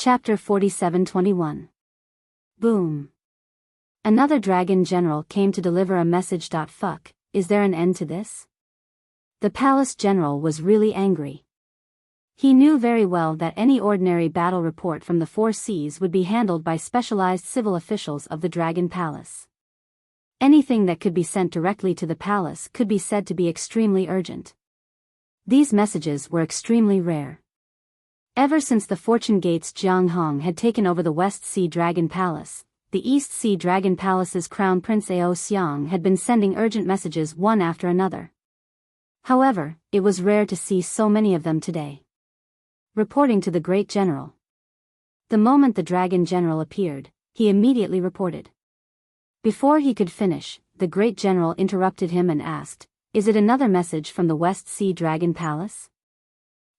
Chapter 47-21. Boom. Another dragon general came to deliver a message. Fuck, is there an end to this? The palace general was really angry. He knew very well that any ordinary battle report from the four seas would be handled by specialized civil officials of the Dragon Palace. Anything that could be sent directly to the palace could be said to be extremely urgent. These messages were extremely rare. Ever since the Fortune Gate's Jiang Hong had taken over the West Sea Dragon Palace, the East Sea Dragon Palace's Crown Prince Ao Xiang had been sending urgent messages one after another. However, it was rare to see so many of them today. Reporting to the Great General. The moment the Dragon General appeared, he immediately reported. Before he could finish, the Great General interrupted him and asked, "Is it another message from the West Sea Dragon Palace?"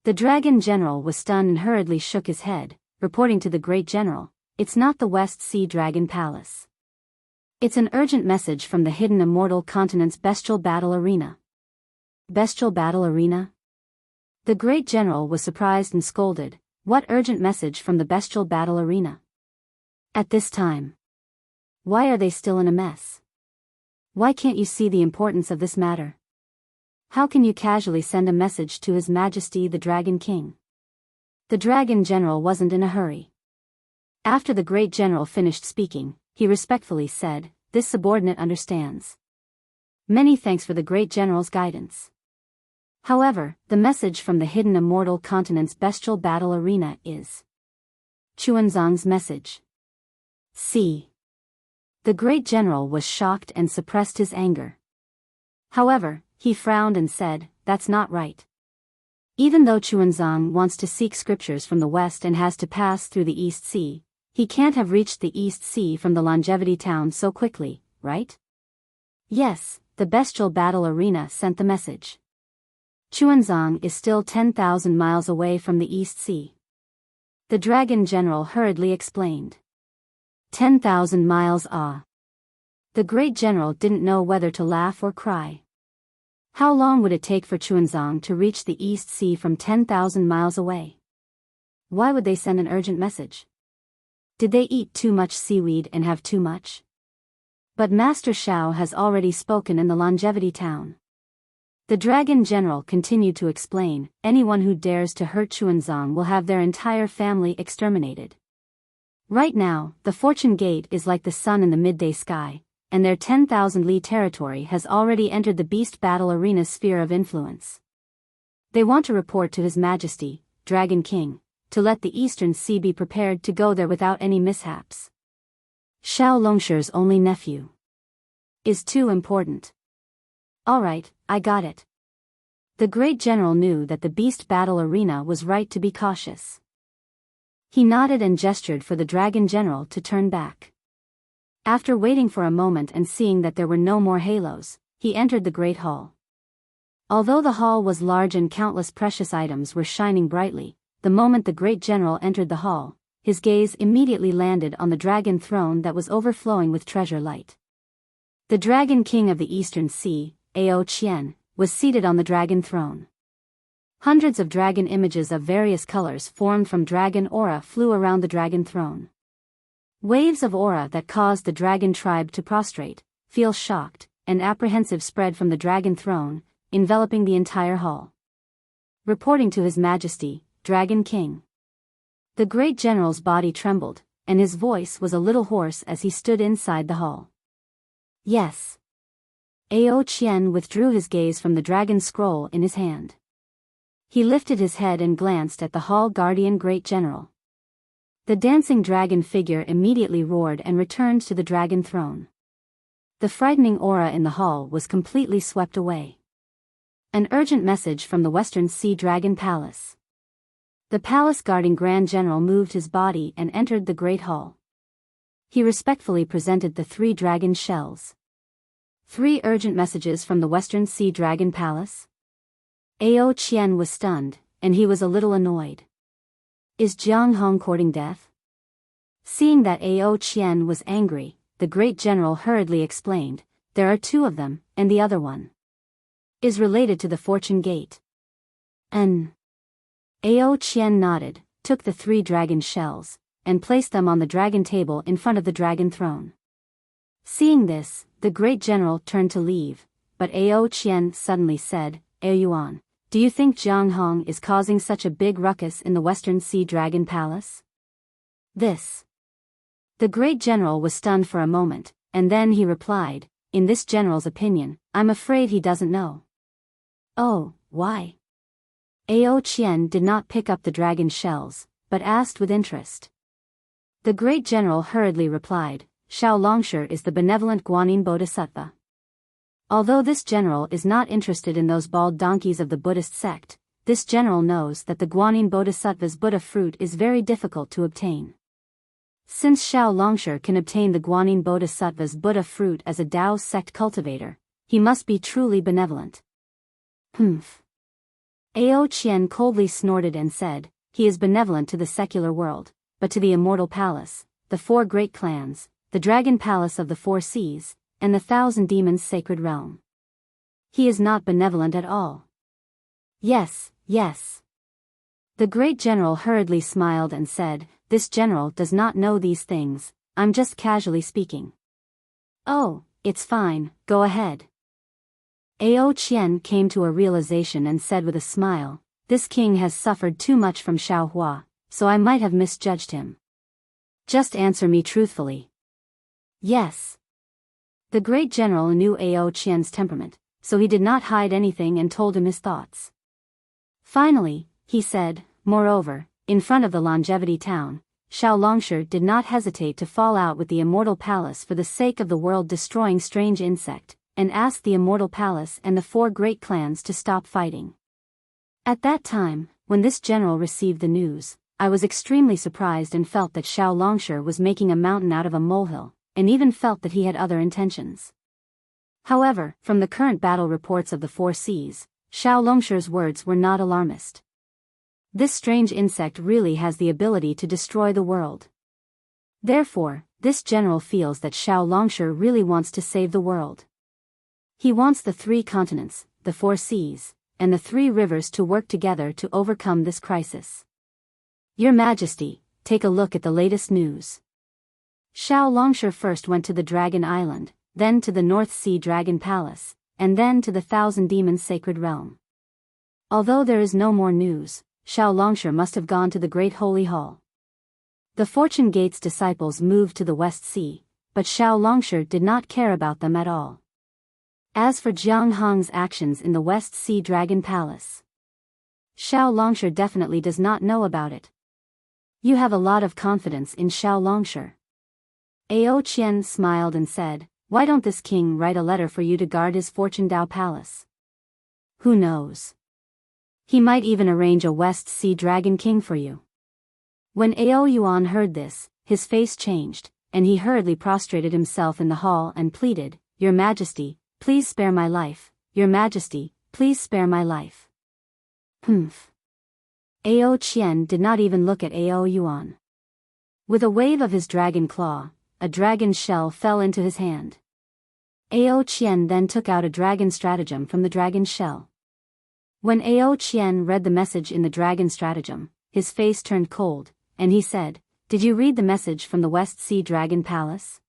The Dragon General was stunned and hurriedly shook his head, reporting to the Great General, "It's not the West Sea Dragon Palace. It's an urgent message from the hidden Immortal continent's Bestial Battle Arena." Bestial Battle Arena? The Great General was surprised and scolded. What urgent message from the Bestial Battle Arena? At this time? Why are they still in a mess? Why can't you see the importance of this matter? How can you casually send a message to His Majesty the Dragon King? The Dragon General wasn't in a hurry. After the Great General finished speaking, he respectfully said, "This subordinate understands. Many thanks for the Great General's guidance. However, the message from the hidden Immortal continent's Bestial Battle Arena is Chuanzong's message." See. The Great General was shocked and suppressed his anger. However, he frowned and said, "That's not right. Even though Chuanzong wants to seek scriptures from the west and has to pass through the East Sea, he can't have reached the East Sea from the Longevity Town so quickly, right?" Yes, the Bestial Battle Arena sent the message. Chuanzong is still 10,000 miles away from the East Sea. The Dragon General hurriedly explained. 10,000 miles, ah. The Great General didn't know whether to laugh or cry. How long would it take for Chuanzong to reach the East Sea from 10,000 miles away? Why would they send an urgent message? Did they eat too much seaweed and have too much? But Master Shao has already spoken in the Longevity Town. The Dragon General continued to explain, "Anyone who dares to hurt Chuanzong will have their entire family exterminated. Right now, the Fortune Gate is like the sun in the midday sky, and their 10,000 li territory has already entered the Beast Battle Arena's sphere of influence. They want to report to His Majesty, Dragon King, to let the Eastern Sea be prepared to go there without any mishaps. Shao Longshi's only nephew is too important." "Alright, I got it." The Great General knew that the Beast Battle Arena was right to be cautious. He nodded and gestured for the Dragon General to turn back. After waiting for a moment and seeing that there were no more halos, he entered the Great Hall. Although the hall was large and countless precious items were shining brightly, the moment the Great General entered the hall, his gaze immediately landed on the dragon throne that was overflowing with treasure light. The Dragon King of the Eastern Sea, Ao Qian, was seated on the dragon throne. Hundreds of dragon images of various colors formed from dragon aura flew around the dragon throne. Waves of aura that caused the dragon tribe to prostrate, feel shocked, and apprehensive spread from the dragon throne, enveloping the entire hall. Reporting to His Majesty, Dragon King. The Great General's body trembled, and his voice was a little hoarse as he stood inside the hall. Yes. Ao Qian withdrew his gaze from the dragon scroll in his hand. He lifted his head and glanced at the Hall Guardian Great General. The dancing dragon figure immediately roared and returned to the dragon throne. The frightening aura in the hall was completely swept away. An urgent message from the Western Sea Dragon Palace. The palace guarding Grand General moved his body and entered the Great Hall. He respectfully presented the 3 dragon shells. 3 urgent messages from the Western Sea Dragon Palace? Ao Qian was stunned, and he was a little annoyed. Is Jiang Hong courting death? Seeing that Ao Qian was angry, the Great General hurriedly explained, "There are 2 of them, and the other one is related to the Fortune Gate." Ao Qian nodded, took the 3 dragon shells, and placed them on the dragon table in front of the dragon throne. Seeing this, the great general turned to leave, but Ao Qian suddenly said, "Ao Yuan, do you think Jiang Hong is causing such a big ruckus in the Western Sea Dragon Palace?" This. The great general was stunned for a moment, and then he replied, "In this general's opinion, I'm afraid he doesn't know." "Oh, why?" Ao Qian did not pick up the dragon shells, but asked with interest. The great general hurriedly replied, "Xiao Longshi is the benevolent Guanyin Bodhisattva. Although this general is not interested in those bald donkeys of the Buddhist sect, this general knows that the Guanyin Bodhisattva's Buddha fruit is very difficult to obtain. Since Xiao Longshi can obtain the Guanyin Bodhisattva's Buddha fruit as a Tao sect cultivator, he must be truly benevolent." "Humph." Ao Qian coldly snorted and said, "He is benevolent to the secular world, but to the Immortal Palace, the 4 great clans, the Dragon Palace of the 4 seas, and the 1,000 demons' sacred realm. He is not benevolent at all." "Yes, yes." The great general hurriedly smiled and said, "This general does not know these things, I'm just casually speaking." "Oh, it's fine, go ahead." Ao Qian came to a realization and said with a smile, "This king has suffered too much from Xiao Hua, so I might have misjudged him. Just answer me truthfully." "Yes." The great general knew Ao Qian's temperament, so he did not hide anything and told him his thoughts. Finally, he said, "Moreover, in front of the longevity town, Xiao Longshi did not hesitate to fall out with the Immortal Palace for the sake of the world-destroying strange insect, and asked the Immortal Palace and the 4 great clans to stop fighting. At that time, when this general received the news, I was extremely surprised and felt that Xiao Longshi was making a mountain out of a molehill, and even felt that he had other intentions. However, from the current battle reports of the 4 seas, Xiao Longshi's words were not alarmist. This strange insect really has the ability to destroy the world. Therefore, this general feels that Xiao Longshi really wants to save the world. He wants the 3 continents, the 4 seas, and the 3 rivers to work together to overcome this crisis. Your Majesty, take a look at the latest news. Xiao Longshi first went to the Dragon Island, then to the North Sea Dragon Palace, and then to the 1,000 Demons' Sacred Realm. Although there is no more news, Xiao Longshi must have gone to the Great Holy Hall. The Fortune Gate's disciples moved to the West Sea, but Xiao Longshi did not care about them at all. As for Jiang Hong's actions in the West Sea Dragon Palace, Xiao Longshi definitely does not know about it. You have a lot of confidence in Xiao Longshi. Ao Qian smiled and said, "Why don't this king write a letter for you to guard his Fortune Dao Palace? Who knows? He might even arrange a West Sea Dragon King for you." When Ao Yuan heard this, his face changed, and he hurriedly prostrated himself in the hall and pleaded, "Your Majesty, please spare my life, Your Majesty, please spare my life." Humph. Ao Qian did not even look at Ao Yuan. With a wave of his dragon claw, a dragon shell fell into his hand. Ao Qian then took out a dragon stratagem from the dragon shell. When Ao Qian read the message in the dragon stratagem, his face turned cold, and he said, "Did you read the message from the West Sea Dragon Palace?"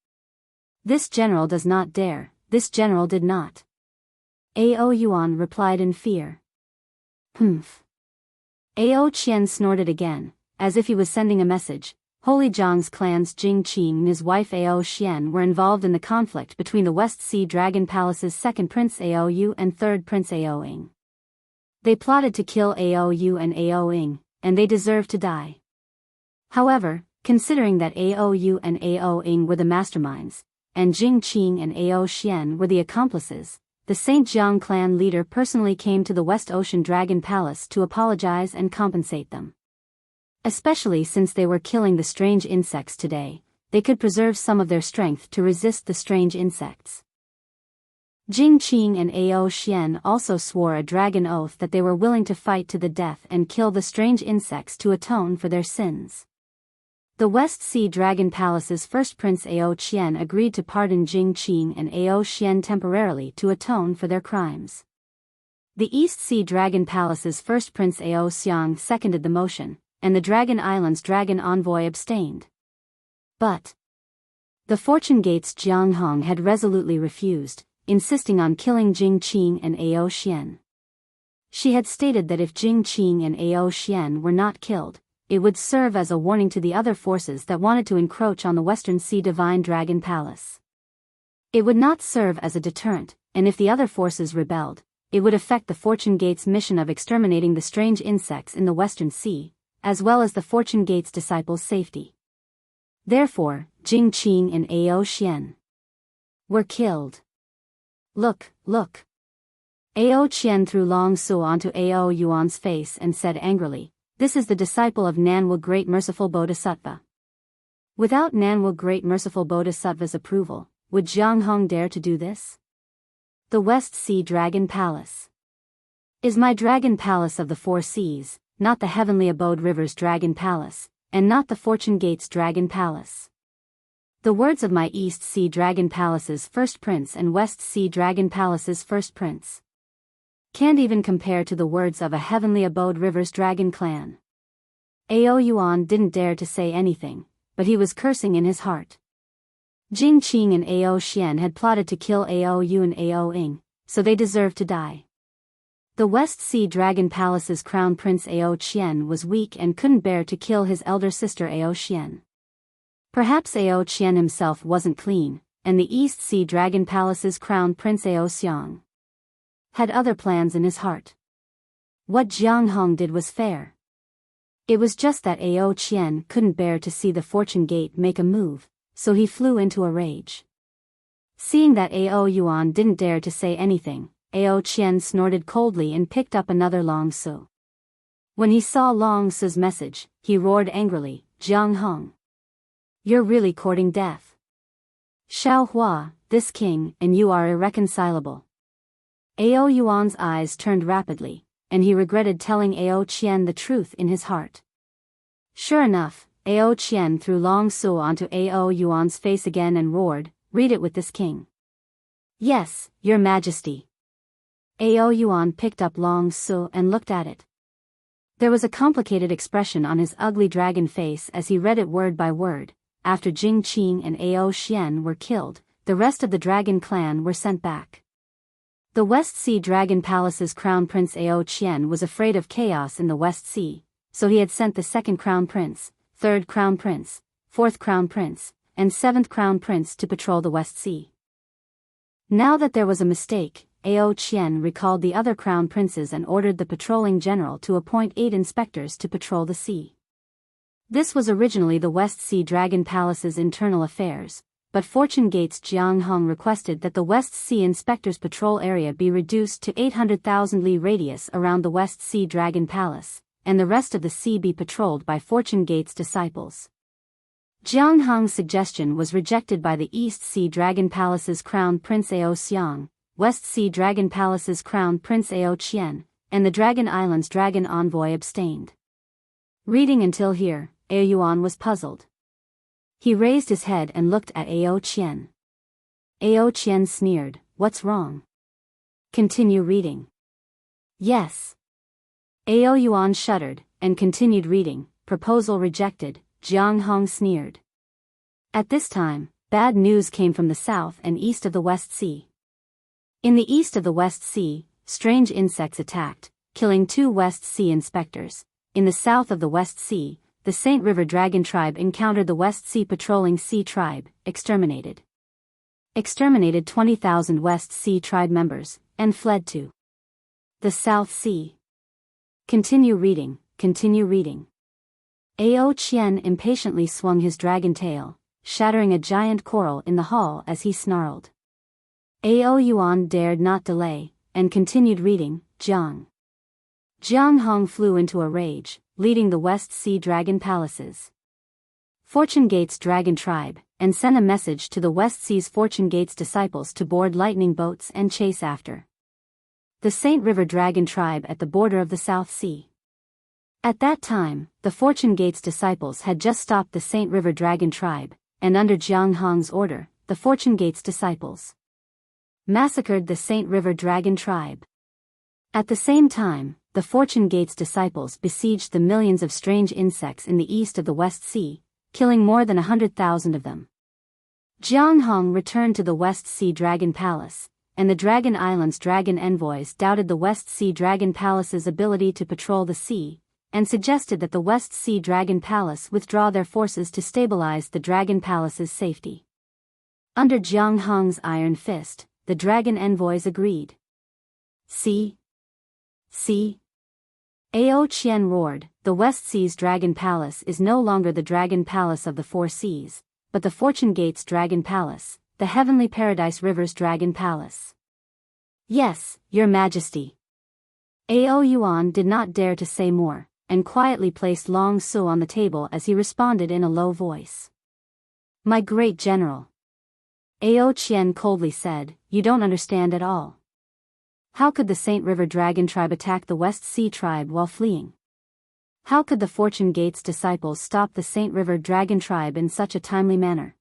"This general does not dare, this general did not." Ao Yuan replied in fear. Humph. Ao Qian snorted again, as if he was sending a message. Holy Zhang's clans Jing Qing and his wife Ao Xian were involved in the conflict between the West Sea Dragon Palace's second prince Ao Yu and third prince Ao Ying. They plotted to kill Ao Yu and Ao Ying, and they deserved to die. However, considering that Ao Yu and Ao Ying were the masterminds, and Jing Qing and Ao Xian were the accomplices, the Saint Jiang clan leader personally came to the West Ocean Dragon Palace to apologize and compensate them. Especially since they were killing the strange insects today, they could preserve some of their strength to resist the strange insects. Jing Qing and Ao Xian also swore a dragon oath that they were willing to fight to the death and kill the strange insects to atone for their sins. The West Sea Dragon Palace's first prince Ao Qian agreed to pardon Jing Qing and Ao Xian temporarily to atone for their crimes. The East Sea Dragon Palace's first prince Ao Xiang seconded the motion, and the Dragon Island's dragon envoy abstained. But the Fortune Gate's Jiang Hong had resolutely refused, insisting on killing Jing Qing and Ao Xian. She had stated that if Jing Qing and Ao Xian were not killed, it would serve as a warning to the other forces that wanted to encroach on the Western Sea Divine Dragon Palace. It would not serve as a deterrent, and if the other forces rebelled, it would affect the Fortune Gate's mission of exterminating the strange insects in the Western Sea, as well as the Fortune Gate's disciples' safety. Therefore, Jing Qing and Ao Xian were killed. Look, look. Ao Qian threw Long Su onto Ao Yuan's face and said angrily, "This is the disciple of Nanwu Great Merciful Bodhisattva." Without Nanwu Great Merciful Bodhisattva's approval, would Jiang Hong dare to do this? The West Sea Dragon Palace is my dragon palace of the four seas, not the Heavenly Abode River's dragon palace, and not the Fortune Gate's dragon palace. The words of my East Sea Dragon Palace's first prince and West Sea Dragon Palace's first prince can't even compare to the words of a Heavenly Abode River's dragon clan. Ao Yuan didn't dare to say anything, but he was cursing in his heart. Jing Qing and Ao Xian had plotted to kill Ao Yu and Ao Ying, so they deserved to die. The West Sea Dragon Palace's crown prince Ao Qian was weak and couldn't bear to kill his elder sister Ao Xian. Perhaps Ao Qian himself wasn't clean, and the East Sea Dragon Palace's crown prince Ao Xiang had other plans in his heart. What Jiang Hong did was fair. It was just that Ao Qian couldn't bear to see the Fortune Gate make a move, so he flew into a rage. Seeing that Ao Yuan didn't dare to say anything, Ao Qian snorted coldly and picked up another Long Su. When he saw Long Su's message, he roared angrily, "Jiang Hong, you're really courting death. Xiao Hua, this king, and you are irreconcilable." Ao Yuan's eyes turned rapidly, and he regretted telling Ao Qian the truth in his heart. Sure enough, Ao Qian threw Long Su onto Ao Yuan's face again and roared, "Read it with this king." "Yes, your majesty." Ao Yuan picked up Long Su and looked at it. There was a complicated expression on his ugly dragon face as he read it word by word. After Jing Qing and Ao Xian were killed, the rest of the dragon clan were sent back. The West Sea Dragon Palace's crown prince Ao Qian was afraid of chaos in the West Sea, so he had sent the second crown prince, third crown prince, fourth crown prince, and seventh crown prince to patrol the West Sea. Now that there was a mistake, Ao Qian recalled the other crown princes and ordered the patrolling general to appoint 8 inspectors to patrol the sea. This was originally the West Sea Dragon Palace's internal affairs, but Fortune Gate's Jiang Hong requested that the West Sea Inspector's patrol area be reduced to 800,000 li radius around the West Sea Dragon Palace, and the rest of the sea be patrolled by Fortune Gate's disciples. Jiang Hong's suggestion was rejected by the East Sea Dragon Palace's Crown Prince Ao Xiang, West Sea Dragon Palace's Crown Prince Ao Qian, and the Dragon Island's Dragon Envoy abstained. Reading until here, Ao Yuan was puzzled. He raised his head and looked at Ao Qian. Ao Qian sneered, "What's wrong? Continue reading." "Yes." Ao Yuan shuddered, and continued reading, "Proposal rejected," Jiang Hong sneered. At this time, bad news came from the south and east of the West Sea. In the east of the West Sea, strange insects attacked, killing 2 West Sea inspectors. In the south of the West Sea, the Saint River Dragon Tribe encountered the West Sea Patrolling Sea Tribe, exterminated 20,000 West Sea Tribe members, and fled to the South Sea. Continue reading, continue reading. Ao Qian impatiently swung his dragon tail, shattering a giant coral in the hall as he snarled. Ao Yuan dared not delay, and continued reading, Jiang Hong flew into a rage, leading the West Sea Dragon Palaces Fortune Gate's Dragon Tribe, and sent a message to the West Sea's Fortune Gate's disciples to board lightning boats and chase after the Saint River Dragon Tribe at the border of the South Sea. At that time, the Fortune Gate's disciples had just stopped the Saint River Dragon Tribe, and under Jiang Hong's order, the Fortune Gate's disciples massacred the Saint River Dragon Tribe. At the same time, the Fortune Gate's disciples besieged the millions of strange insects in the east of the West Sea, killing more than 100,000 of them. Jiang Hong returned to the West Sea Dragon Palace, and the Dragon Island's dragon envoys doubted the West Sea Dragon Palace's ability to patrol the sea, and suggested that the West Sea Dragon Palace withdraw their forces to stabilize the Dragon Palace's safety. Under Jiang Hong's iron fist, the dragon envoys agreed. See? Ao Qian roared, the West Sea's Dragon Palace is no longer the Dragon Palace of the Four Seas, but the Fortune Gate's Dragon Palace, the Heavenly Paradise River's Dragon Palace. Yes, Your Majesty. Ao Yuan did not dare to say more, and quietly placed Long Su on the table as he responded in a low voice. My great general. Ao Qian coldly said, you don't understand at all. How could the Saint River Dragon tribe attack the West Sea tribe while fleeing? How could the Fortune Gate's disciples stop the Saint River Dragon tribe in such a timely manner?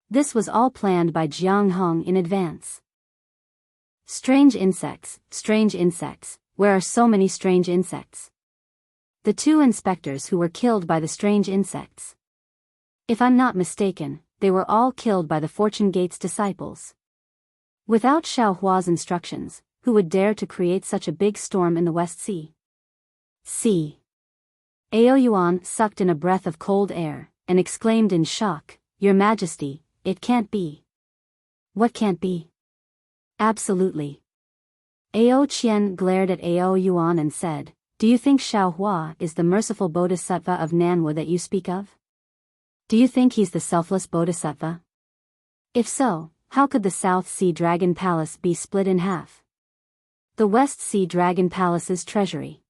This was all planned by Jiang Hong in advance. Strange insects, where are so many strange insects? The two inspectors who were killed by the strange insects. If I'm not mistaken, they were all killed by the Fortune Gate's disciples. Without Xiao Hua's instructions, who would dare to create such a big storm in the West Sea? Ao Yuan sucked in a breath of cold air, and exclaimed in shock, Your Majesty, it can't be. What can't be? Absolutely. Ao Qian glared at Ao Yuan and said, do you think Xiao Hua is the merciful bodhisattva of Nanwu that you speak of? Do you think he's the selfless bodhisattva? If so, how could the South Sea Dragon Palace be split in half? The West Sea Dragon Palace's treasury.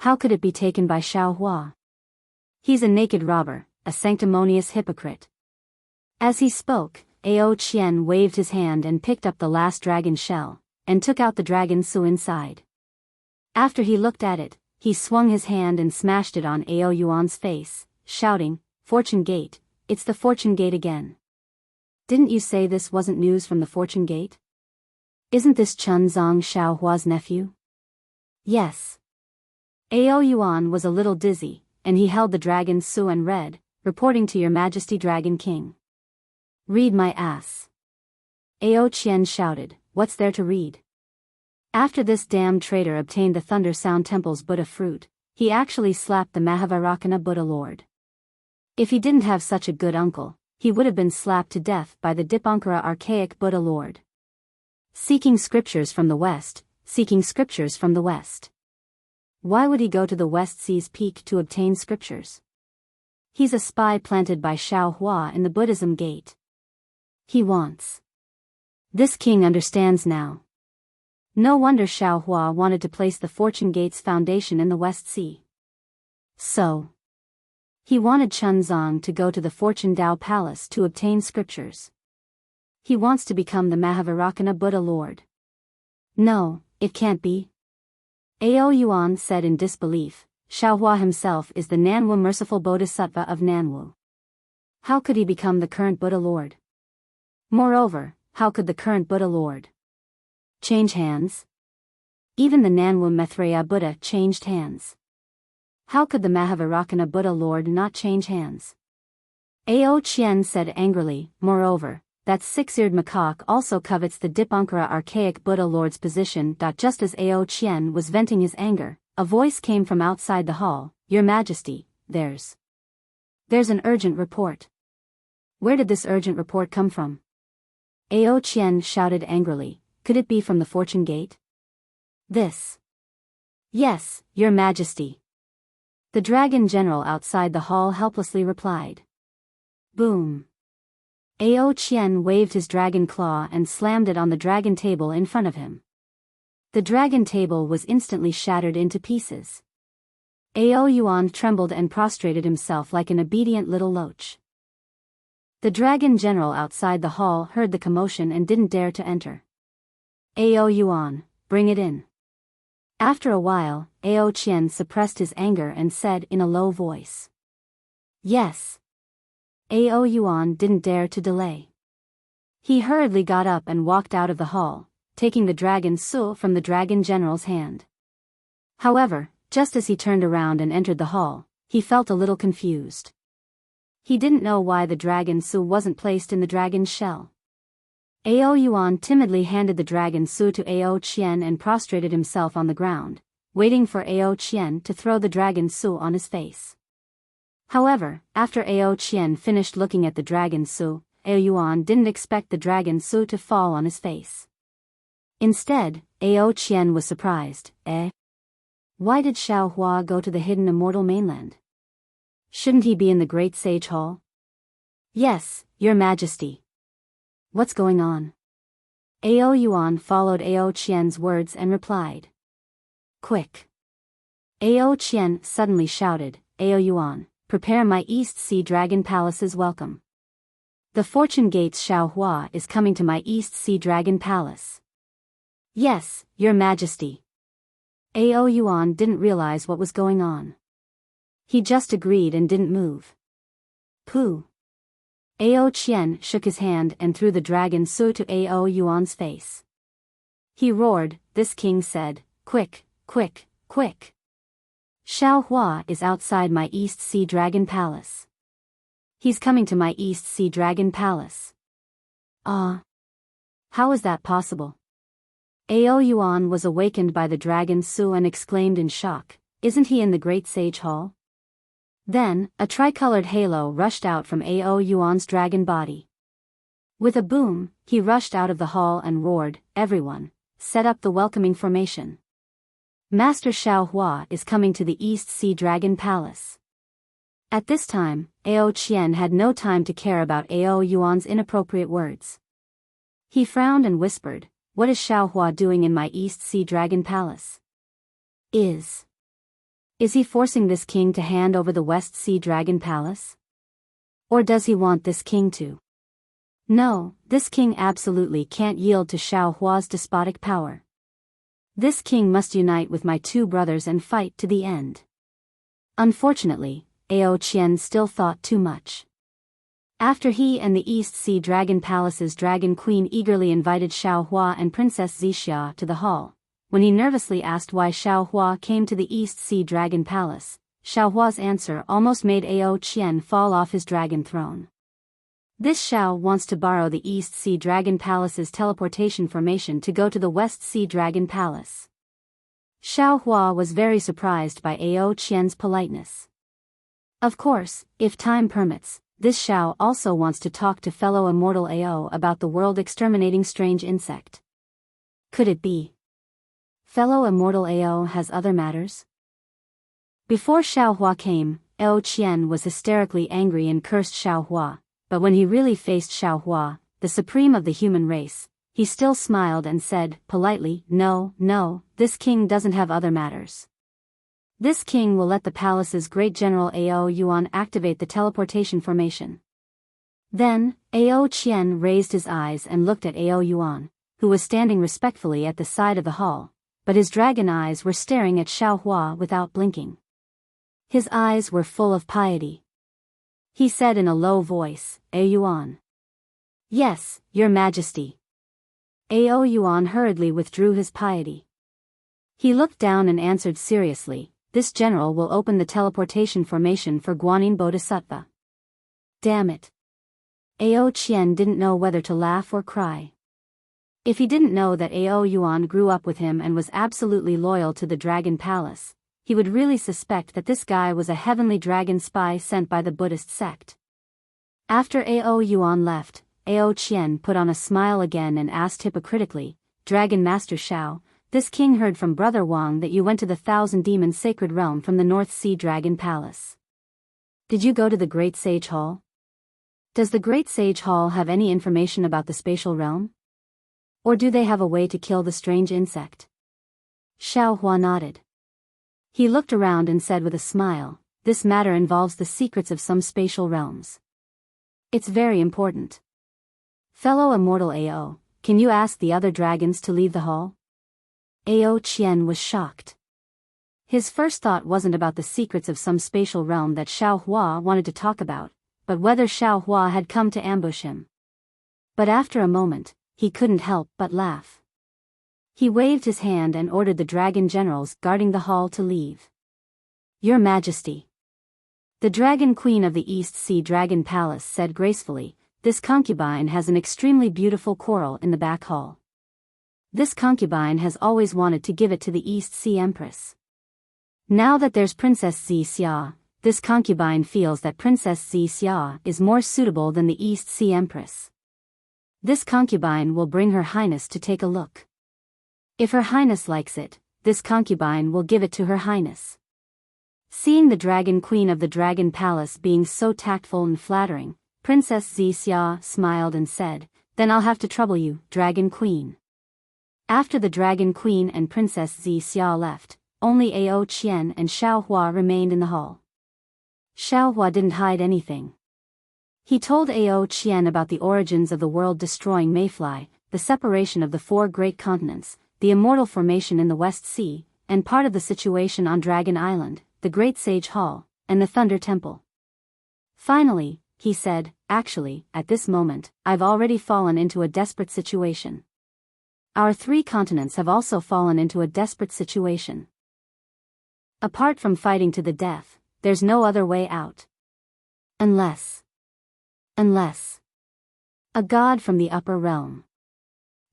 How could it be taken by Xiao Hua? He's a naked robber, a sanctimonious hypocrite. As he spoke, Ao Qian waved his hand and picked up the last dragon shell, and took out the dragon Su inside. After he looked at it, he swung his hand and smashed it on Ao Yuan's face, shouting, Fortune Gate, it's the Fortune Gate again. Didn't you say this wasn't news from the Fortune Gate? Isn't this Chun Zong Xiao Hua's nephew? Yes. Ao Yuan was a little dizzy, and he held the dragon Su and read, reporting to Your Majesty Dragon King. Read my ass. Ao Qian shouted, what's there to read? After this damned traitor obtained the Thunder Sound Temple's Buddha fruit, he actually slapped the Mahavarakana Buddha Lord. If he didn't have such a good uncle, he would have been slapped to death by the Dipankara archaic Buddha Lord. Seeking scriptures from the West. Why would he go to the West Sea's peak to obtain scriptures? He's a spy planted by Xiao Hua in the Buddhism Gate. He wants. This king understands now. No wonder Xiao Hua wanted to place the Fortune Gate's foundation in the West Sea. So. He wanted Chun Zong to go to the Fortune Dao Palace to obtain scriptures. He wants to become the Mahavarakana Buddha Lord. No, it can't be. Ao Yuan said in disbelief, Xiao Hua himself is the Nanwu merciful bodhisattva of Nanwu. How could he become the current Buddha Lord? Moreover, how could the current Buddha Lord change hands? Even the Nanwu Maitreya Buddha changed hands. How could the Mahavarakana Buddha Lord not change hands? Ao Qian said angrily, moreover, that six-eared macaque also covets the Dipankara archaic Buddha Lord's position. Just as Ao Qian was venting his anger, a voice came from outside the hall, Your Majesty, there's an urgent report. Where did this urgent report come from? Ao Qian shouted angrily, could it be from the Fortune Gate? This. Yes, Your Majesty. The dragon general outside the hall helplessly replied. Boom. Ao Qian waved his dragon claw and slammed it on the dragon table in front of him. The dragon table was instantly shattered into pieces. Ao Yuan trembled and prostrated himself like an obedient little loach. The dragon general outside the hall heard the commotion and didn't dare to enter. Ao Yuan, bring it in. After a while, Ao Qian suppressed his anger and said in a low voice. Yes. Ao Yuan didn't dare to delay. He hurriedly got up and walked out of the hall, taking the dragon Su from the dragon general's hand. However, just as he turned around and entered the hall, he felt a little confused. He didn't know why the dragon Su wasn't placed in the dragon's shell. Ao Yuan timidly handed the dragon Su to Ao Qian and prostrated himself on the ground, waiting for Ao Qian to throw the dragon Su on his face. However, after Ao Qian finished looking at the dragon Su, Ao Yuan didn't expect the dragon Su to fall on his face. Instead, Ao Qian was surprised. Why did Xiao Hua go to the hidden immortal mainland? Shouldn't he be in the Great Sage Hall? Yes, Your Majesty. What's going on? Ao Yuan followed Ao Qian's words and replied. Quick! Ao Qian suddenly shouted, Ao Yuan, prepare my East Sea Dragon Palace's welcome. The Fortune Gate's Xiao Hua is coming to my East Sea Dragon Palace. Yes, Your Majesty. Ao Yuan didn't realize what was going on. He just agreed and didn't move. Pooh! Ao Qian shook his hand and threw the dragon Su to Ao Yuan's face. He roared, this king said, quick, quick, quick! Xiao Hua is outside my East Sea Dragon Palace. He's coming to my East Sea Dragon Palace. How is that possible? Ao Yuan was awakened by the dragon Su and exclaimed in shock, isn't he in the Great Sage Hall? Then, a tricolored halo rushed out from Ao Yuan's dragon body. With a boom, he rushed out of the hall and roared, everyone, set up the welcoming formation. Master Xiao Hua is coming to the East Sea Dragon Palace. At this time, Ao Qian had no time to care about Ao Yuan's inappropriate words. He frowned and whispered, what is Xiao Hua doing in my East Sea Dragon Palace? Is he forcing this king to hand over the West Sea Dragon Palace? Or does he want this king to? No, this king absolutely can't yield to Xiao Hua's despotic power. This king must unite with my two brothers and fight to the end. Unfortunately, Ao Qian still thought too much. After he and the East Sea Dragon Palace's Dragon Queen eagerly invited Xiao Hua and Princess Zixia to the hall, when he nervously asked why Xiao Hua came to the East Sea Dragon Palace, Xiao Hua's answer almost made Ao Qian fall off his dragon throne. This Xiao wants to borrow the East Sea Dragon Palace's teleportation formation to go to the West Sea Dragon Palace. Xiao Hua was very surprised by Ao Qian's politeness. Of course, if time permits, this Xiao also wants to talk to fellow Immortal Ao about the world-exterminating strange insect. Could it be? Fellow Immortal Ao has other matters? Before Xiao Hua came, Ao Qian was hysterically angry and cursed Xiao Hua, but when he really faced Xiao Hua, the supreme of the human race, he still smiled and said, politely, no, this king doesn't have other matters. This king will let the palace's great general Ao Yuan activate the teleportation formation. Then, Ao Qian raised his eyes and looked at Ao Yuan, who was standing respectfully at the side of the hall, but his dragon eyes were staring at Xiao Hua without blinking. His eyes were full of piety. He said in a low voice, Ao Yuan. Yes, Your Majesty. Ao Yuan hurriedly withdrew his piety. He looked down and answered seriously, this general will open the teleportation formation for Guanyin Bodhisattva. Damn it. Ao Qian didn't know whether to laugh or cry. If he didn't know that Ao Yuan grew up with him and was absolutely loyal to the Dragon Palace, he would really suspect that this guy was a heavenly dragon spy sent by the Buddhist sect. After Ao Yuan left, Ao Qian put on a smile again and asked hypocritically, Dragon Master Xiao, this king heard from Brother Wang that you went to the Thousand Demons Sacred Realm from the North Sea Dragon Palace. Did you go to the Great Sage Hall? Does the Great Sage Hall have any information about the spatial realm? Or do they have a way to kill the strange insect? Xiao Hua nodded. He looked around and said with a smile, this matter involves the secrets of some spatial realms. It's very important. Fellow Immortal Ao, can you ask the other dragons to leave the hall? Ao Qian was shocked. His first thought wasn't about the secrets of some spatial realm that Xiao Hua wanted to talk about, but whether Xiao Hua had come to ambush him. But after a moment, he couldn't help but laugh. He waved his hand and ordered the dragon generals guarding the hall to leave. Your Majesty. The Dragon Queen of the East Sea Dragon Palace said gracefully, this concubine has an extremely beautiful coral in the back hall. This concubine has always wanted to give it to the East Sea Empress. Now that there's Princess Xia, this concubine feels that Princess Xia is more suitable than the East Sea Empress. This concubine will bring Her Highness to take a look. If Her Highness likes it, this concubine will give it to Her Highness. Seeing the Dragon Queen of the Dragon Palace being so tactful and flattering, Princess Xia smiled and said, then I'll have to trouble you, Dragon Queen. After the Dragon Queen and Princess Xia left, only Ao Qian and Xiao Hua remained in the hall. Xiao Hua didn't hide anything. He told Ao Qian about the origins of the world-destroying mayfly, the separation of the 4 great continents, the Immortal formation in the West Sea, and part of the situation on Dragon Island, the Great Sage Hall, and the Thunder Temple. Finally, he said, actually, at this moment, I've already fallen into a desperate situation. Our 3 continents have also fallen into a desperate situation. Apart from fighting to the death, there's no other way out. Unless a god from the upper realm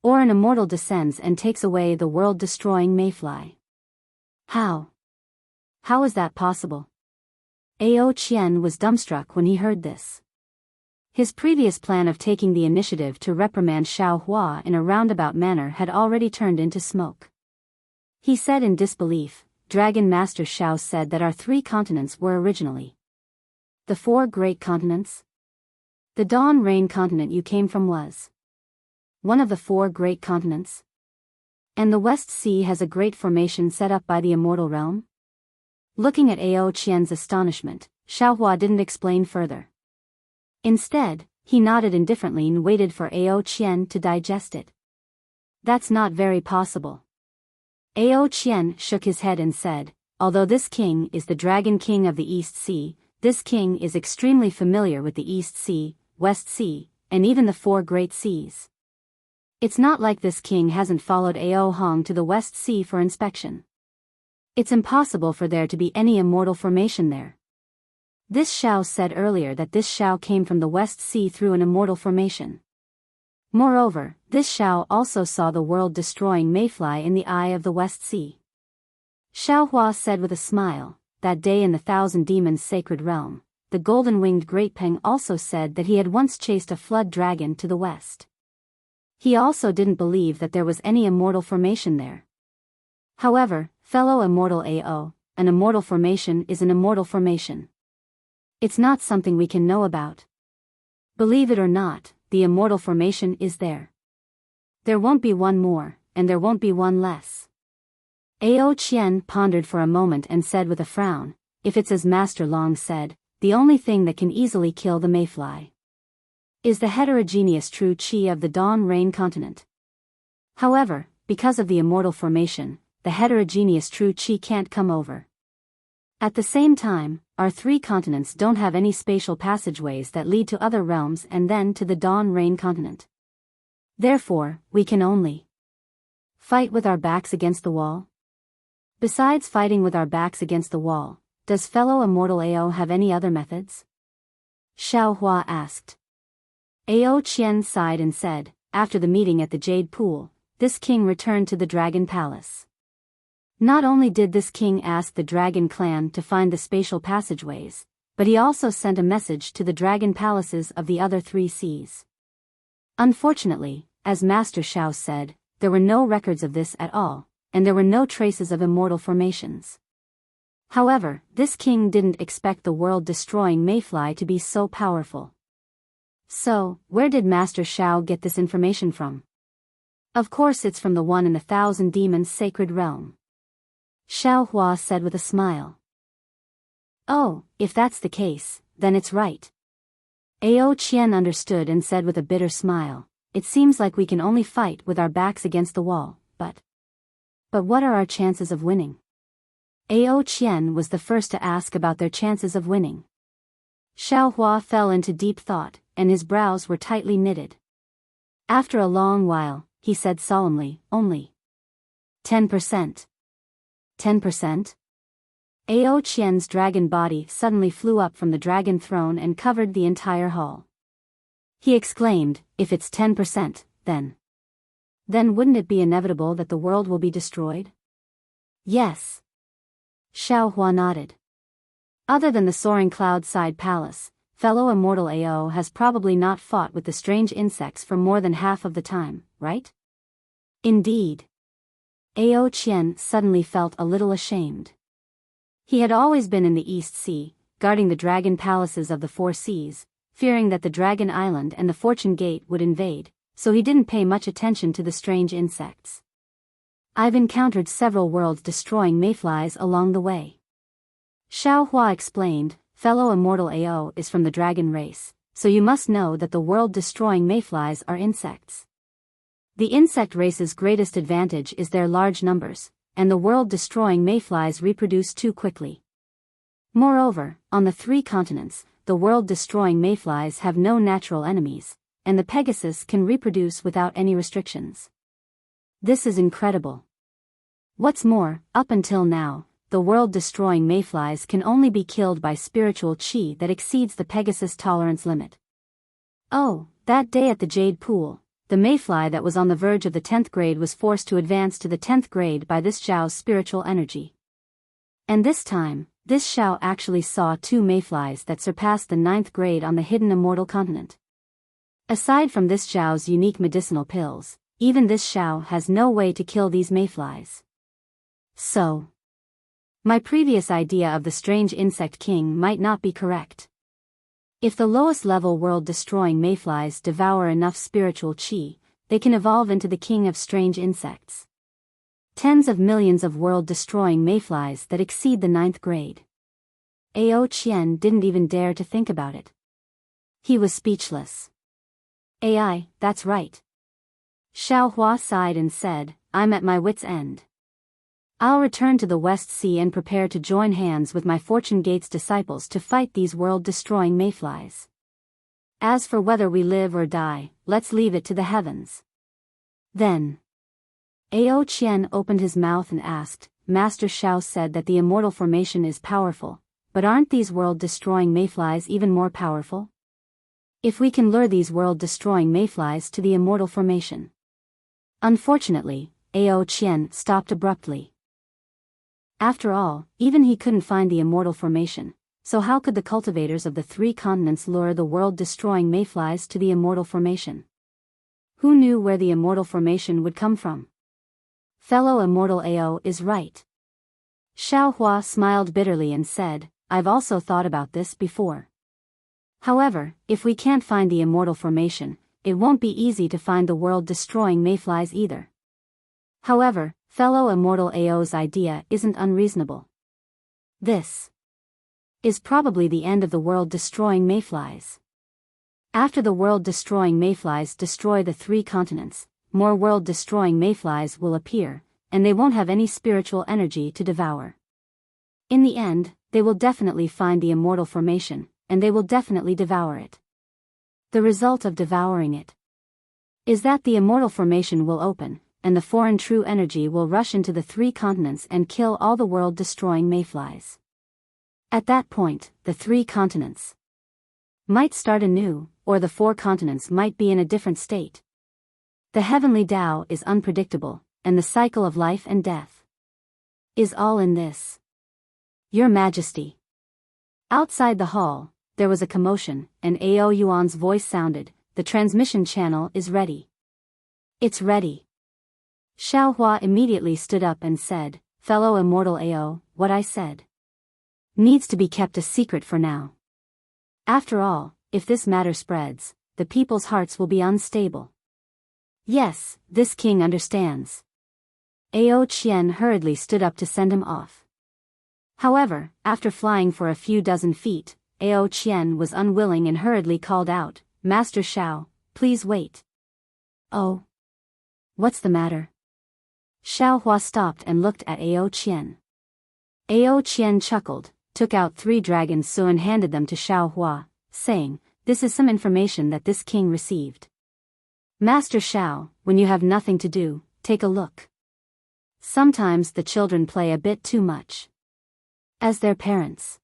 or an immortal descends and takes away the world-destroying mayfly. How is that possible? Ao Qian was dumbstruck when he heard this. His previous plan of taking the initiative to reprimand Xiao Hua in a roundabout manner had already turned into smoke. He said in disbelief, Dragon Master Xiao said that our 3 continents were originally the 4 great continents. The Dawn Rain continent you came from was one of the 4 great continents. And the West Sea has a great formation set up by the Immortal realm? Looking at Ao Qian's astonishment, Xiao Hua didn't explain further. Instead, he nodded indifferently and waited for Ao Qian to digest it. That's not very possible. Ao Qian shook his head and said, although this king is the Dragon King of the East Sea, this king is extremely familiar with the East Sea, West Sea, and even the 4 great seas. It's not like this king hasn't followed Ao Hong to the West Sea for inspection. It's impossible for there to be any immortal formation there. This Xiao said earlier that this Xiao came from the West Sea through an immortal formation. Moreover, this Xiao also saw the world-destroying mayfly in the eye of the West Sea. Xiao Hua said with a smile, that day in the 1,000 Demons' sacred realm, the golden-winged Great Peng also said that he had once chased a flood dragon to the west. He also didn't believe that there was any immortal formation there. However, fellow Immortal AO, an immortal formation is an immortal formation. It's not something we can know about. Believe it or not, the immortal formation is there. There won't be one more, and there won't be one less. Ao Qian pondered for a moment and said with a frown, if it's as Master Long said, the only thing that can easily kill the mayfly is the heterogeneous true qi of the Dawn Rain continent. However, because of the immortal formation, the heterogeneous true qi can't come over. At the same time, our 3 continents don't have any spatial passageways that lead to other realms and then to the Dawn Rain continent. Therefore, we can only fight with our backs against the wall. Besides fighting with our backs against the wall, does fellow Immortal Ao have any other methods? Xiao Hua asked. Ao Qian sighed and said, after the meeting at the Jade Pool, this king returned to the Dragon Palace. Not only did this king ask the Dragon Clan to find the spatial passageways, but he also sent a message to the Dragon Palaces of the other 3 seas. Unfortunately, as Master Xiao said, there were no records of this at all, and there were no traces of immortal formations. However, this king didn't expect the world-destroying mayfly to be so powerful. So, where did Master Xiao get this information from? Of course it's from the one in the 1,000 Demons' sacred realm. Xiao Hua said with a smile. Oh, if that's the case, then it's right. Ao Qian understood and said with a bitter smile, it seems like we can only fight with our backs against the wall, but what are our chances of winning? Ao Qian was the first to ask about their chances of winning. Xiao Hua fell into deep thought, and his brows were tightly knitted. After a long while, he said solemnly, only 10%. 10%? Ao Qian's dragon body suddenly flew up from the dragon throne and covered the entire hall. He exclaimed, if it's 10%, then wouldn't it be inevitable that the world will be destroyed? Yes. Xiao Hua nodded. Other than the soaring cloud-side palace, fellow Immortal Ao has probably not fought with the strange insects for more than half of the time, right? Indeed. Ao Qian suddenly felt a little ashamed. He had always been in the East Sea, guarding the dragon palaces of the Four Seas, fearing that the Dragon Island and the Fortune Gate would invade, so he didn't pay much attention to the strange insects. I've encountered several world-destroying mayflies along the way. Xiao Hua explained, fellow Immortal Ao is from the dragon race, so you must know that the world-destroying mayflies are insects. The insect race's greatest advantage is their large numbers, and the world-destroying mayflies reproduce too quickly. Moreover, on the 3 continents, the world-destroying mayflies have no natural enemies, and the Pegasus can reproduce without any restrictions. This is incredible. What's more, up until now, the world-destroying mayflies can only be killed by spiritual qi that exceeds the Pegasus tolerance limit. Oh, that day at the Jade Pool, the mayfly that was on the verge of the 10th grade was forced to advance to the 10th grade by this Zhao's spiritual energy. And this time, this Zhao actually saw 2 mayflies that surpassed the 9th grade on the hidden immortal continent. Aside from this Zhao's unique medicinal pills, even this Zhao has no way to kill these mayflies. So, my previous idea of the strange insect king might not be correct. If the lowest level world-destroying mayflies devour enough spiritual qi, they can evolve into the king of strange insects. Tens of millions of world-destroying mayflies that exceed the 9th grade. Ao Qian didn't even dare to think about it. He was speechless. AI, that's right. Xiao Hua sighed and said, I'm at my wit's end. I'll return to the West Sea and prepare to join hands with my Fortune Gate's disciples to fight these world-destroying mayflies. As for whether we live or die, let's leave it to the heavens. Then, Ao Qian opened his mouth and asked, Master Xiao said that the immortal formation is powerful, but aren't these world-destroying mayflies even more powerful? If we can lure these world-destroying mayflies to the immortal formation. Unfortunately, Ao Qian stopped abruptly. After all, even he couldn't find the immortal formation, so how could the cultivators of the 3 continents lure the world-destroying mayflies to the immortal formation? Who knew where the immortal formation would come from? Fellow Immortal Ao is right. Xiao Hua smiled bitterly and said, I've also thought about this before. However, if we can't find the immortal formation, it won't be easy to find the world-destroying mayflies either. However, fellow Immortal Ao's idea isn't unreasonable. This is probably the end of the world-destroying mayflies. After the world-destroying mayflies destroy the 3 continents, more world-destroying mayflies will appear, and they won't have any spiritual energy to devour. In the end, they will definitely find the immortal formation, and they will definitely devour it. The result of devouring it is that the immortal formation will open, and the foreign true energy will rush into the 3 continents and kill all the world-destroying mayflies. At that point, the 3 continents might start anew, or the 4 continents might be in a different state. The heavenly Tao is unpredictable, and the cycle of life and death is all in this. Your Majesty. Outside the hall, there was a commotion, and Ao Yuan's voice sounded, the transmission channel is ready. It's ready. Xiao Hua immediately stood up and said, Fellow Immortal Ao, what I said needs to be kept a secret for now. After all, if this matter spreads, the people's hearts will be unstable. Yes, this king understands. Ao Qian hurriedly stood up to send him off. However, after flying for a few dozen feet, Ao Qian was unwilling and hurriedly called out, Master Xiao, please wait. Oh. What's the matter? Xiao Hua stopped and looked at Ao Qian. Ao Qian chuckled, took out 3 dragon su and handed them to Xiao Hua, saying, This is some information that this king received. Master Xiao, when you have nothing to do, take a look. Sometimes the children play a bit too much. As their parents,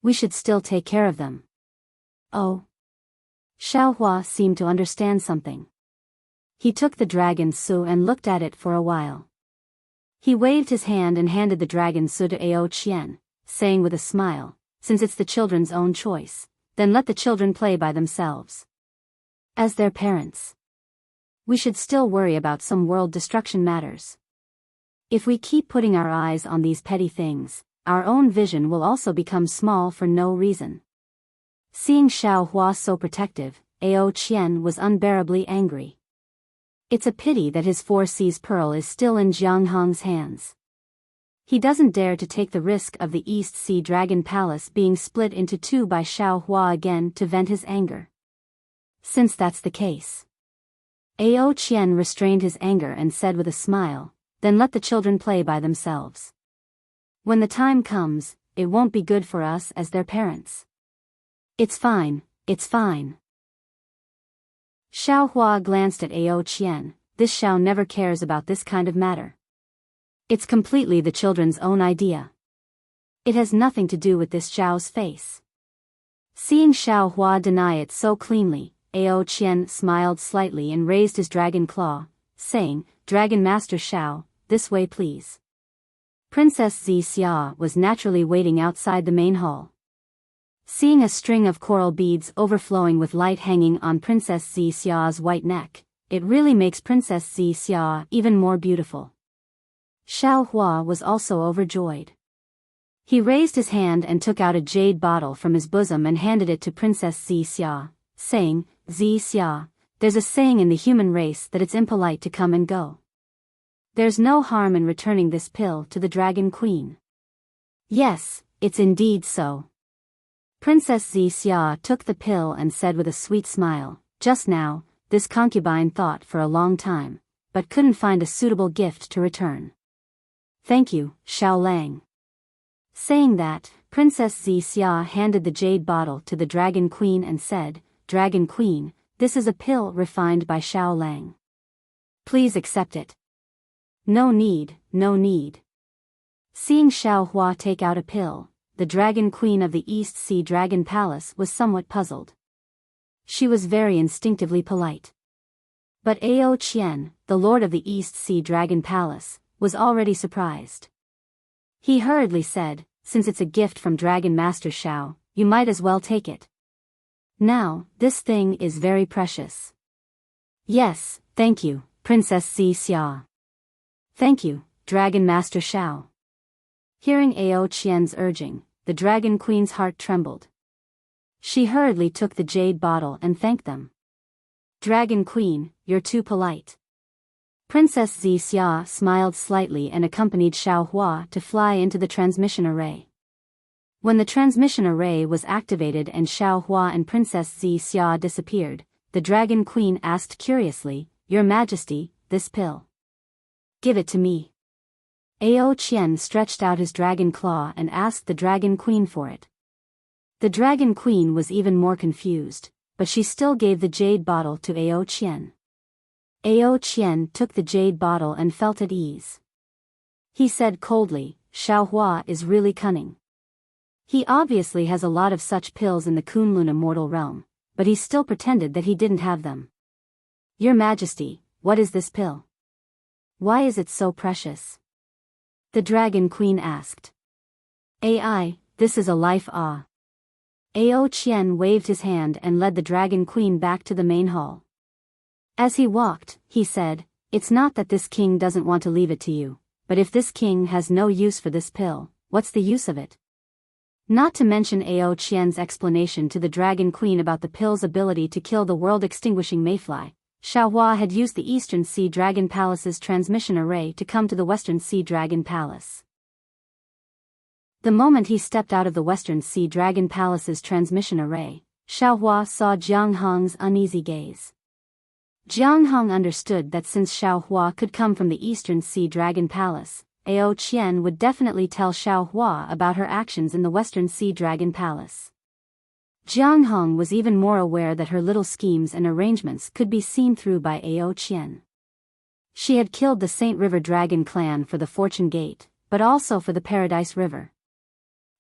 we should still take care of them. Oh. Xiaohua seemed to understand something. He took the dragon su and looked at it for a while. He waved his hand and handed the dragon su to Ao Qian, saying with a smile, since it's the children's own choice, then let the children play by themselves. As their parents, we should still worry about some world destruction matters. If we keep putting our eyes on these petty things, our own vision will also become small for no reason. Seeing Xiaohua so protective, Ao Qian was unbearably angry. It's a pity that his 4C's pearl is still in Jiang Hong's hands. He doesn't dare to take the risk of the East Sea Dragon Palace being split into two by Xiaohua again to vent his anger. Since that's the case, Ao Qian restrained his anger and said with a smile, then let the children play by themselves. When the time comes, it won't be good for us as their parents. It's fine, it's fine. Xiaohua glanced at Ao Qian. This Xiao never cares about this kind of matter. It's completely the children's own idea. It has nothing to do with this Xiao's face. Seeing Xiaohua deny it so cleanly, Ao Qian smiled slightly and raised his dragon claw, saying, Dragon Master Xiao, this way please. Princess Xixia was naturally waiting outside the main hall. Seeing a string of coral beads overflowing with light hanging on Princess Xixia's white neck, it really makes Princess Xixia even more beautiful. Xiaohua was also overjoyed. He raised his hand and took out a jade bottle from his bosom and handed it to Princess Xixia, saying, Xixia, there's a saying in the human race that it's impolite to come and go. There's no harm in returning this pill to the Dragon Queen. Yes, it's indeed so. Princess Xixia took the pill and said with a sweet smile, just now, this concubine thought for a long time, but couldn't find a suitable gift to return. Thank you, Xiaolang. Saying that, Princess Xixia handed the jade bottle to the Dragon Queen and said, Dragon Queen, this is a pill refined by Xiaolang. Please accept it. No need, no need. Seeing Xiaohua take out a pill, the Dragon Queen of the East Sea Dragon Palace was somewhat puzzled. She was very instinctively polite. But Ao Qian, the Lord of the East Sea Dragon Palace, was already surprised. He hurriedly said, since it's a gift from Dragon Master Xiao, you might as well take it. Now, this thing is very precious. Yes, thank you, Princess Xixia. Thank you, Dragon Master Xiao. Hearing Ao Qian's urging, the Dragon Queen's heart trembled. She hurriedly took the jade bottle and thanked them. Dragon Queen, you're too polite. Princess Xixia smiled slightly and accompanied Xiaohua to fly into the transmission array. When the transmission array was activated and Xiaohua and Princess Xixia disappeared, the Dragon Queen asked curiously, Your Majesty, this pill. Give it to me. Ao Qian stretched out his dragon claw and asked the Dragon Queen for it. The Dragon Queen was even more confused, but she still gave the jade bottle to Ao Qian. Ao Qian took the jade bottle and felt at ease. He said coldly, Xiaohua is really cunning. He obviously has a lot of such pills in the Kunlun immortal realm, but he still pretended that he didn't have them. Your Majesty, what is this pill? Why is it so precious? The Dragon Queen asked. Ai, this is a life Ao Qian waved his hand and led the Dragon Queen back to the main hall. As he walked, he said, It's not that this king doesn't want to leave it to you, but if this king has no use for this pill, what's the use of it? Not to mention Ao Qian's explanation to the Dragon Queen about the pill's ability to kill the world-extinguishing mayfly, Xiaohua had used the Eastern Sea Dragon Palace's transmission array to come to the Western Sea Dragon Palace. The moment he stepped out of the Western Sea Dragon Palace's transmission array, Xiaohua saw Jiang Hong's uneasy gaze. Jiang Hong understood that since Xiaohua could come from the Eastern Sea Dragon Palace, Ao Qian would definitely tell Xiaohua about her actions in the Western Sea Dragon Palace. Jiang Hong was even more aware that her little schemes and arrangements could be seen through by Ao Qian. She had killed the Saint River Dragon clan for the Fortune Gate, but also for the Paradise River.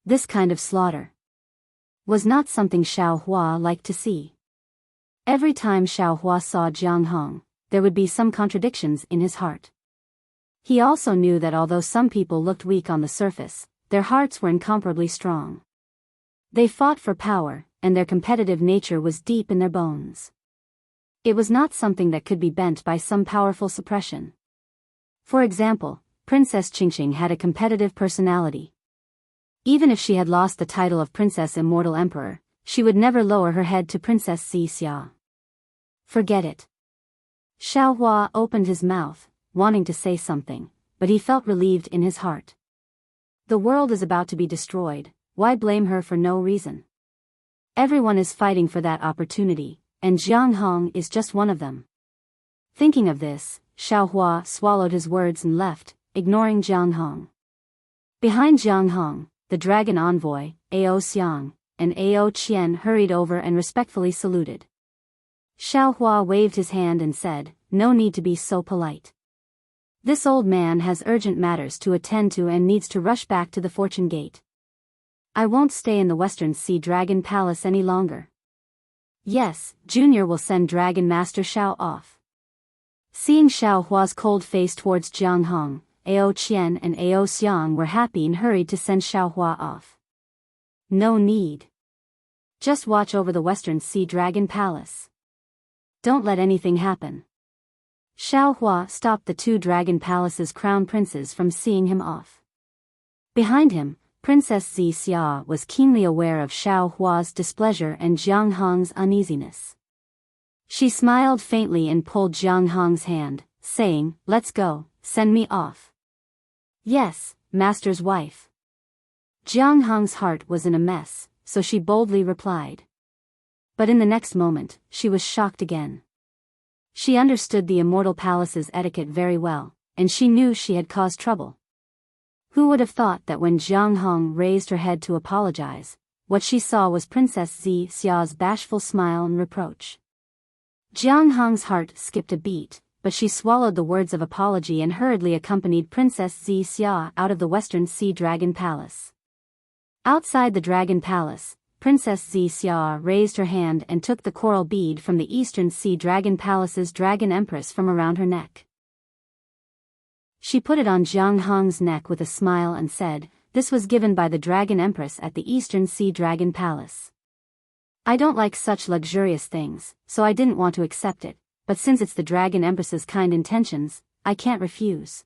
This kind of slaughter was not something Xiao Hua liked to see. Every time Xiao Hua saw Jiang Hong, there would be some contradictions in his heart. He also knew that although some people looked weak on the surface, their hearts were incomparably strong. They fought for power, and their competitive nature was deep in their bones. It was not something that could be bent by some powerful suppression. For example, Princess Qingqing had a competitive personality. Even if she had lost the title of Princess Immortal Emperor, she would never lower her head to Princess Xia. Forget it. Xiao Hua opened his mouth, wanting to say something, but he felt relieved in his heart. The world is about to be destroyed, why blame her for no reason? Everyone is fighting for that opportunity, and Jiang Hong is just one of them. Thinking of this, Xiao Hua swallowed his words and left, ignoring Jiang Hong. Behind Jiang Hong, the dragon envoy, Ao Xiang, and Ao Qian hurried over and respectfully saluted. Xiao Hua waved his hand and said, "No need to be so polite. This old man has urgent matters to attend to and needs to rush back to the Fortune Gate. I won't stay in the Western Sea Dragon Palace any longer. Yes, Junior will send Dragon Master Xiao off." Seeing Xiao Hua's cold face towards Jiang Hong, Ao Qian and Ao Xiang were happy and hurried to send Xiao Hua off. No need. Just watch over the Western Sea Dragon Palace. Don't let anything happen. Xiao Hua stopped the two Dragon Palace's crown princes from seeing him off. Behind him, Princess Xia was keenly aware of Xiao Hua's displeasure and Jiang Hong's uneasiness. She smiled faintly and pulled Jiang Hong's hand, saying, "Let's go, send me off." "Yes, master's wife." Jiang Hong's heart was in a mess, so she boldly replied. But in the next moment, she was shocked again. She understood the Immortal Palace's etiquette very well, and she knew she had caused trouble. Who would have thought that when Jiang Hong raised her head to apologize, what she saw was Princess Xia's bashful smile and reproach. Jiang Hong's heart skipped a beat, but she swallowed the words of apology and hurriedly accompanied Princess Xia out of the Western Sea Dragon Palace. Outside the Dragon Palace, Princess Xia raised her hand and took the coral bead from the Eastern Sea Dragon Palace's Dragon Empress from around her neck. She put it on Jiang Hong's neck with a smile and said, "This was given by the Dragon Empress at the Eastern Sea Dragon Palace. I don't like such luxurious things, so I didn't want to accept it, but since it's the Dragon Empress's kind intentions, I can't refuse."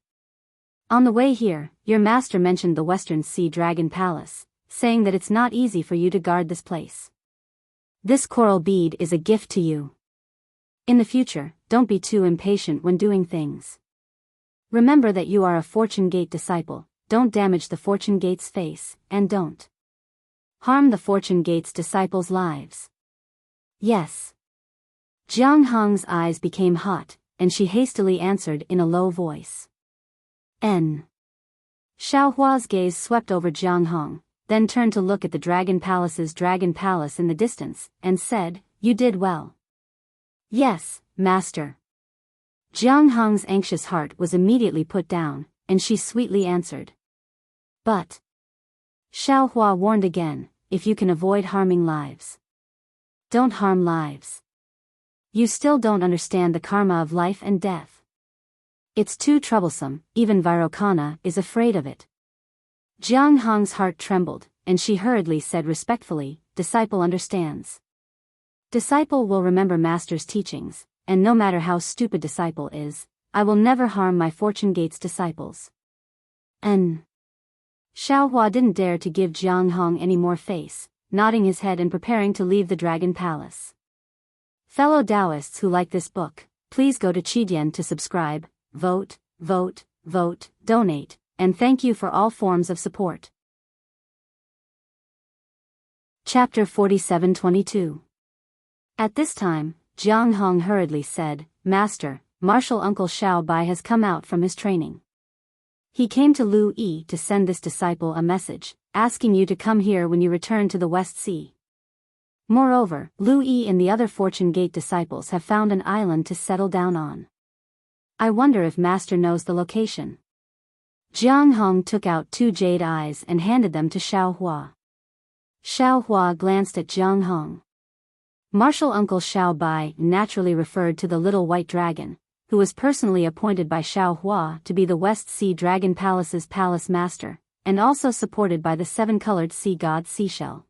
On the way here, your master mentioned the Western Sea Dragon Palace, saying that it's not easy for you to guard this place. This coral bead is a gift to you. In the future, don't be too impatient when doing things. Remember that you are a Fortune Gate disciple, don't damage the Fortune Gate's face, and don't harm the Fortune Gate's disciples' lives. Yes. Jiang Hong's eyes became hot, and she hastily answered in a low voice. N. Xiao Hua's gaze swept over Jiang Hong, then turned to look at the Dragon Palace's Dragon Palace in the distance, and said, "You did well." "Yes, master." Jiang Hong's anxious heart was immediately put down, and she sweetly answered. "But," Xiao Hua warned again, "if you can avoid harming lives, don't harm lives. You still don't understand the karma of life and death. It's too troublesome, even Vairocana is afraid of it." Jiang Hong's heart trembled, and she hurriedly said respectfully, "Disciple understands. Disciple will remember master's teachings, and no matter how stupid disciple is, I will never harm my Fortune Gate's disciples." And Xiao Hua didn't dare to give Jiang Hong any more face, nodding his head and preparing to leave the Dragon Palace. Fellow Taoists who like this book, please go to Qidian to subscribe, vote, donate, and thank you for all forms of support. Chapter 47-22. At this time, Jiang Hong hurriedly said, "Master, Martial Uncle Xiao Bai has come out from his training. He came to Lu Yi to send this disciple a message, asking you to come here when you return to the West Sea. Moreover, Lu Yi and the other Fortune Gate disciples have found an island to settle down on. I wonder if Master knows the location. Jiang Hong took out 2 jade eyes and handed them to Xiao Hua. Xiao Hua glanced at Jiang Hong. Martial Uncle Xiao Bai naturally referred to the little white dragon, who was personally appointed by Xiao Hua to be the West Sea Dragon Palace's palace master, and also supported by the 7-colored sea god Seashell.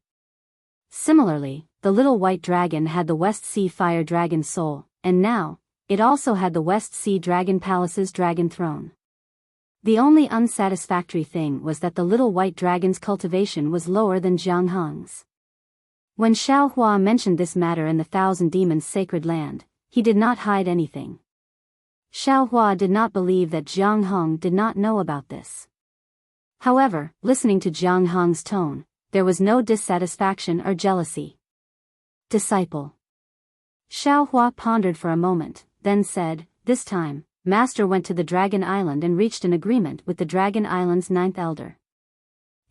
Similarly, the little white dragon had the West Sea Fire Dragon soul, and now, it also had the West Sea Dragon Palace's dragon throne. The only unsatisfactory thing was that the little white dragon's cultivation was lower than Jiang Hong's. When Xiao Hua mentioned this matter in the Thousand Demons' sacred land, he did not hide anything. Xiao Hua did not believe that Jiang Hong did not know about this. However, listening to Jiang Hong's tone, there was no dissatisfaction or jealousy. Disciple. Xiao Hua pondered for a moment, then said, "This time, Master went to the Dragon Island and reached an agreement with the Dragon Island's 9th elder.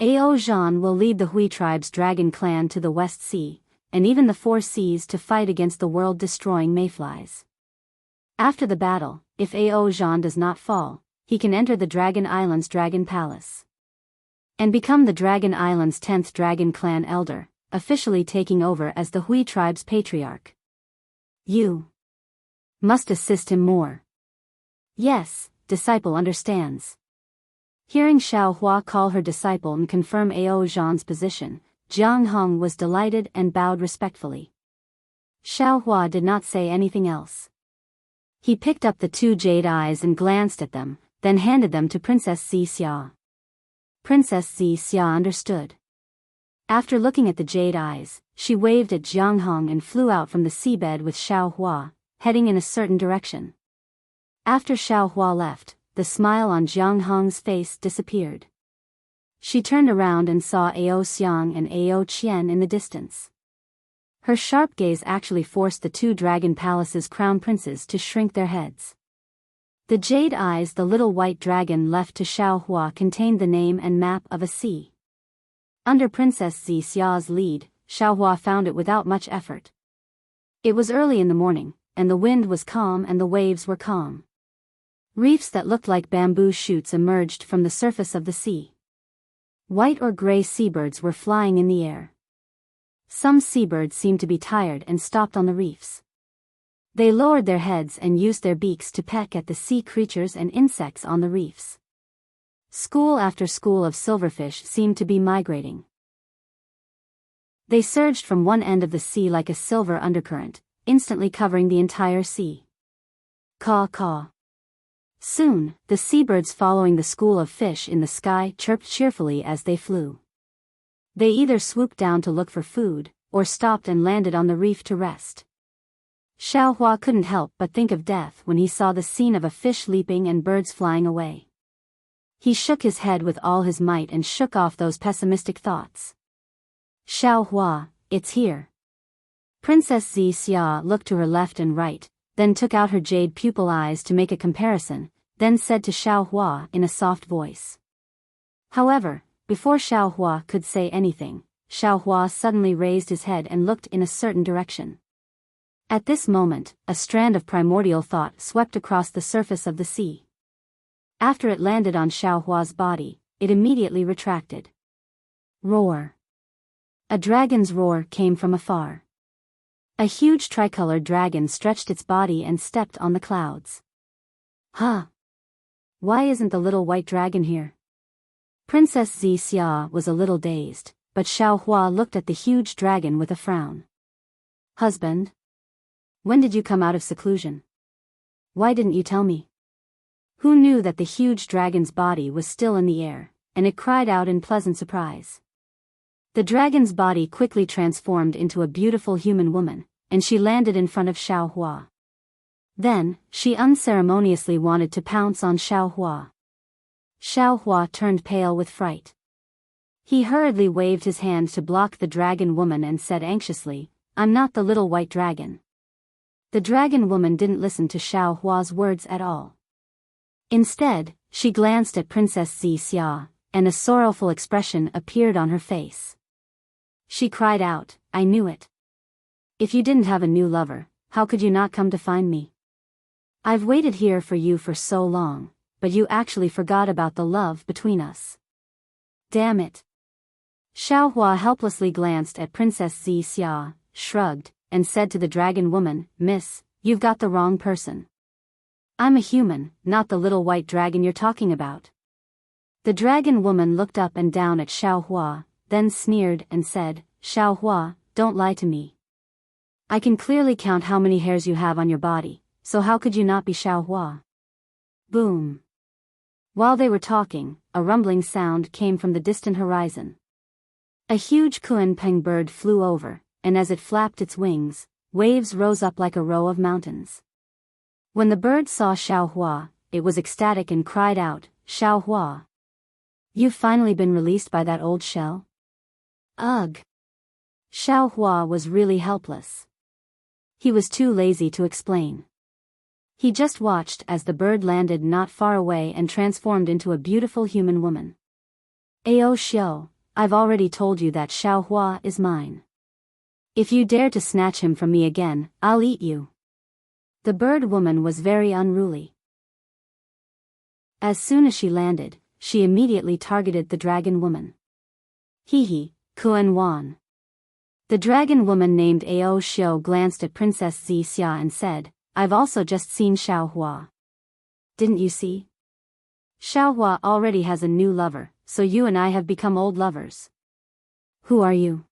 Ao Zhan will lead the Hui tribe's dragon clan to the West Sea, and even the 4 seas to fight against the world-destroying mayflies. After the battle, if Ao Zhan does not fall, he can enter the Dragon Island's Dragon Palace and become the Dragon Island's 10th Dragon Clan elder, officially taking over as the Hui tribe's patriarch. You must assist him more." "Yes, disciple understands." Hearing Xiao Hua call her disciple and confirm Ao Zhan's position, Jiang Hong was delighted and bowed respectfully. Xiao Hua did not say anything else. He picked up the 2 jade eyes and glanced at them, then handed them to Princess Xixia. Princess Xixia understood. After looking at the jade eyes, she waved at Jiang Hong and flew out from the seabed with Xiao Hua, heading in a certain direction. After Xiao Hua left, the smile on Jiang Hong's face disappeared. She turned around and saw Ao Xiang and Ao Qian in the distance. Her sharp gaze actually forced the 2 Dragon Palace's crown princes to shrink their heads. The jade eyes the little white dragon left to Xiao Hua contained the name and map of a sea. Under Princess Xixia's lead, Xiao Hua found it without much effort. It was early in the morning, and the wind was calm and the waves were calm. Reefs that looked like bamboo shoots emerged from the surface of the sea. White or gray seabirds were flying in the air. Some seabirds seemed to be tired and stopped on the reefs. They lowered their heads and used their beaks to peck at the sea creatures and insects on the reefs. School after school of silverfish seemed to be migrating. They surged from one end of the sea like a silver undercurrent, instantly covering the entire sea. Caw caw. Soon, the seabirds following the school of fish in the sky chirped cheerfully as they flew. They either swooped down to look for food, or stopped and landed on the reef to rest. Xiao Hua couldn't help but think of death when he saw the scene of a fish leaping and birds flying away. He shook his head with all his might and shook off those pessimistic thoughts. "Xiao Hua, it's here." Princess Xixia looked to her left and right, then took out her jade pupil eyes to make a comparison, then said to Xiao Hua in a soft voice. However, before Xiao Hua could say anything, Xiao Hua suddenly raised his head and looked in a certain direction. At this moment, a strand of primordial thought swept across the surface of the sea. After it landed on Xiao Hua's body, it immediately retracted. Roar. A dragon's roar came from afar. A huge tricolored dragon stretched its body and stepped on the clouds. Huh! Why isn't the little white dragon here? Princess Xixia was a little dazed, but Xiao Hua looked at the huge dragon with a frown. Husband? When did you come out of seclusion? Why didn't you tell me? Who knew that the huge dragon's body was still in the air, and it cried out in pleasant surprise. The dragon's body quickly transformed into a beautiful human woman, and she landed in front of Xiao Hua. Then, she unceremoniously wanted to pounce on Xiao Hua. Xiao Hua turned pale with fright. He hurriedly waved his hand to block the dragon woman and said anxiously, "I'm not the little white dragon." The dragon woman didn't listen to Xiao Hua's words at all. Instead, she glanced at Princess Xixia, and a sorrowful expression appeared on her face. She cried out, "I knew it. If you didn't have a new lover, how could you not come to find me? I've waited here for you for so long, but you actually forgot about the love between us. Damn it. Xiaohua helplessly glanced at Princess Xixia, shrugged, and said to the dragon woman, Miss, you've got the wrong person. I'm a human, not the little white dragon you're talking about. The dragon woman looked up and down at Xiaohua, then sneered and said, Xiaohua, don't lie to me. I can clearly count how many hairs you have on your body, so how could you not be Xiaohua? Boom. While they were talking, a rumbling sound came from the distant horizon. A huge Kunpeng bird flew over, and as it flapped its wings, waves rose up like a row of mountains. When the bird saw Xiaohua, it was ecstatic and cried out, Xiaohua. You've finally been released by that old shell? Ugh. Xiaohua was really helpless. He was too lazy to explain. He just watched as the bird landed not far away and transformed into a beautiful human woman. Ao Xiao, I've already told you that Xiaohua is mine. If you dare to snatch him from me again, I'll eat you. The bird woman was very unruly. As soon as she landed, she immediately targeted the dragon woman. Hehe, Kuan Wan. The dragon woman named Ao Xiao glanced at Princess Xixia and said, I've also just seen Xiaohua. Didn't you see? Xiaohua already has a new lover, so you and I have become old lovers. Who are you?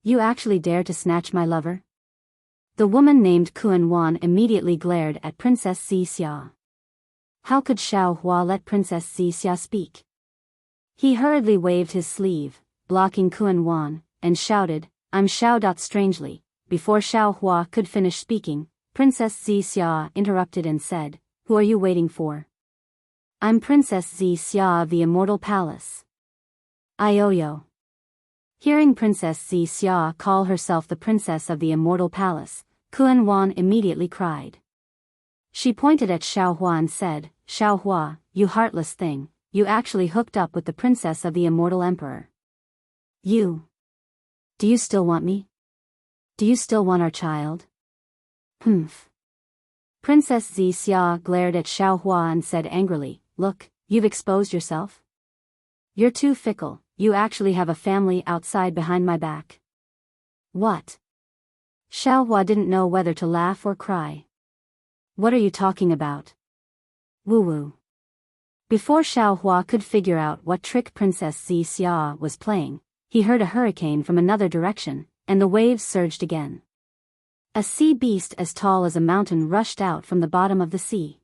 You actually dare to snatch my lover? The woman named Kuan Wan immediately glared at Princess Xixia. How could Xiaohua let Princess Xixia speak? He hurriedly waved his sleeve, blocking Kuan Wan, and shouted, I'm Xiao. Strangely, before Xiaohua could finish speaking, Princess Xixia interrupted and said, Who are you waiting for? I'm Princess Xixia of the Immortal Palace. Ioyo. Hearing Princess Xixia call herself the Princess of the Immortal Palace, Kuan Wan immediately cried. She pointed at Xiaohua and said, Xiaohua, you heartless thing, you actually hooked up with the Princess of the Immortal Emperor. You. Do you still want me? Do you still want our child? Humph. Princess Xixia glared at Xiaohua and said angrily, Look, you've exposed yourself. You're too fickle, you actually have a family outside behind my back. What? Xiaohua didn't know whether to laugh or cry. What are you talking about? Woo-woo. Before Xiaohua could figure out what trick Princess Xixia was playing, he heard a hurricane from another direction, and the waves surged again. A sea beast as tall as a mountain rushed out from the bottom of the sea.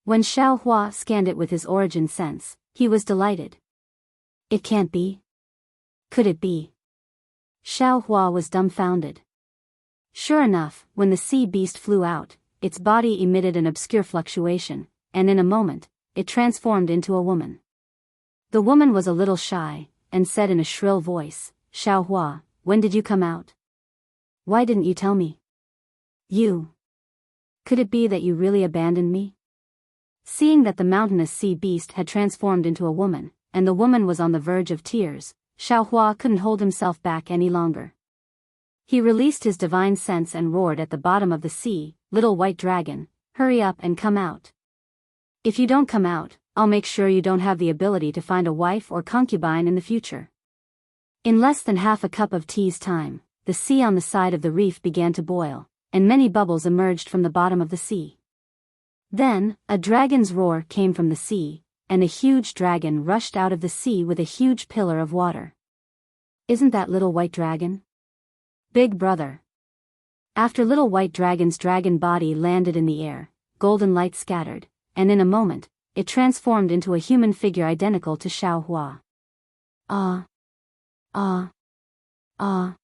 When Xiaohua scanned it with his origin sense, he was delighted. It can't be. Could it be? Xiaohua was dumbfounded. Sure enough, when the sea beast flew out, its body emitted an obscure fluctuation, and in a moment, it transformed into a woman. The woman was a little shy, and said in a shrill voice, Xiaohua, when did you come out? Why didn't you tell me? You. Could it be that you really abandoned me? Seeing that the mountainous sea beast had transformed into a woman, and the woman was on the verge of tears, Xiaohua couldn't hold himself back any longer. He released his divine sense and roared at the bottom of the sea, Little white dragon, hurry up and come out. If you don't come out, I'll make sure you don't have the ability to find a wife or concubine in the future. In less than half a cup of tea's time, the sea on the side of the reef began to boil, and many bubbles emerged from the bottom of the sea. Then, a dragon's roar came from the sea, and a huge dragon rushed out of the sea with a huge pillar of water. Isn't that Little White Dragon? Big brother. After Little White Dragon's dragon body landed in the air, golden light scattered, and in a moment, it transformed into a human figure identical to Xiaohua. Ah. Ah. Ah.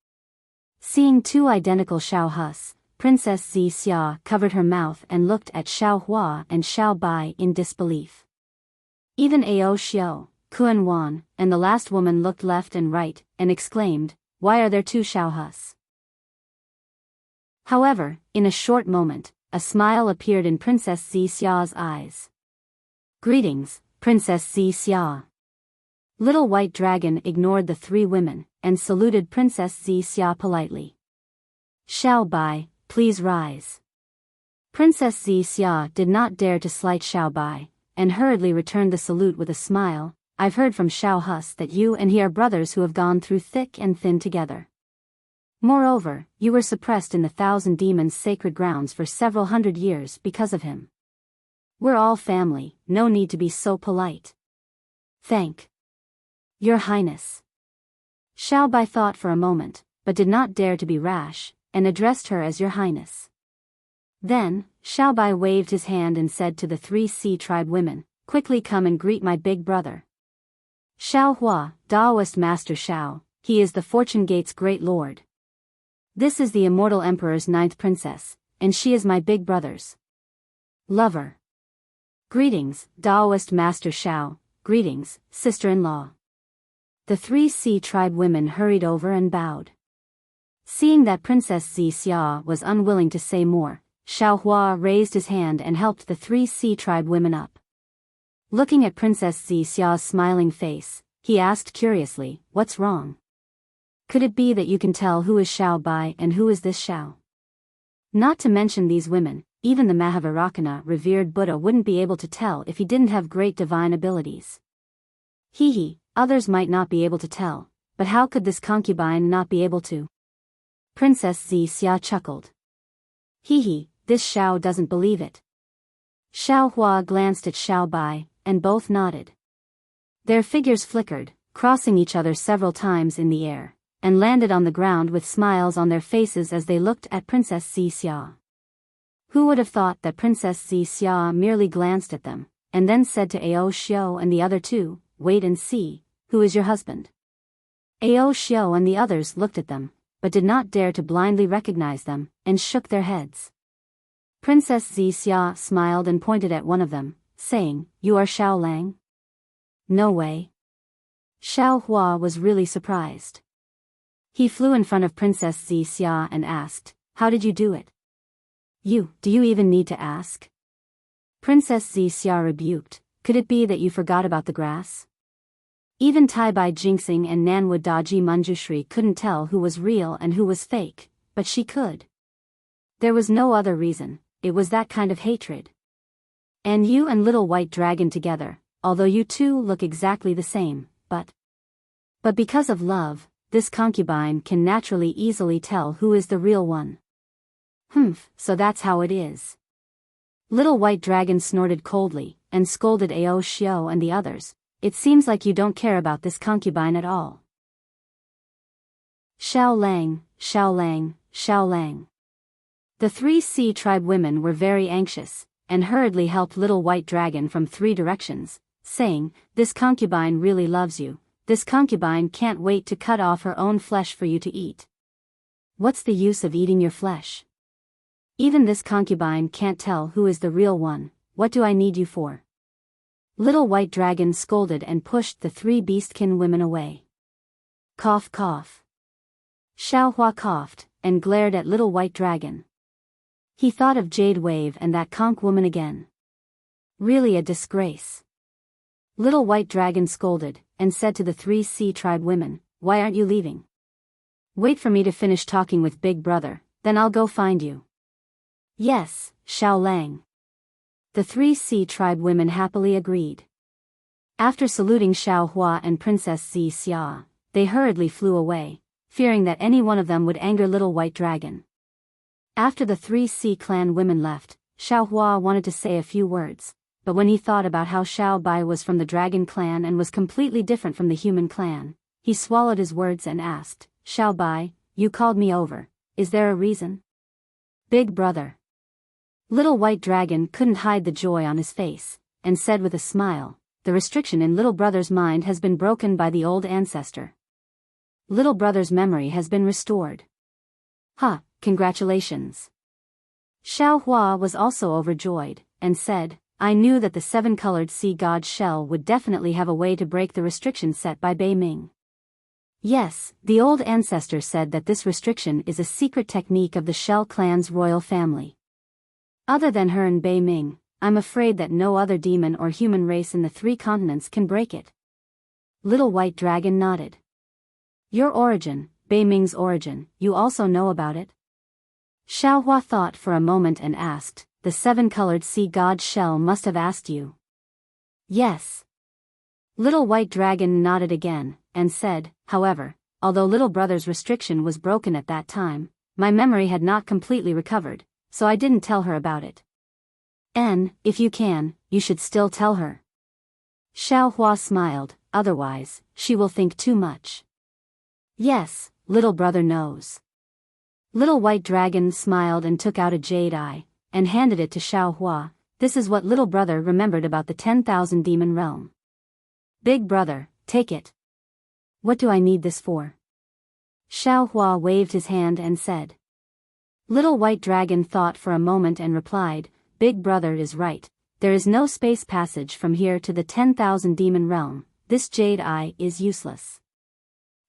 Seeing two identical Xiaohus, Princess Xixia covered her mouth and looked at Xiaohua and Xiaobai in disbelief. Even Ao Xiao, Kuan Wan, and the last woman looked left and right, and exclaimed, Why are there two Xiaohus? However, in a short moment, a smile appeared in Princess Xixia's eyes. Greetings, Princess Xixia. Little White Dragon ignored the three women, and saluted Princess Xixia politely. Xiaobai, please rise. Princess Xia did not dare to slight Xiao Bai, and hurriedly returned the salute with a smile. I've heard from Xiao Hus that you and he are brothers who have gone through thick and thin together. Moreover, you were suppressed in the Thousand Demons' sacred grounds for several hundred years because of him. We're all family, no need to be so polite. Thank Your Highness. Xiao Bai thought for a moment, but did not dare to be rash, and addressed her as Your Highness. Then, Xiao Bai waved his hand and said to the 3 Sea tribe women, quickly come and greet my big brother. Xiao Hua, Daoist Master Xiao, he is the Fortune Gate's great lord. This is the Immortal Emperor's 9th princess, and she is my big brother's lover. Greetings, Daoist Master Xiao, greetings, sister-in-law. The 3 Sea tribe women hurried over and bowed. Seeing that Princess Xia was unwilling to say more, Xiao Hua raised his hand and helped the 3 Sea tribe women up. Looking at Princess Xia's smiling face, he asked curiously, what's wrong? Could it be that you can tell who is Xiao Bai and who is this Xiao? Not to mention these women, even the Mahavairakana revered Buddha wouldn't be able to tell if he didn't have great divine abilities. Others might not be able to tell, but how could this concubine not be able to? Princess Xia chuckled. This Xiao doesn't believe it. Xiao Hua glanced at Xiao Bai, and both nodded. Their figures flickered, crossing each other several times in the air, and landed on the ground with smiles on their faces as they looked at Princess Xia. Who would have thought that Princess Xia merely glanced at them, and then said to Ao Xiao and the other 2, wait and see, who is your husband? Ao Xiao and the others looked at them, but did not dare to blindly recognize them, and shook their heads. Princess Xia smiled and pointed at one of them, saying, you are Xiao Lang? No way. Xiao Hua was really surprised. He flew in front of Princess Xia and asked, how did you do it? Do you even need to ask? Princess Xia rebuked, could it be that you forgot about the grass? Even Tai Bai Jinxing and Nanwood Daji Manjushri couldn't tell who was real and who was fake, but she could. There was no other reason, it was that kind of hatred. And you and Little White Dragon together, although you 2 look exactly the same, but because of love, this concubine can naturally easily tell who is the real one. So that's how it is. Little White Dragon snorted coldly, and scolded Ao Xiao and the others, it seems like you don't care about this concubine at all. Xiao Lang, Xiao Lang, Xiao Lang. The 3 Sea tribe women were very anxious, and hurriedly helped Little White Dragon from 3 directions, saying, this concubine really loves you, this concubine can't wait to cut off her own flesh for you to eat. What's the use of eating your flesh? Even this concubine can't tell who is the real one, what do I need you for? Little White Dragon scolded and pushed the 3 Beastkin women away. Cough cough. Xiao Hua coughed, and glared at Little White Dragon. He thought of Jade Wave and that conch woman again. Really a disgrace. Little White Dragon scolded, and said to the 3 Sea tribe women, why aren't you leaving? Wait for me to finish talking with Big Brother, then I'll go find you. Yes, Xiao Lang. The 3 Sea tribe women happily agreed. After saluting Xiao Hua and Princess Xia, they hurriedly flew away, fearing that any one of them would anger Little White Dragon. After the 3 Sea clan women left, Xiao Hua wanted to say a few words, but when he thought about how Xiao Bai was from the Dragon clan and was completely different from the human clan, he swallowed his words and asked, Xiao Bai, you called me over, is there a reason? Big Brother. Little White Dragon couldn't hide the joy on his face, and said with a smile, the restriction in Little Brother's mind has been broken by the old ancestor. Little Brother's memory has been restored. Congratulations. Xiao Hua was also overjoyed, and said, I knew that the 7-colored sea god shell would definitely have a way to break the restriction set by Bei Ming. Yes, the old ancestor said that this restriction is a secret technique of the Shell clan's royal family. Other than her and Bei Ming, I'm afraid that no other demon or human race in the 3 continents can break it. Little White Dragon nodded. Your origin, Bei Ming's origin, you also know about it? Xiao Hua thought for a moment and asked, the 7-colored sea god shell must have asked you. Yes. Little White Dragon nodded again, and said, however, although little brother's restriction was broken at that time, my memory had not completely recovered, so I didn't tell her about it. And, if you can, you should still tell her. Xiao Hua smiled, otherwise, she will think too much. Yes, little brother knows. Little White Dragon smiled and took out a jade eye, and handed it to Xiao Hua. This is what little brother remembered about the 10,000 demon realm. Big brother, take it. What do I need this for? Xiao Hua waved his hand and said. Little White Dragon thought for a moment and replied, Big brother is right, there is no space passage from here to the 10,000 demon realm, this jade eye is useless.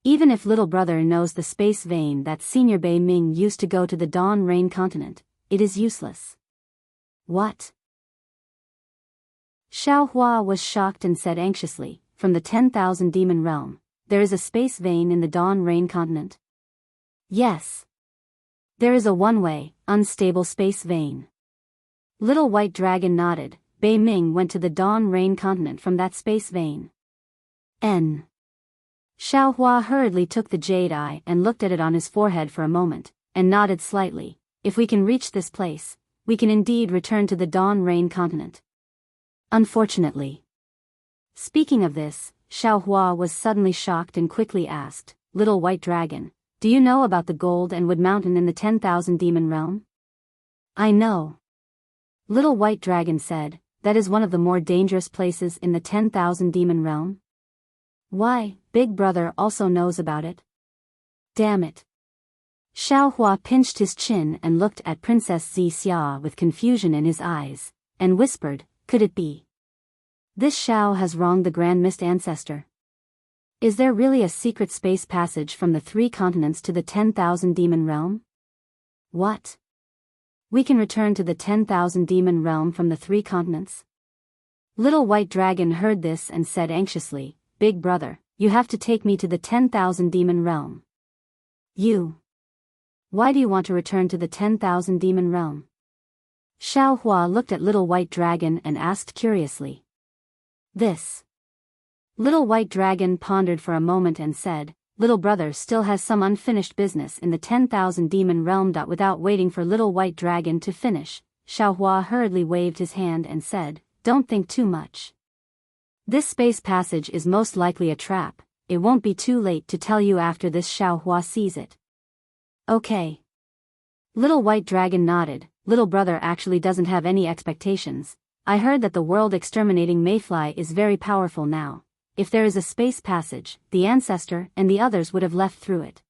Even if little brother knows the space vein that Senior Bei Ming used to go to the Dawn Rain continent, it is useless. What? Xiao Hua was shocked and said anxiously, from the 10,000 demon realm, there is a space vein in the Dawn Rain continent? Yes. There is a one-way, unstable space vein. Little White Dragon nodded. Bei Ming went to the Dawn Rain continent from that space vein. N. Xiao Hua hurriedly took the jade eye and looked at it on his forehead for a moment, and nodded slightly. If we can reach this place, we can indeed return to the Dawn Rain continent. Unfortunately. Speaking of this, Xiao Hua was suddenly shocked and quickly asked, Little White Dragon, do you know about the Gold and Wood Mountain in the 10,000 demon realm? I know. Little White Dragon said, that is one of the more dangerous places in the 10,000 demon realm. Why, Big brother also knows about it. Damn it. Xiao Hua pinched his chin and looked at Princess Xixia with confusion in his eyes, and whispered, could it be? This Xiao has wronged the Grand Mist Ancestor. Is there really a secret space passage from the 3 continents to the 10,000 demon realm? What? We can return to the 10,000 demon realm from the 3 continents? Little White Dragon heard this and said anxiously, Big brother, you have to take me to the 10,000 demon realm. You. Why do you want to return to the 10,000 demon realm? Xiao Hua looked at Little White Dragon and asked curiously. This. Little White Dragon pondered for a moment and said, Little brother still has some unfinished business in the 10,000 demon realm. Without waiting for Little White Dragon to finish, Xiao Hua hurriedly waved his hand and said, don't think too much. This space passage is most likely a trap, it won't be too late to tell you after this. Xiao Hua sees it. Okay. Little White Dragon nodded. Little brother actually doesn't have any expectations. I heard that the world exterminating mayfly is very powerful now. If there is a space passage, the ancestor and the others would have left through it.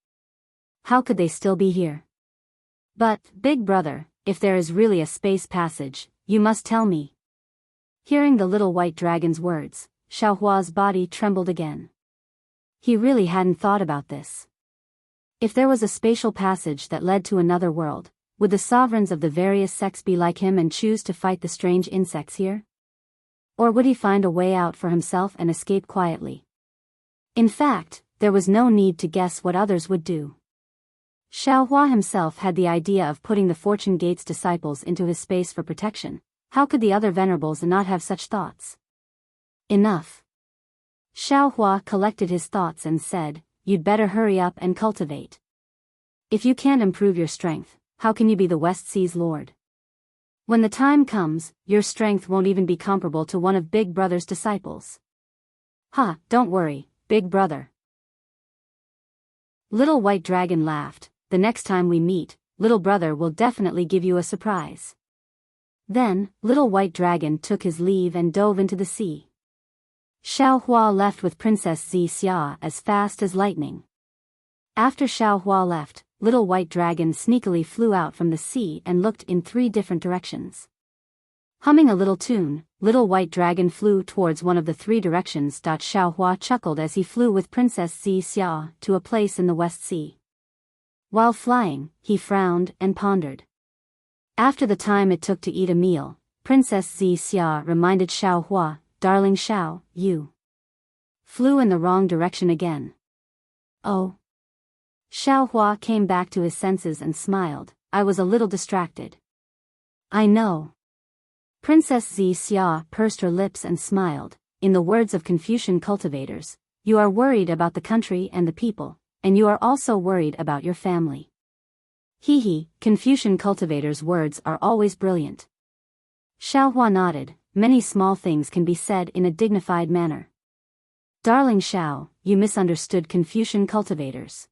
How could they still be here? But, Big brother, if there is really a space passage, you must tell me. Hearing the Little White Dragon's words, Xiao Hua's body trembled again. He really hadn't thought about this. If there was a spatial passage that led to another world, would the sovereigns of the various sects be like him and choose to fight the strange insects here? Or would he find a way out for himself and escape quietly? In fact, there was no need to guess what others would do. Xiao Hua himself had the idea of putting the Fortune Gate's disciples into his space for protection. How could the other venerables not have such thoughts? Enough. Xiao Hua collected his thoughts and said, you'd better hurry up and cultivate. If you can't improve your strength, how can you be the West Sea's lord? When the time comes, your strength won't even be comparable to one of Big Brother's disciples. Ha, don't worry, Big Brother. Little White Dragon laughed. The next time we meet, Little Brother will definitely give you a surprise. Then, Little White Dragon took his leave and dove into the sea. Xiao Hua left with Princess Xixia as fast as lightning. After Xiao Hua left, Little White Dragon sneakily flew out from the sea and looked in 3 different directions. Humming a little tune, Little White Dragon flew towards one of the 3 directions. Xiao Hua chuckled as he flew with Princess Xixia to a place in the West Sea. While flying, he frowned and pondered. After the time it took to eat a meal, Princess Xixia reminded Xiao Hua, Darling Xiao, you flew in the wrong direction again. Oh. Xiao Hua came back to his senses and smiled, I was a little distracted. I know. Princess Xia pursed her lips and smiled. In the words of Confucian cultivators, you are worried about the country and the people, and you are also worried about your family. Hee, Confucian cultivators' words are always brilliant. Xiaohua nodded. Many small things can be said in a dignified manner. Darling Xiao, you misunderstood Confucian cultivators.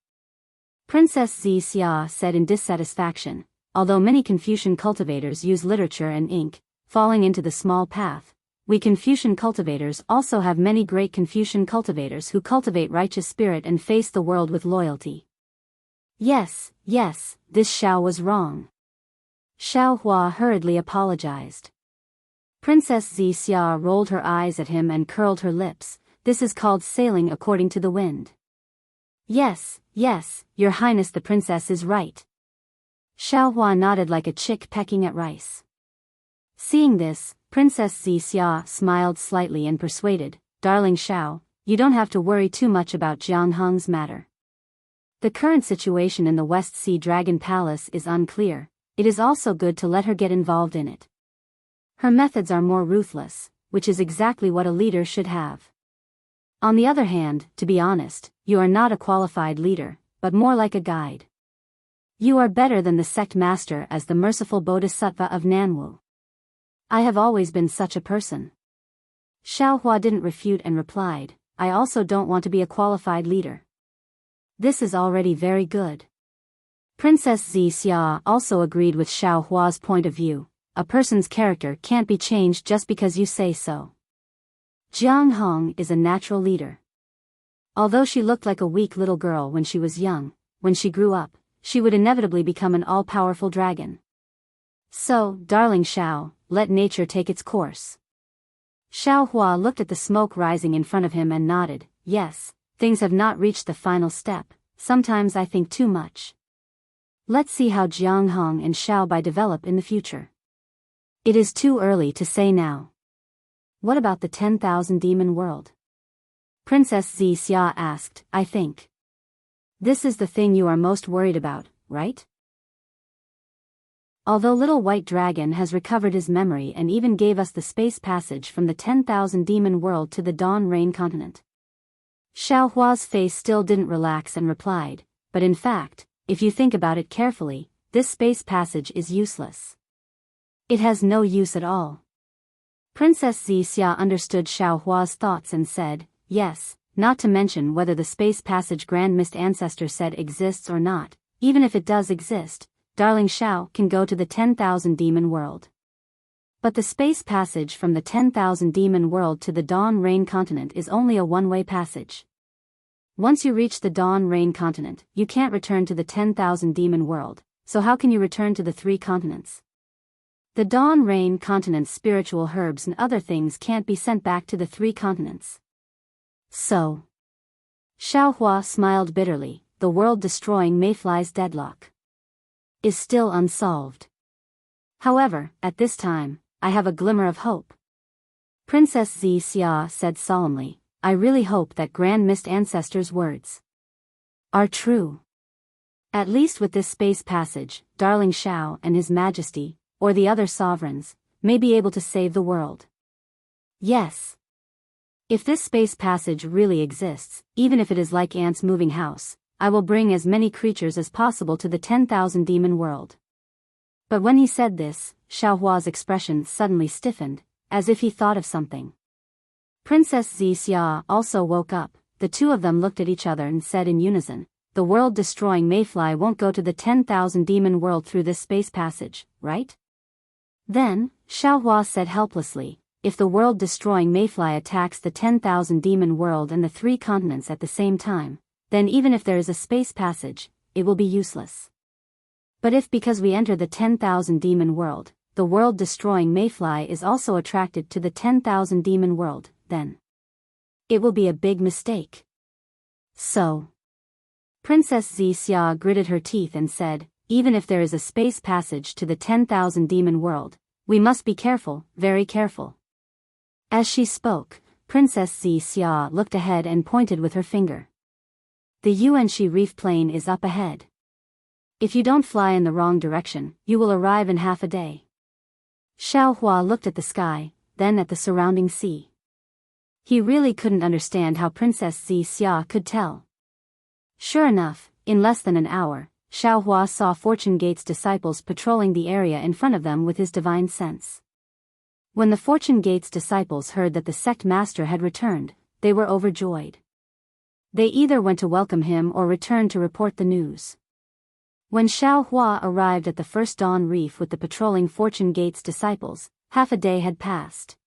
Princess Xia said in dissatisfaction. Although many Confucian cultivators use literature and ink, falling into the small path, we Confucian cultivators also have many great Confucian cultivators who cultivate righteous spirit and face the world with loyalty. Yes, this Xiao was wrong. Xiaohua hurriedly apologized. Princess Xia rolled her eyes at him and curled her lips. This is called sailing according to the wind. Yes, Your Highness the princess is right. Xiaohua nodded like a chick pecking at rice. Seeing this, Princess Xia smiled slightly and persuaded, Darling Xiao, you don't have to worry too much about Jiang Heng's matter. The current situation in the West Sea Dragon Palace is unclear. It is also good to let her get involved in it. Her methods are more ruthless, which is exactly what a leader should have. On the other hand, to be honest, you are not a qualified leader, but more like a guide. You are better than the sect master as the merciful bodhisattva of Nanwu. I have always been such a person. Xiaohua didn't refute and replied, I also don't want to be a qualified leader. This is already very good. Princess Xia also agreed with Xiaohua's point of view. A person's character can't be changed just because you say so. Jiang Heng is a natural leader. Although she looked like a weak little girl when she was young, when she grew up, she would inevitably become an all-powerful dragon. So, darling Xiao, let nature take its course. Xiaohua looked at the smoke rising in front of him and nodded, yes, things have not reached the final step, sometimes I think too much. Let's see how Jiang Heng and Xiaobai develop in the future. It is too early to say now. What about the 10,000 demon world? Princess Xia asked, I think. This is the thing you are most worried about, right? Although Little White Dragon has recovered his memory and even gave us the space passage from the 10,000 demon world to the Dawn Rain continent. Xiaohua's face still didn't relax and replied, but in fact, if you think about it carefully, this space passage is useless. It has no use at all. Princess Xia understood Xiaohua's thoughts and said, yes, not to mention whether the space passage Grand Mist Ancestor said exists or not, even if it does exist, darling Xiao can go to the 10,000 demon world. But the space passage from the 10,000 demon world to the Dawn Rain continent is only a one-way passage. Once you reach the Dawn Rain continent, you can't return to the 10,000 demon world, so how can you return to the three continents? The Dawn Rain continent's spiritual herbs and other things can't be sent back to the three continents. So. Xiaohua smiled bitterly, the world-destroying mayfly's deadlock is still unsolved. However, at this time, I have a glimmer of hope. Princess Xia said solemnly, I really hope that Grand Mist Ancestor's words are true. At least with this space passage, darling Xiao and His Majesty, or the other sovereigns, may be able to save the world. Yes. If this space passage really exists, even if it is like ants moving house, I will bring as many creatures as possible to the 10,000 demon world. But when he said this, Xiaohua's expression suddenly stiffened, as if he thought of something. Princess Xia also woke up. The two of them looked at each other and said in unison, the world-destroying mayfly won't go to the 10,000 demon world through this space passage, right? Then, Xiaohua said helplessly, if the world-destroying mayfly attacks the 10,000 demon world and the three continents at the same time, then even if there is a space passage, it will be useless. But if because we enter the 10,000 demon world, the world-destroying mayfly is also attracted to the 10,000 demon world, then it will be a big mistake. So. Princess Xia gritted her teeth and said, even if there is a space passage to the 10,000 demon world, we must be careful, very careful. As she spoke, Princess Xia looked ahead and pointed with her finger. The Yuanxi Reef Plain is up ahead. If you don't fly in the wrong direction, you will arrive in half a day. Xiao Hua looked at the sky, then at the surrounding sea. He really couldn't understand how Princess Xia could tell. Sure enough, in less than an hour, Xiao Hua saw Fortune Gate's disciples patrolling the area in front of them with his divine sense. When the Fortune Gate's disciples heard that the sect master had returned, they were overjoyed. They either went to welcome him or returned to report the news. When Xiao Hua arrived at the first dawn reef with the patrolling Fortune Gate's disciples, half a day had passed.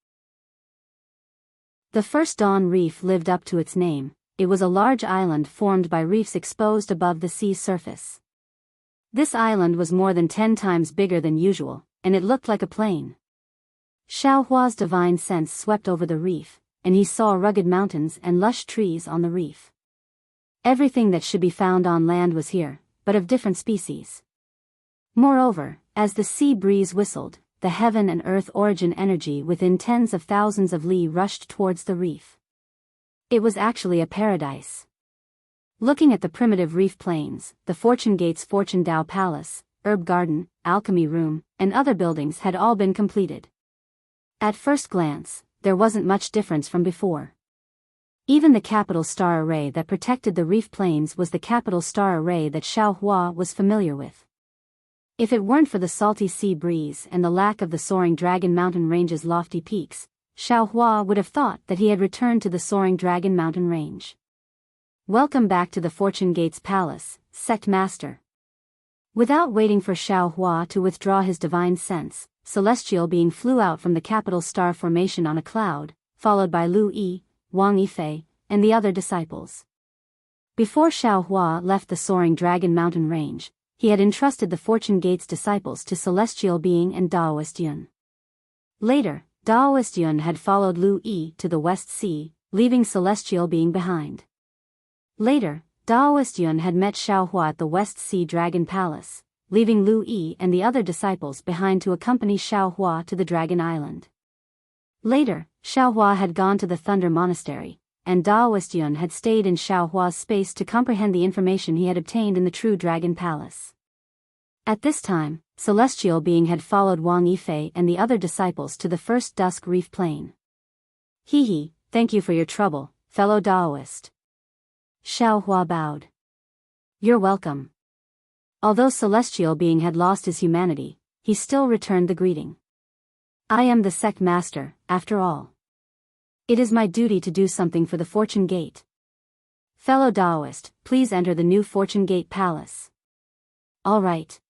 The first dawn reef lived up to its name. It was a large island formed by reefs exposed above the sea's surface. This island was more than 10 times bigger than usual, and it looked like a plain. Xiao Hua's divine sense swept over the reef, and he saw rugged mountains and lush trees on the reef. Everything that should be found on land was here, but of different species. Moreover, as the sea breeze whistled, the heaven and earth origin energy within tens of thousands of li rushed towards the reef. It was actually a paradise. Looking at the primitive reef plains, the Fortune Gate's Fortune Dao Palace, Herb Garden, Alchemy Room, and other buildings had all been completed. At first glance, there wasn't much difference from before. Even the capital star array that protected the reef plains was the capital star array that Xiao Hua was familiar with. If it weren't for the salty sea breeze and the lack of the soaring Dragon Mountain Range's lofty peaks, Xiao Hua would have thought that he had returned to the soaring Dragon Mountain Range. Welcome back to the Fortune Gate's palace, Sect Master. Without waiting for Xiao Hua to withdraw his divine sense, Celestial Being flew out from the capital star formation on a cloud, followed by Lu Yi, Wang Yifei, and the other disciples. Before Xiao Hua left the soaring Dragon Mountain Range, he had entrusted the Fortune Gate's disciples to Celestial Being and Daoist Yun. Later, Daoist Yun had followed Lu Yi to the West Sea, leaving Celestial Being behind. Later, Daoist Yun had met Xiao Hua at the West Sea Dragon Palace, leaving Lu Yi and the other disciples behind to accompany Xiao Hua to the Dragon Island. Later, Xiao Hua had gone to the Thunder Monastery, and Daoist Yun had stayed in Xiao Hua's space to comprehend the information he had obtained in the True Dragon Palace. At this time, Celestial Being had followed Wang Yifei and the other disciples to the first Dusk Reef Plain. Hee, thank you for your trouble, fellow Daoist. Xiao Hua bowed. You're welcome. Although Celestial Being had lost his humanity, he still returned the greeting. I am the Sect Master, after all. It is my duty to do something for the Fortune Gate. Fellow Daoist, please enter the new Fortune Gate Palace. All right.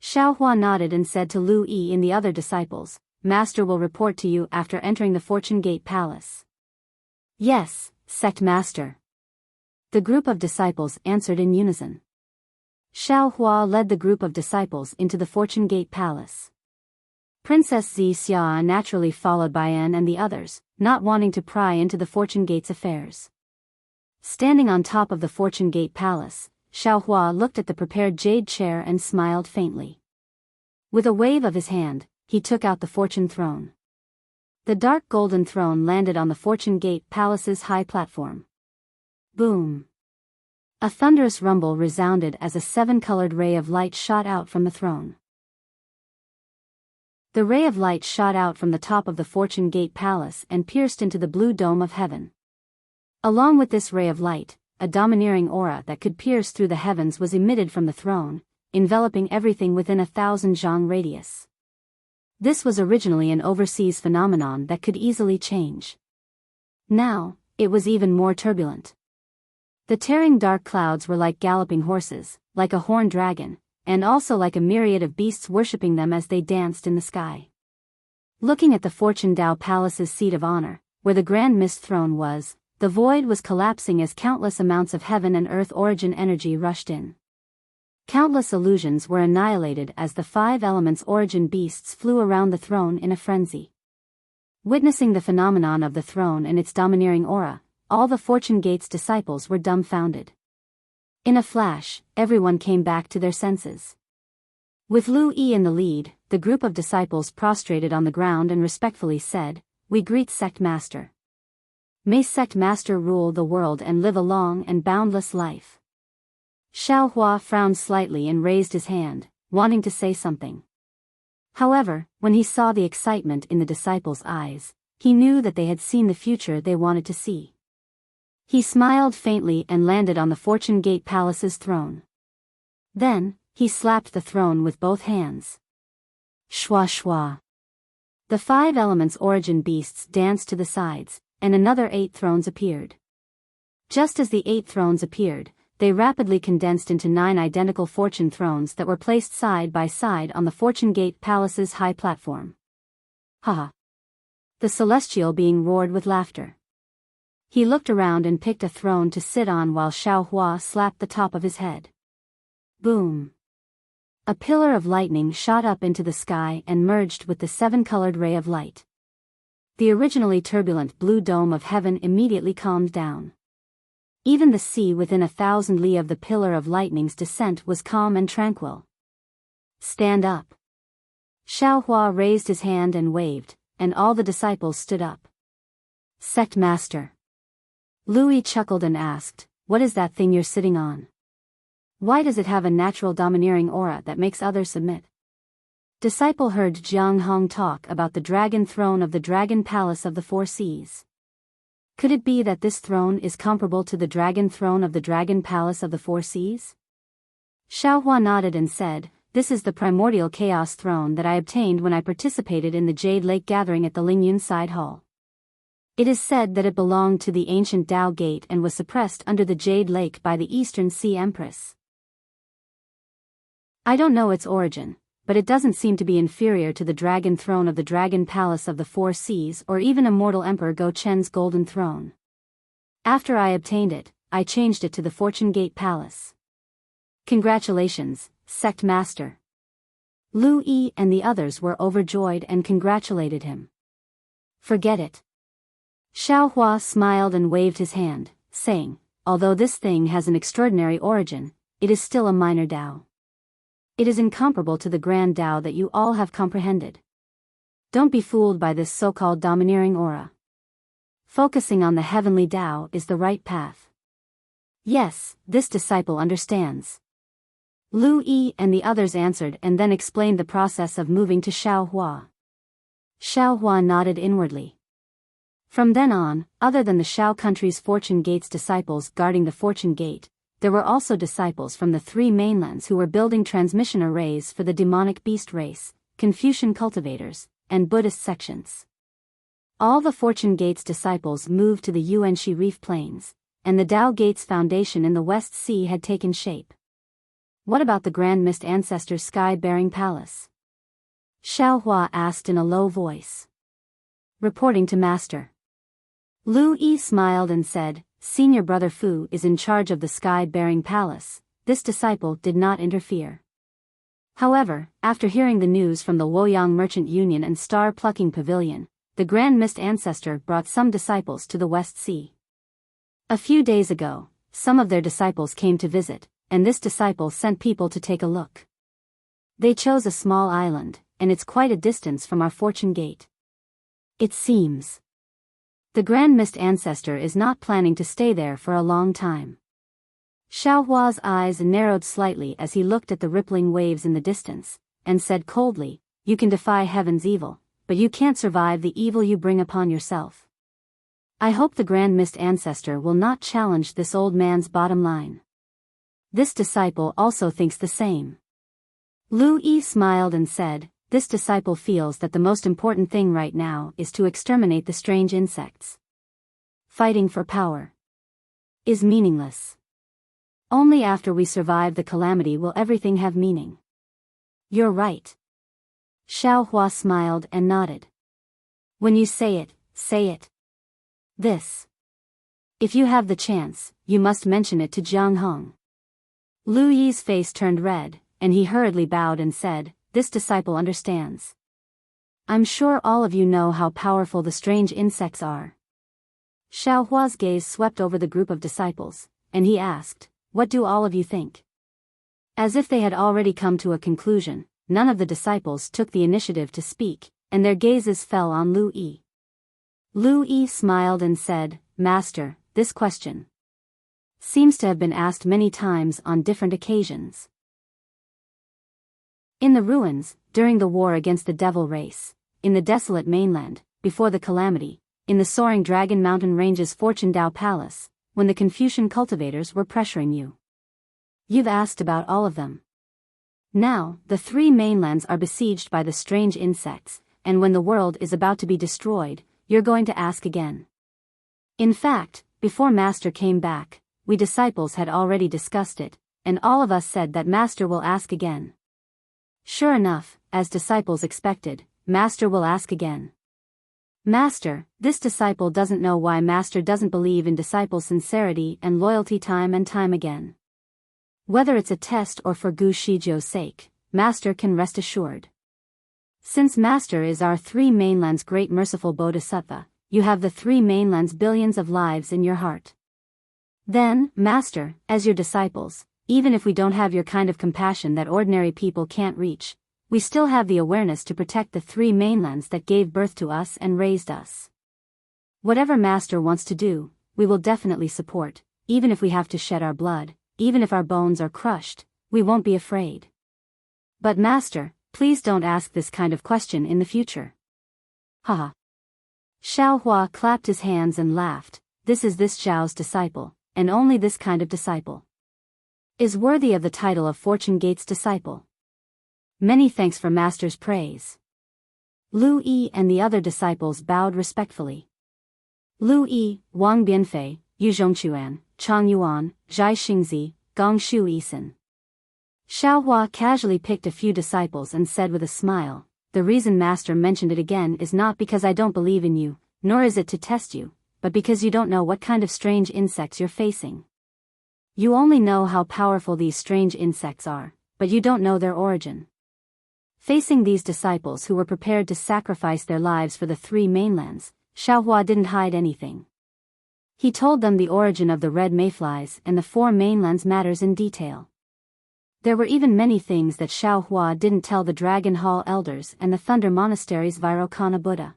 Xiao Hua nodded and said to Lu Yi and the other disciples, Master will report to you after entering the Fortune Gate Palace. Yes, Sect Master. The group of disciples answered in unison. Xiao Hua led the group of disciples into the Fortune Gate Palace. Princess Xia naturally followed Biyao and the others, not wanting to pry into the Fortune Gate's affairs. Standing on top of the Fortune Gate Palace, Xiao Hua looked at the prepared jade chair and smiled faintly. With a wave of his hand, he took out the Fortune Throne. The dark golden throne landed on the Fortune Gate Palace's high platform. Boom! A thunderous rumble resounded as a 7-colored ray of light shot out from the throne. The ray of light shot out from the top of the Fortune Gate Palace and pierced into the blue dome of heaven. Along with this ray of light, a domineering aura that could pierce through the heavens was emitted from the throne, enveloping everything within 1,000 zhang radius. This was originally an overseas phenomenon that could easily change. Now, it was even more turbulent. The tearing dark clouds were like galloping horses, like a horned dragon, and also like a myriad of beasts worshipping them as they danced in the sky. Looking at the Fortune Dao Palace's seat of honor, where the Grand Mist Throne was, the void was collapsing as countless amounts of heaven and earth origin energy rushed in. Countless illusions were annihilated as the 5 elements origin beasts flew around the throne in a frenzy. Witnessing the phenomenon of the throne and its domineering aura, all the Fortune Gate's disciples were dumbfounded. In a flash, everyone came back to their senses. With Lu Yi in the lead, the group of disciples prostrated on the ground and respectfully said, We greet Sect Master. May Sect Master rule the world and live a long and boundless life. Xiao Hua frowned slightly and raised his hand, wanting to say something. However, when he saw the excitement in the disciples' eyes, he knew that they had seen the future they wanted to see. He smiled faintly and landed on the Fortune Gate Palace's throne. Then, he slapped the throne with both hands. Shwa shwa. The 5 elements origin beasts danced to the sides, and another 8 thrones appeared. Just as the 8 thrones appeared, they rapidly condensed into 9 identical fortune thrones that were placed side by side on the Fortune Gate Palace's high platform. Ha! The celestial being roared with laughter. He looked around and picked a throne to sit on while Xiao Hua slapped the top of his head. Boom! A pillar of lightning shot up into the sky and merged with the 7-colored ray of light. The originally turbulent blue dome of heaven immediately calmed down. Even the sea within 1,000 li of the pillar of lightning's descent was calm and tranquil. Stand up. Xiao Hua raised his hand and waved, and all the disciples stood up. Sect Master. Louis chuckled and asked, "What is that thing you're sitting on? Why does it have a natural domineering aura that makes others submit?" Disciple heard Jiang Hong talk about the dragon throne of the Dragon Palace of the 4 Seas. Could it be that this throne is comparable to the dragon throne of the Dragon Palace of the 4 Seas? Xiao Hua nodded and said, "This is the primordial chaos throne that I obtained when I participated in the Jade Lake gathering at the Lingyun Side Hall. It is said that it belonged to the ancient Dao Gate and was suppressed under the Jade Lake by the Eastern Sea Empress. I don't know its origin, but it doesn't seem to be inferior to the dragon throne of the Dragon Palace of the 4 Seas or even Immortal Emperor Go Chen's golden throne. After I obtained it, I changed it to the Fortune Gate Palace. Congratulations, Sect Master." Lu Yi and the others were overjoyed and congratulated him. "Forget it." Xiao Hua smiled and waved his hand, saying, "Although this thing has an extraordinary origin, it is still a minor Dao. It is incomparable to the grand Dao that you all have comprehended. Don't be fooled by this so-called domineering aura. Focusing on the heavenly Dao is the right path." "Yes, this disciple understands." Lu Yi and the others answered and then explained the process of moving to Xiao Hua. Xiao Hua nodded inwardly. From then on, other than the Xiao country's Fortune Gate's disciples guarding the Fortune Gate, there were also disciples from the 3 mainlands who were building transmission arrays for the demonic beast race, Confucian cultivators, and Buddhist sections. All the Fortune Gate's disciples moved to the Yuanxi Reef Plains, and the Dao Gate's foundation in the West Sea had taken shape. "What about the Grand Mist Ancestor's sky-bearing palace?" Xiao Hua asked in a low voice. "Reporting to Master." Lu Yi smiled and said, "Senior Brother Fu is in charge of the sky-bearing palace." This disciple did not interfere. However, after hearing the news from the Luoyang Merchant Union and Star-Plucking Pavilion, the Grand Mist Ancestor brought some disciples to the West Sea. A few days ago, some of their disciples came to visit, and this disciple sent people to take a look. They chose a small island, and it's quite a distance from our Fortune Gate. It seems the Grand Mist Ancestor is not planning to stay there for a long time. Xiao Hua's eyes narrowed slightly as he looked at the rippling waves in the distance, and said coldly, "You can defy heaven's evil, but you can't survive the evil you bring upon yourself. I hope the Grand Mist Ancestor will not challenge this old man's bottom line." This disciple also thinks the same. Lu Yi smiled and said, "This disciple feels that the most important thing right now is to exterminate the strange insects. Fighting for power is meaningless. Only after we survive the calamity will everything have meaning." "You're right." Xiao Hua smiled and nodded. "When you say it, say it. This. If you have the chance, you must mention it to Jiang Hong." Lu Yi's face turned red, and he hurriedly bowed and said, "This disciple understands. I'm sure all of you know how powerful the strange insects are." Xiao Hua's gaze swept over the group of disciples, and he asked, "What do all of you think?" As if they had already come to a conclusion, none of the disciples took the initiative to speak, and their gazes fell on Lu Yi. Lu Yi smiled and said, "Master, this question seems to have been asked many times on different occasions." In the ruins, during the war against the devil race, in the desolate mainland, before the calamity, in the soaring Dragon Mountain Range's Fortune Dao Palace, when the Confucian cultivators were pressuring you. You've asked about all of them. Now, the three mainlands are besieged by the strange insects, and when the world is about to be destroyed, you're going to ask again. In fact, before Master came back, we disciples had already discussed it, and all of us said that Master will ask again. Sure enough, as disciples expected, Master will ask again. Master, this disciple doesn't know why Master doesn't believe in disciple sincerity and loyalty time and time again. Whether it's a test or for Gu Shizhou's sake, Master can rest assured. Since Master is our three mainlands' great merciful Bodhisattva, you have the three mainlands' billions of lives in your heart. Then, Master, as your disciples, even if we don't have your kind of compassion that ordinary people can't reach, we still have the awareness to protect the three mainlands that gave birth to us and raised us. Whatever Master wants to do, we will definitely support, even if we have to shed our blood, even if our bones are crushed, we won't be afraid. But Master, please don't ask this kind of question in the future. Haha. Xiaohua clapped his hands and laughed. This Zhao's disciple, and only this kind of disciple is worthy of the title of Fortune Gate's disciple. Many thanks for Master's praise. Lu Yi and the other disciples bowed respectfully. Lu Yi, Wang Bianfei, Yu Zhongquan, Chang Yuan, Zhai Xingzi, Gong Shu Yisan. Xiaohua casually picked a few disciples and said with a smile, the reason Master mentioned it again is not because I don't believe in you, nor is it to test you, but because you don't know what kind of strange insects you're facing. You only know how powerful these strange insects are, but you don't know their origin. Facing these disciples who were prepared to sacrifice their lives for the three mainlands, Xiaohua didn't hide anything. He told them the origin of the red mayflies and the four mainlands matters in detail. There were even many things that Xiaohua didn't tell the Dragon Hall elders and the Thunder Monastery's Vairocana Buddha.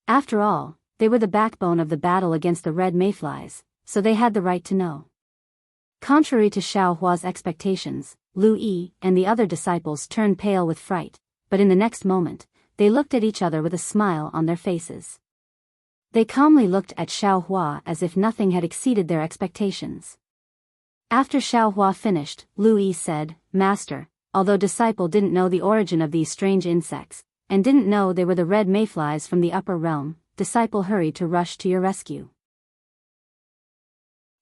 After all, they were the backbone of the battle against the red mayflies, so they had the right to know. Contrary to Xiaohua's expectations, Lu Yi and the other disciples turned pale with fright, but in the next moment, they looked at each other with a smile on their faces. They calmly looked at Xiaohua as if nothing had exceeded their expectations. After Xiaohua finished, Lu Yi said, Master, although disciple didn't know the origin of these strange insects, and didn't know they were the red mayflies from the upper realm, disciple hurried to rush to your rescue.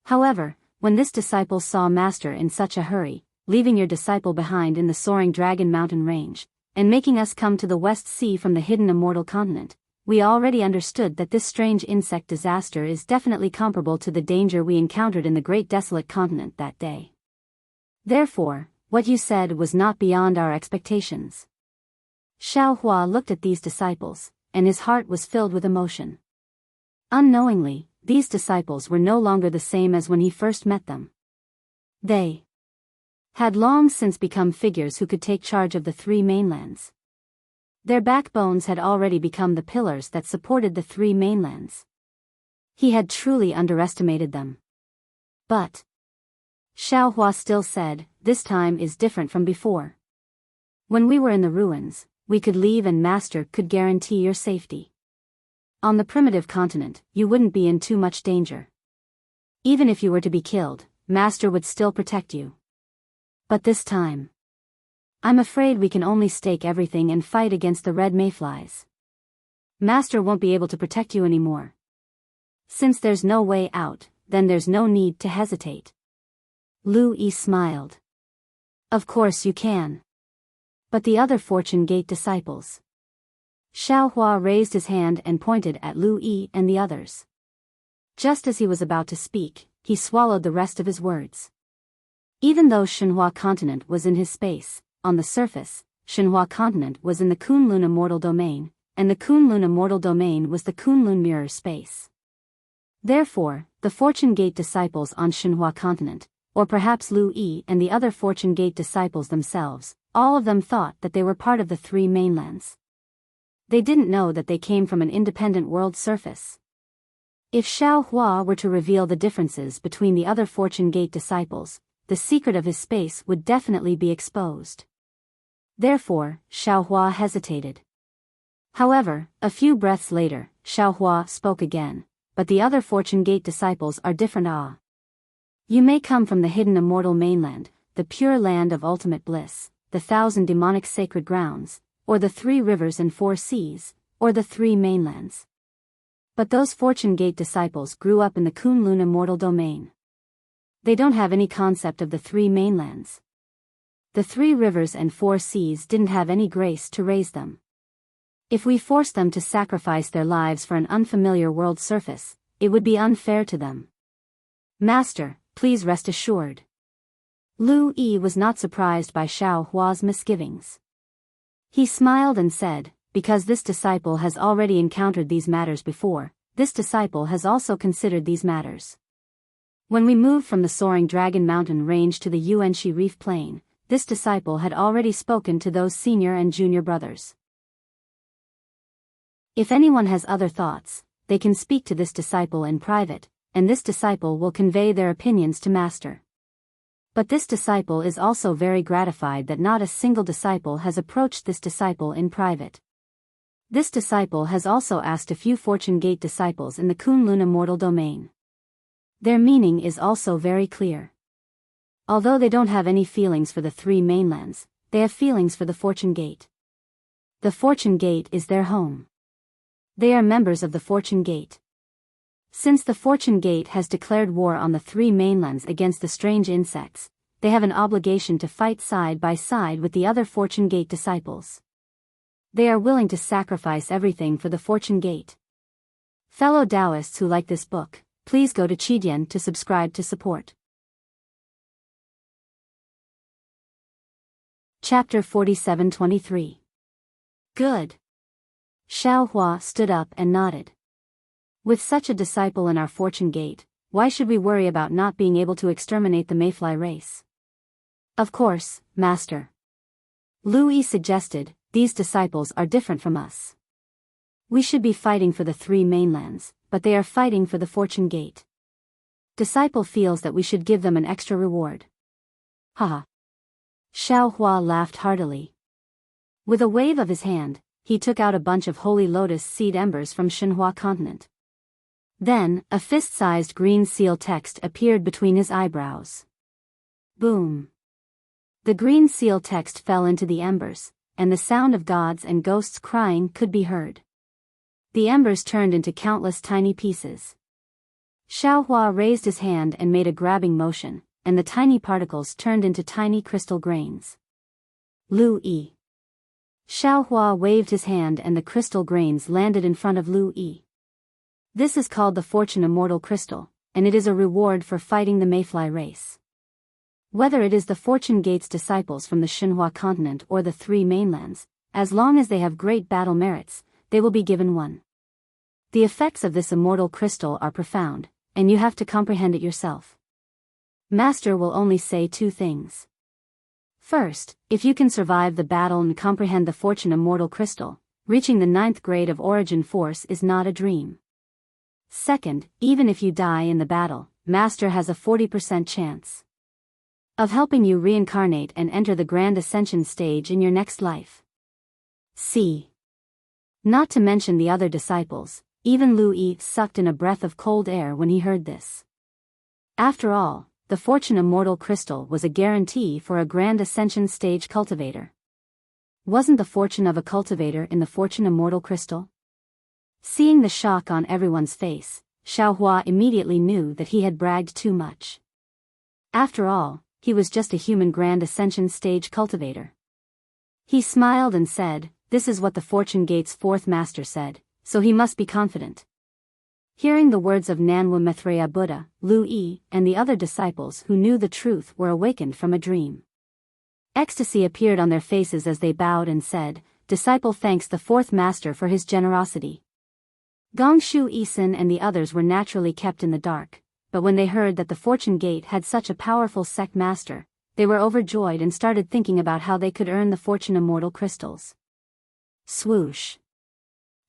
However, when this disciple saw Master in such a hurry, leaving your disciple behind in the soaring Dragon Mountain Range, and making us come to the West Sea from the hidden Immortal continent, we already understood that this strange insect disaster is definitely comparable to the danger we encountered in the Great Desolate Continent that day. Therefore, what you said was not beyond our expectations. Xiaohua looked at these disciples, and his heart was filled with emotion. Unknowingly, these disciples were no longer the same as when he first met them. They had long since become figures who could take charge of the three mainlands. Their backbones had already become the pillars that supported the three mainlands. He had truly underestimated them. But Xiaohua still said, this time is different from before. When we were in the ruins, we could leave and Master could guarantee your safety. On the primitive continent, you wouldn't be in too much danger. Even if you were to be killed, Master would still protect you. But this time, I'm afraid we can only stake everything and fight against the red mayflies. Master won't be able to protect you anymore. Since there's no way out, then there's no need to hesitate. Lu Yi smiled. Of course you can. But the other Fortune Gate disciples. Xiaohua raised his hand and pointed at Lu Yi and the others. Just as he was about to speak, he swallowed the rest of his words. Even though Shenhua continent was in his space, on the surface, Shenhua continent was in the Kunlun Immortal domain, and the Kunlun Immortal domain was the Kunlun mirror space. Therefore, the Fortune Gate disciples on Shenhua continent, or perhaps Lu Yi and the other Fortune Gate disciples themselves, all of them thought that they were part of the three mainlands. They didn't know that they came from an independent world surface. If Xiaohua were to reveal the differences between the other Fortune Gate disciples, the secret of his space would definitely be exposed. Therefore, Xiaohua hesitated. However, a few breaths later, Xiaohua spoke again. But the other Fortune Gate disciples are different. You may come from the hidden immortal mainland, the pure land of ultimate bliss, the 1,000 demonic sacred grounds, or the 3 rivers and 4 seas, or the 3 mainlands. But those Fortune Gate disciples grew up in the Kunlun immortal domain. They don't have any concept of the 3 mainlands. The 3 rivers and 4 seas didn't have any grace to raise them. If we force them to sacrifice their lives for an unfamiliar world surface, it would be unfair to them. Master, please rest assured. Lu Yi was not surprised by Xiao Hua's misgivings. He smiled and said, because this disciple has already encountered these matters before, this disciple has also considered these matters. When we moved from the soaring Dragon Mountain range to the Yuanxi Reef Plain, this disciple had already spoken to those senior and junior brothers. If anyone has other thoughts, they can speak to this disciple in private, and this disciple will convey their opinions to Master. But this disciple is also very gratified that not a single disciple has approached this disciple in private. This disciple has also asked a few Fortune Gate disciples in the Kunlun immortal domain. Their meaning is also very clear. Although they don't have any feelings for the 3 mainlands, they have feelings for the Fortune Gate. The Fortune Gate is their home. They are members of the Fortune Gate. Since the Fortune Gate has declared war on the 3 mainlands against the strange insects, they have an obligation to fight side by side with the other Fortune Gate disciples. They are willing to sacrifice everything for the Fortune Gate. Fellow Taoists who like this book, please go to Qidian to subscribe to support. Chapter 47-23. Good. Xiao Hua stood up and nodded. With such a disciple in our Fortune Gate, why should we worry about not being able to exterminate the mayfly race? Of course, Master. Lu Yi suggested, these disciples are different from us. We should be fighting for the 3 mainlands, but they are fighting for the Fortune Gate. Disciple feels that we should give them an extra reward. Haha. Xiao Hua laughed heartily. With a wave of his hand, he took out a bunch of holy lotus seed embers from Shenhua continent. Then, a fist-sized green seal text appeared between his eyebrows. Boom. The green seal text fell into the embers, and the sound of gods and ghosts crying could be heard. The embers turned into countless tiny pieces. Xiao Hua raised his hand and made a grabbing motion, and the tiny particles turned into tiny crystal grains. Lu Yi. Xiao Hua waved his hand and the crystal grains landed in front of Lu Yi. This is called the Fortune Immortal Crystal, and it is a reward for fighting the mayfly race. Whether it is the Fortune Gate's disciples from the Shenhua continent or the 3 mainlands, as long as they have great battle merits, they will be given one. The effects of this immortal crystal are profound, and you have to comprehend it yourself. Master will only say 2 things. First, if you can survive the battle and comprehend the Fortune Immortal Crystal, reaching the 9th grade of Origin Force is not a dream. Second, even if you die in the battle, Master has a 40% chance of helping you reincarnate and enter the Grand Ascension stage in your next life. See. Not to mention the other disciples, even Lu Yi sucked in a breath of cold air when he heard this. After all, the Fortune Immortal Crystal was a guarantee for a Grand Ascension stage cultivator. Wasn't the fortune of a cultivator in the Fortune Immortal Crystal? Seeing the shock on everyone's face, Xiao Hua immediately knew that he had bragged too much. After all, he was just a human Grand Ascension stage cultivator. He smiled and said, this is what the Fortune Gate's 4th master said, so he must be confident. Hearing the words of Nanwu Maitreya Buddha, Lu Yi, and the other disciples who knew the truth were awakened from a dream. Ecstasy appeared on their faces as they bowed and said, Disciple thanks the 4th master for his generosity. Gongshu Isin and the others were naturally kept in the dark, but when they heard that the Fortune Gate had such a powerful sect master, they were overjoyed and started thinking about how they could earn the Fortune Immortal Crystals. Swoosh.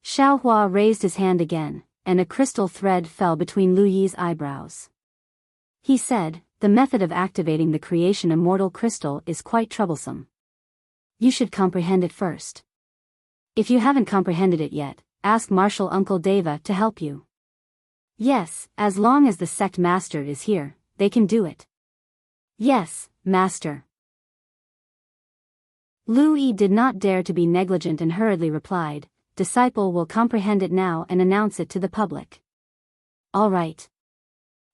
Xiao Hua raised his hand again, and a crystal thread fell between Lu Yi's eyebrows. He said, the method of activating the creation immortal crystal is quite troublesome. You should comprehend it first. If you haven't comprehended it yet, ask Marshal Uncle Deva to help you. Yes, as long as the sect master is here, they can do it. Yes, master. Lu Yi did not dare to be negligent and hurriedly replied, disciple will comprehend it now and announce it to the public. All right.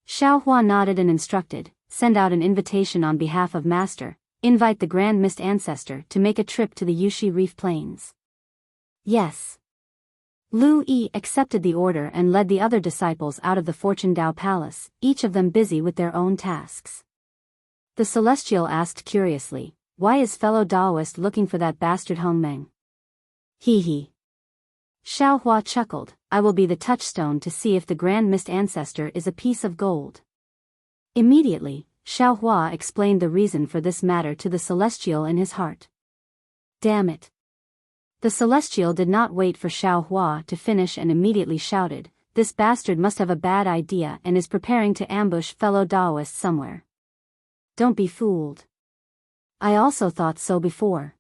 Xiaohua nodded and instructed, send out an invitation on behalf of master, invite the Grand Mist Ancestor to make a trip to the Yushi Reef Plains. Yes. Lu Yi accepted the order and led the other disciples out of the Fortune Dao Palace, each of them busy with their own tasks. The Celestial asked curiously, why is fellow Daoist looking for that bastard Hongmeng? Hee hee. Xiaohua chuckled, I will be the touchstone to see if the Grand Mist Ancestor is a piece of gold. Immediately, Xiaohua explained the reason for this matter to the Celestial in his heart. Damn it. The Celestial did not wait for Xiaohua to finish and immediately shouted, this bastard must have a bad idea and is preparing to ambush fellow Daoists somewhere. Don't be fooled. I also thought so before.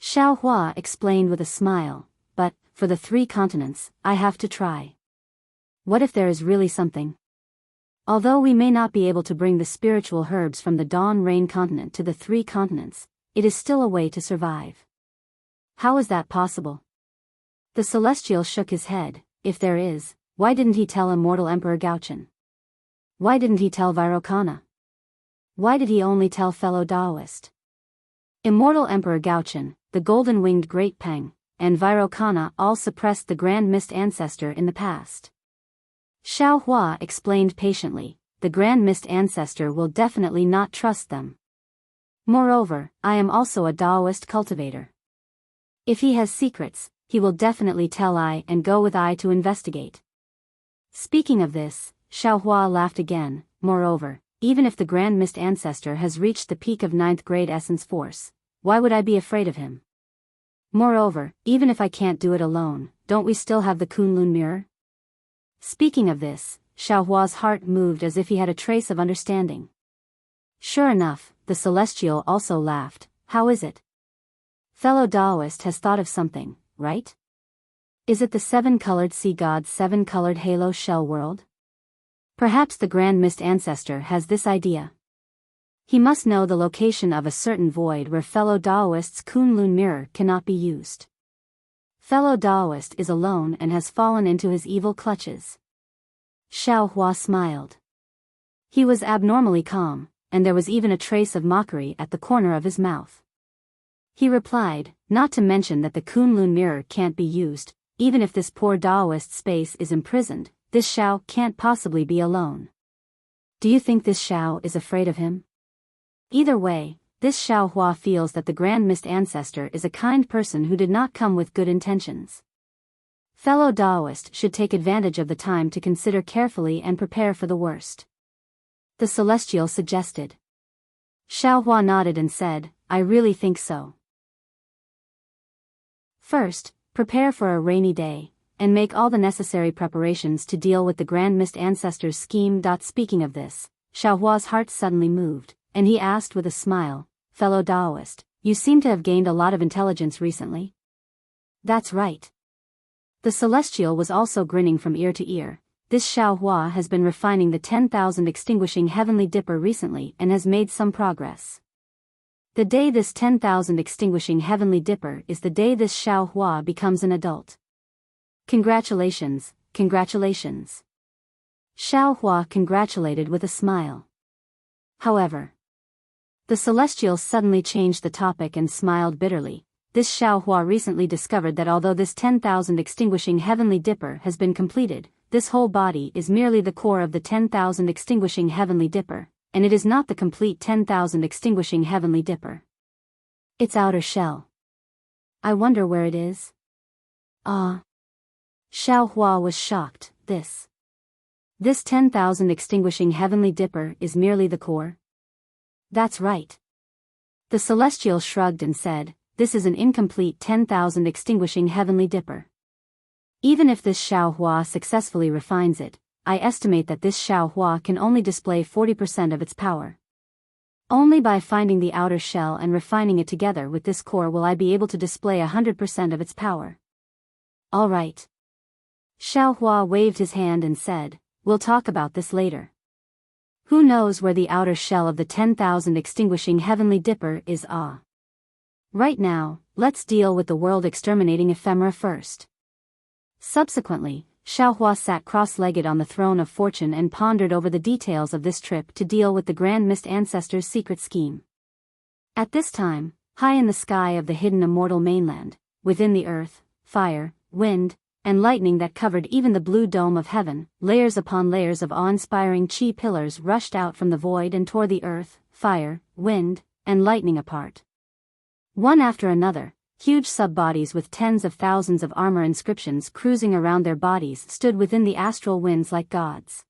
Xiaohua explained with a smile, but, for the 3 continents, I have to try. What if there is really something? Although we may not be able to bring the spiritual herbs from the Dawn Rain continent to the 3 continents, it is still a way to survive. How is that possible? The Celestial shook his head, if there is, why didn't he tell Immortal Emperor Gaochen? Why didn't he tell Vairocana? Why did he only tell fellow Daoist? Immortal Emperor Gaochen, the golden-winged Great Peng, and Vairocana all suppressed the Grand Mist Ancestor in the past. Xiaohua explained patiently, the Grand Mist Ancestor will definitely not trust them. Moreover, I am also a Daoist cultivator. If he has secrets, he will definitely tell I and go with I to investigate. Speaking of this, Xiaohua laughed again, moreover, even if the Grand Mist Ancestor has reached the peak of 9th grade essence force, why would I be afraid of him? Moreover, even if I can't do it alone, don't we still have the Kunlun mirror? Speaking of this, Xiaohua's heart moved as if he had a trace of understanding. Sure enough, the Celestial also laughed, how is it? Fellow Daoist has thought of something, right? Is it the 7-colored sea god's 7-colored halo shell world? Perhaps the Grand Mist Ancestor has this idea. He must know the location of a certain void where fellow Daoist's Kunlun mirror cannot be used. Fellow Daoist is alone and has fallen into his evil clutches. Xiaohua smiled. He was abnormally calm, and there was even a trace of mockery at the corner of his mouth. He replied, not to mention that the Kunlun mirror can't be used, even if this poor Daoist space is imprisoned, this Xiao can't possibly be alone. Do you think this Xiao is afraid of him? Either way, this Xiaohua feels that the Grand Mist Ancestor is a kind person who did not come with good intentions. Fellow Daoist should take advantage of the time to consider carefully and prepare for the worst. The Celestial suggested. Xiaohua nodded and said, I really think so. First, prepare for a rainy day, and make all the necessary preparations to deal with the Grand Mist Ancestor's scheme. Speaking of this, Xiaohua's heart suddenly moved, and he asked with a smile, fellow Daoist, you seem to have gained a lot of intelligence recently? That's right. The Celestial was also grinning from ear to ear. This Xiaohua has been refining the 10,000 extinguishing heavenly dipper recently and has made some progress. The day this 10,000 extinguishing heavenly dipper is the day this Xiaohua becomes an adult. Congratulations, congratulations. Xiaohua congratulated with a smile. However, the Celestial suddenly changed the topic and smiled bitterly. This Xiaohua recently discovered that although this 10,000 extinguishing heavenly dipper has been completed, this whole body is merely the core of the 10,000 extinguishing heavenly dipper, and it is not the complete 10,000 extinguishing heavenly dipper. Its outer shell. I wonder where it is. Ah. Xiaohua was shocked, this 10,000 extinguishing heavenly dipper is merely the core? That's right. The Celestial shrugged and said, this is an incomplete 10,000 extinguishing heavenly dipper. Even if this Xiaohua successfully refines it, I estimate that this Xiaohua can only display 40% of its power. Only by finding the outer shell and refining it together with this core will I be able to display 100% of its power. All right. Xiao Hua waved his hand and said, we'll talk about this later. Who knows where the outer shell of the 10,000 extinguishing heavenly dipper is? Right now, let's deal with the world-exterminating ephemera first. Subsequently, Xiao Hua sat cross-legged on the throne of fortune and pondered over the details of this trip to deal with the Grand Mist Ancestor's secret scheme. At this time, high in the sky of the hidden immortal mainland, within the earth, fire, wind, and lightning that covered even the blue dome of heaven, layers upon layers of awe-inspiring chi pillars rushed out from the void and tore the earth, fire, wind, and lightning apart. One after another, huge sub-bodies with tens of thousands of armor inscriptions cruising around their bodies stood within the astral winds like gods.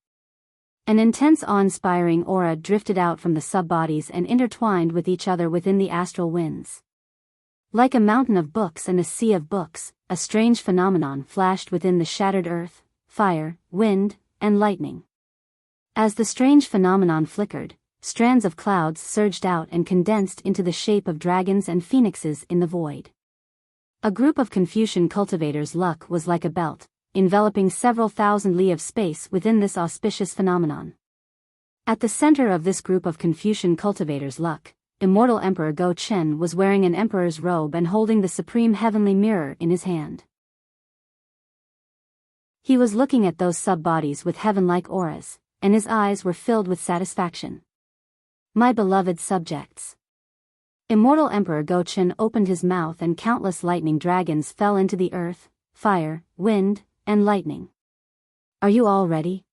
An intense awe-inspiring aura drifted out from the sub-bodies and intertwined with each other within the astral winds. Like a mountain of books and a sea of books, a strange phenomenon flashed within the shattered earth, fire, wind, and lightning. As the strange phenomenon flickered, strands of clouds surged out and condensed into the shape of dragons and phoenixes in the void. A group of Confucian cultivators' luck was like a belt, enveloping several thousand li of space within this auspicious phenomenon. At the center of this group of Confucian cultivators' luck, Immortal Emperor Go Chen was wearing an emperor's robe and holding the supreme heavenly mirror in his hand. He was looking at those sub-bodies with heaven-like auras, and his eyes were filled with satisfaction. My beloved subjects. Immortal Emperor Go Chen opened his mouth and countless lightning dragons fell into the earth, fire, wind, and lightning. Are you all ready?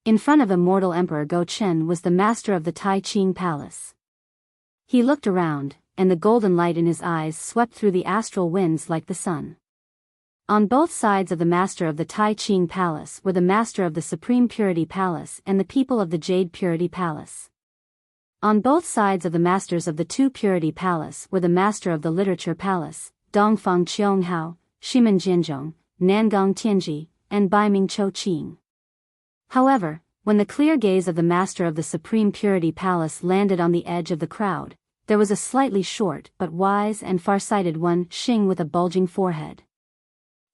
In front of Immortal Emperor Go Chen was the master of the Tai Ching Palace. He looked around, and the golden light in his eyes swept through the astral winds like the sun. On both sides of the master of the Tai Ching Palace were the master of the Supreme Purity Palace and the people of the Jade Purity Palace. On both sides of the masters of the Two Purity Palace were the master of the Literature Palace, Dongfang Qianghao, Shimen Jianzhong, Nangang Tianji, and Baiming Chou Qing. However, when the clear gaze of the master of the Supreme Purity Palace landed on the edge of the crowd, there was a slightly short but wise and far-sighted one, Xing with a bulging forehead.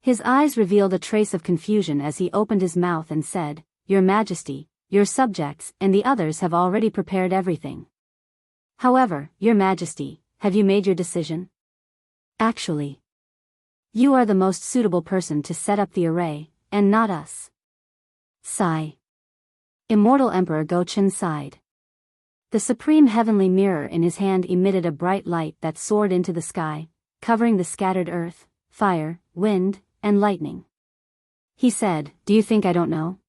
His eyes revealed a trace of confusion as he opened his mouth and said, Your Majesty, your subjects and the others have already prepared everything. However, Your Majesty, have you made your decision? Actually, you are the most suitable person to set up the array, and not us. Sigh. Immortal Emperor Go Chen sighed. The supreme heavenly mirror in his hand emitted a bright light that soared into the sky, covering the scattered earth, fire, wind, and lightning. He said, Do you think I don't know?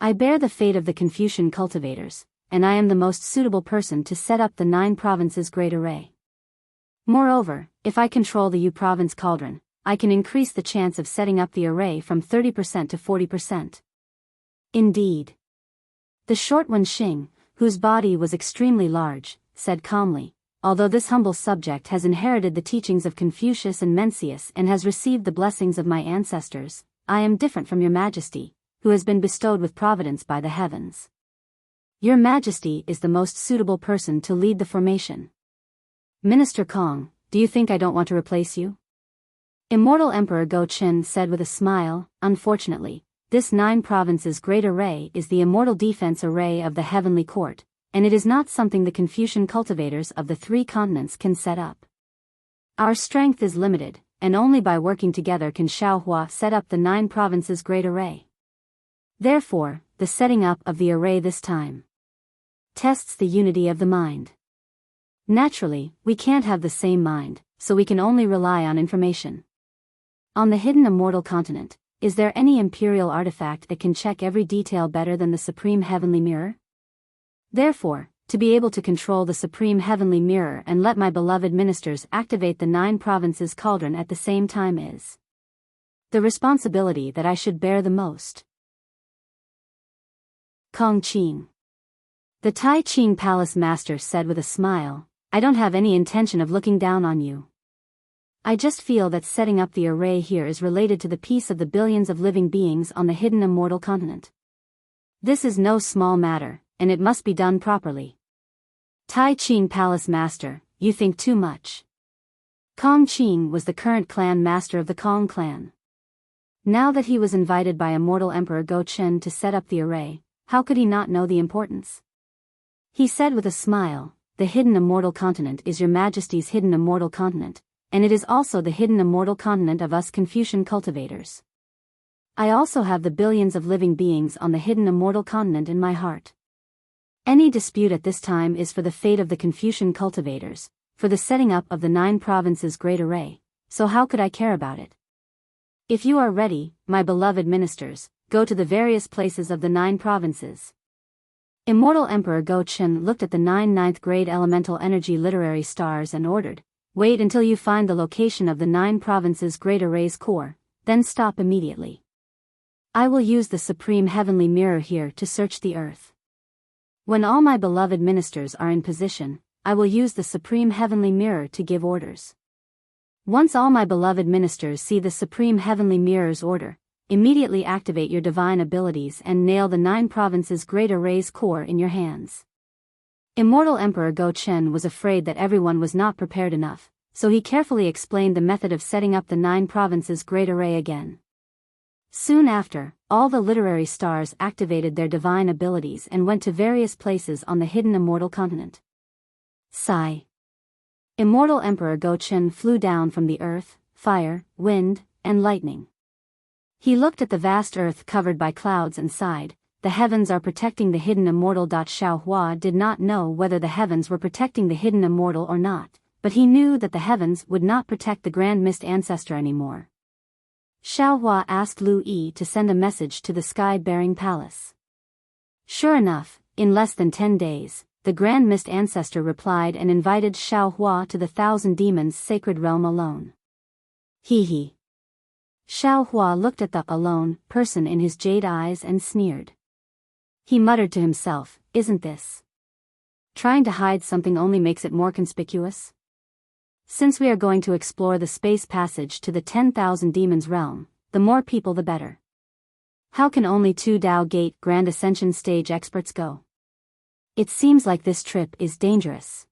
I bear the fate of the Confucian cultivators, and I am the most suitable person to set up the 9 provinces' great array. Moreover, if I control the Yu province cauldron, I can increase the chance of setting up the array from 30% to 40%. Indeed. The short one Xing, whose body was extremely large, said calmly, Although this humble subject has inherited the teachings of Confucius and Mencius and has received the blessings of my ancestors, I am different from Your Majesty, who has been bestowed with providence by the heavens. Your Majesty is the most suitable person to lead the formation. Minister Kong, do you think I don't want to replace you? Immortal Emperor Go Chen said with a smile, Unfortunately, this 9 provinces great array is the immortal defense array of the heavenly court, and it is not something the Confucian cultivators of the 3 continents can set up. Our strength is limited, and only by working together can Xiaohua set up the 9 provinces great array. Therefore, the setting up of the array this time tests the unity of the mind. Naturally, we can't have the same mind, so we can only rely on information. On the hidden immortal continent, is there any imperial artifact that can check every detail better than the Supreme Heavenly Mirror? Therefore, to be able to control the Supreme Heavenly Mirror and let my beloved ministers activate the 9 provinces cauldron at the same time is the responsibility that I should bear the most. Kong Qing. The Tai Ching Palace Master said with a smile, I don't have any intention of looking down on you. I just feel that setting up the array here is related to the peace of the billions of living beings on the hidden immortal continent. This is no small matter, and it must be done properly. Tai Ching Palace Master, you think too much. Kong Qing was the current clan master of the Kong clan. Now that he was invited by Immortal Emperor Go Chen to set up the array, how could he not know the importance? He said with a smile, the hidden immortal continent is your majesty's hidden immortal continent, and it is also the hidden immortal continent of us Confucian cultivators. I also have the billions of living beings on the hidden immortal continent in my heart. Any dispute at this time is for the fate of the Confucian cultivators, for the setting up of the 9 provinces great array, so how could I care about it? If you are ready, my beloved ministers, go to the various places of the 9 provinces. Immortal Emperor Go Chen looked at the 9 ninth grade elemental energy literary stars and ordered, wait until you find the location of the 9 provinces great array's core, then stop immediately. I will use the supreme heavenly mirror here to search the earth. When all my beloved ministers are in position, I will use the supreme heavenly mirror to give orders. Once all my beloved ministers see the supreme heavenly mirror's order, immediately activate your divine abilities and nail the 9 provinces great array's core in your hands. Immortal Emperor Go Chen was afraid that everyone was not prepared enough, so he carefully explained the method of setting up the 9 provinces great array again. Soon after, all the literary stars activated their divine abilities and went to various places on the hidden immortal continent. Sigh. Immortal Emperor Go Chen flew down from the earth, fire, wind, and lightning. He looked at the vast earth covered by clouds and sighed, the heavens are protecting the hidden immortal. Xiao Hua did not know whether the heavens were protecting the hidden immortal or not, but he knew that the heavens would not protect the Grand Mist Ancestor anymore. Xiao Hua asked Lu Yi to send a message to the sky-bearing palace. Sure enough, in less than 10 days, the Grand Mist Ancestor replied and invited Xiao Hua to the 1,000 Demons' sacred realm alone. He. Xiao Hua looked at the alone person in his jade eyes and sneered. He muttered to himself, isn't this? Trying to hide something only makes it more conspicuous? Since we are going to explore the space passage to the 10,000 Demons realm, the more people the better. How can only 2 Dao Gate Grand Ascension stage experts go? It seems like this trip is dangerous.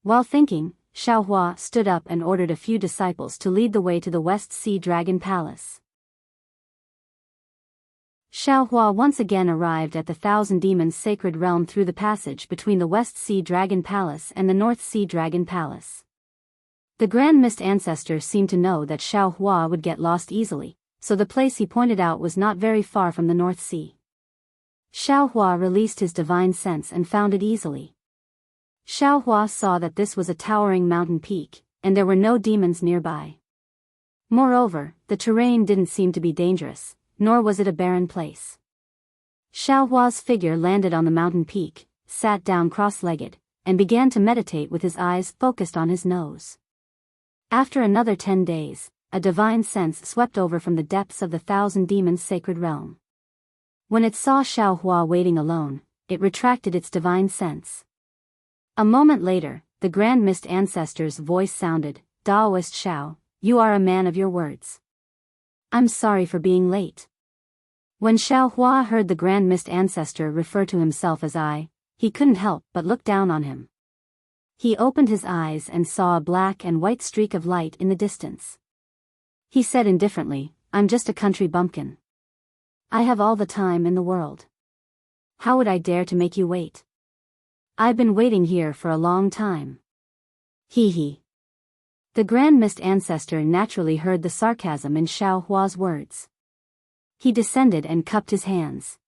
While thinking, Xiao Hua stood up and ordered a few disciples to lead the way to the West Sea Dragon Palace. Xiao Hua once again arrived at the 1,000 Demons' sacred realm through the passage between the West Sea Dragon Palace and the North Sea Dragon Palace. The Grand Mist Ancestor seemed to know that Xiao Hua would get lost easily, so the place he pointed out was not very far from the North Sea. Xiao Hua released his divine sense and found it easily. Xiao Hua saw that this was a towering mountain peak, and there were no demons nearby. Moreover, the terrain didn't seem to be dangerous, nor was it a barren place. Xiao Hua's figure landed on the mountain peak, sat down cross-legged, and began to meditate with his eyes focused on his nose. After another 10 days, a divine sense swept over from the depths of the 1,000 Demons' sacred realm. When it saw Xiao Hua waiting alone, it retracted its divine sense. A moment later, the Grand Mist Ancestor's voice sounded, Daoist Xiao, you are a man of your words. I'm sorry for being late. When Xiao Hua heard the Grand Mist Ancestor refer to himself as I, he couldn't help but look down on him. He opened his eyes and saw a black and white streak of light in the distance. He said indifferently, I'm just a country bumpkin. I have all the time in the world. How would I dare to make you wait? I've been waiting here for a long time. He. The Grand Mist Ancestor naturally heard the sarcasm in Xiao Hua's words. He descended and cupped his hands.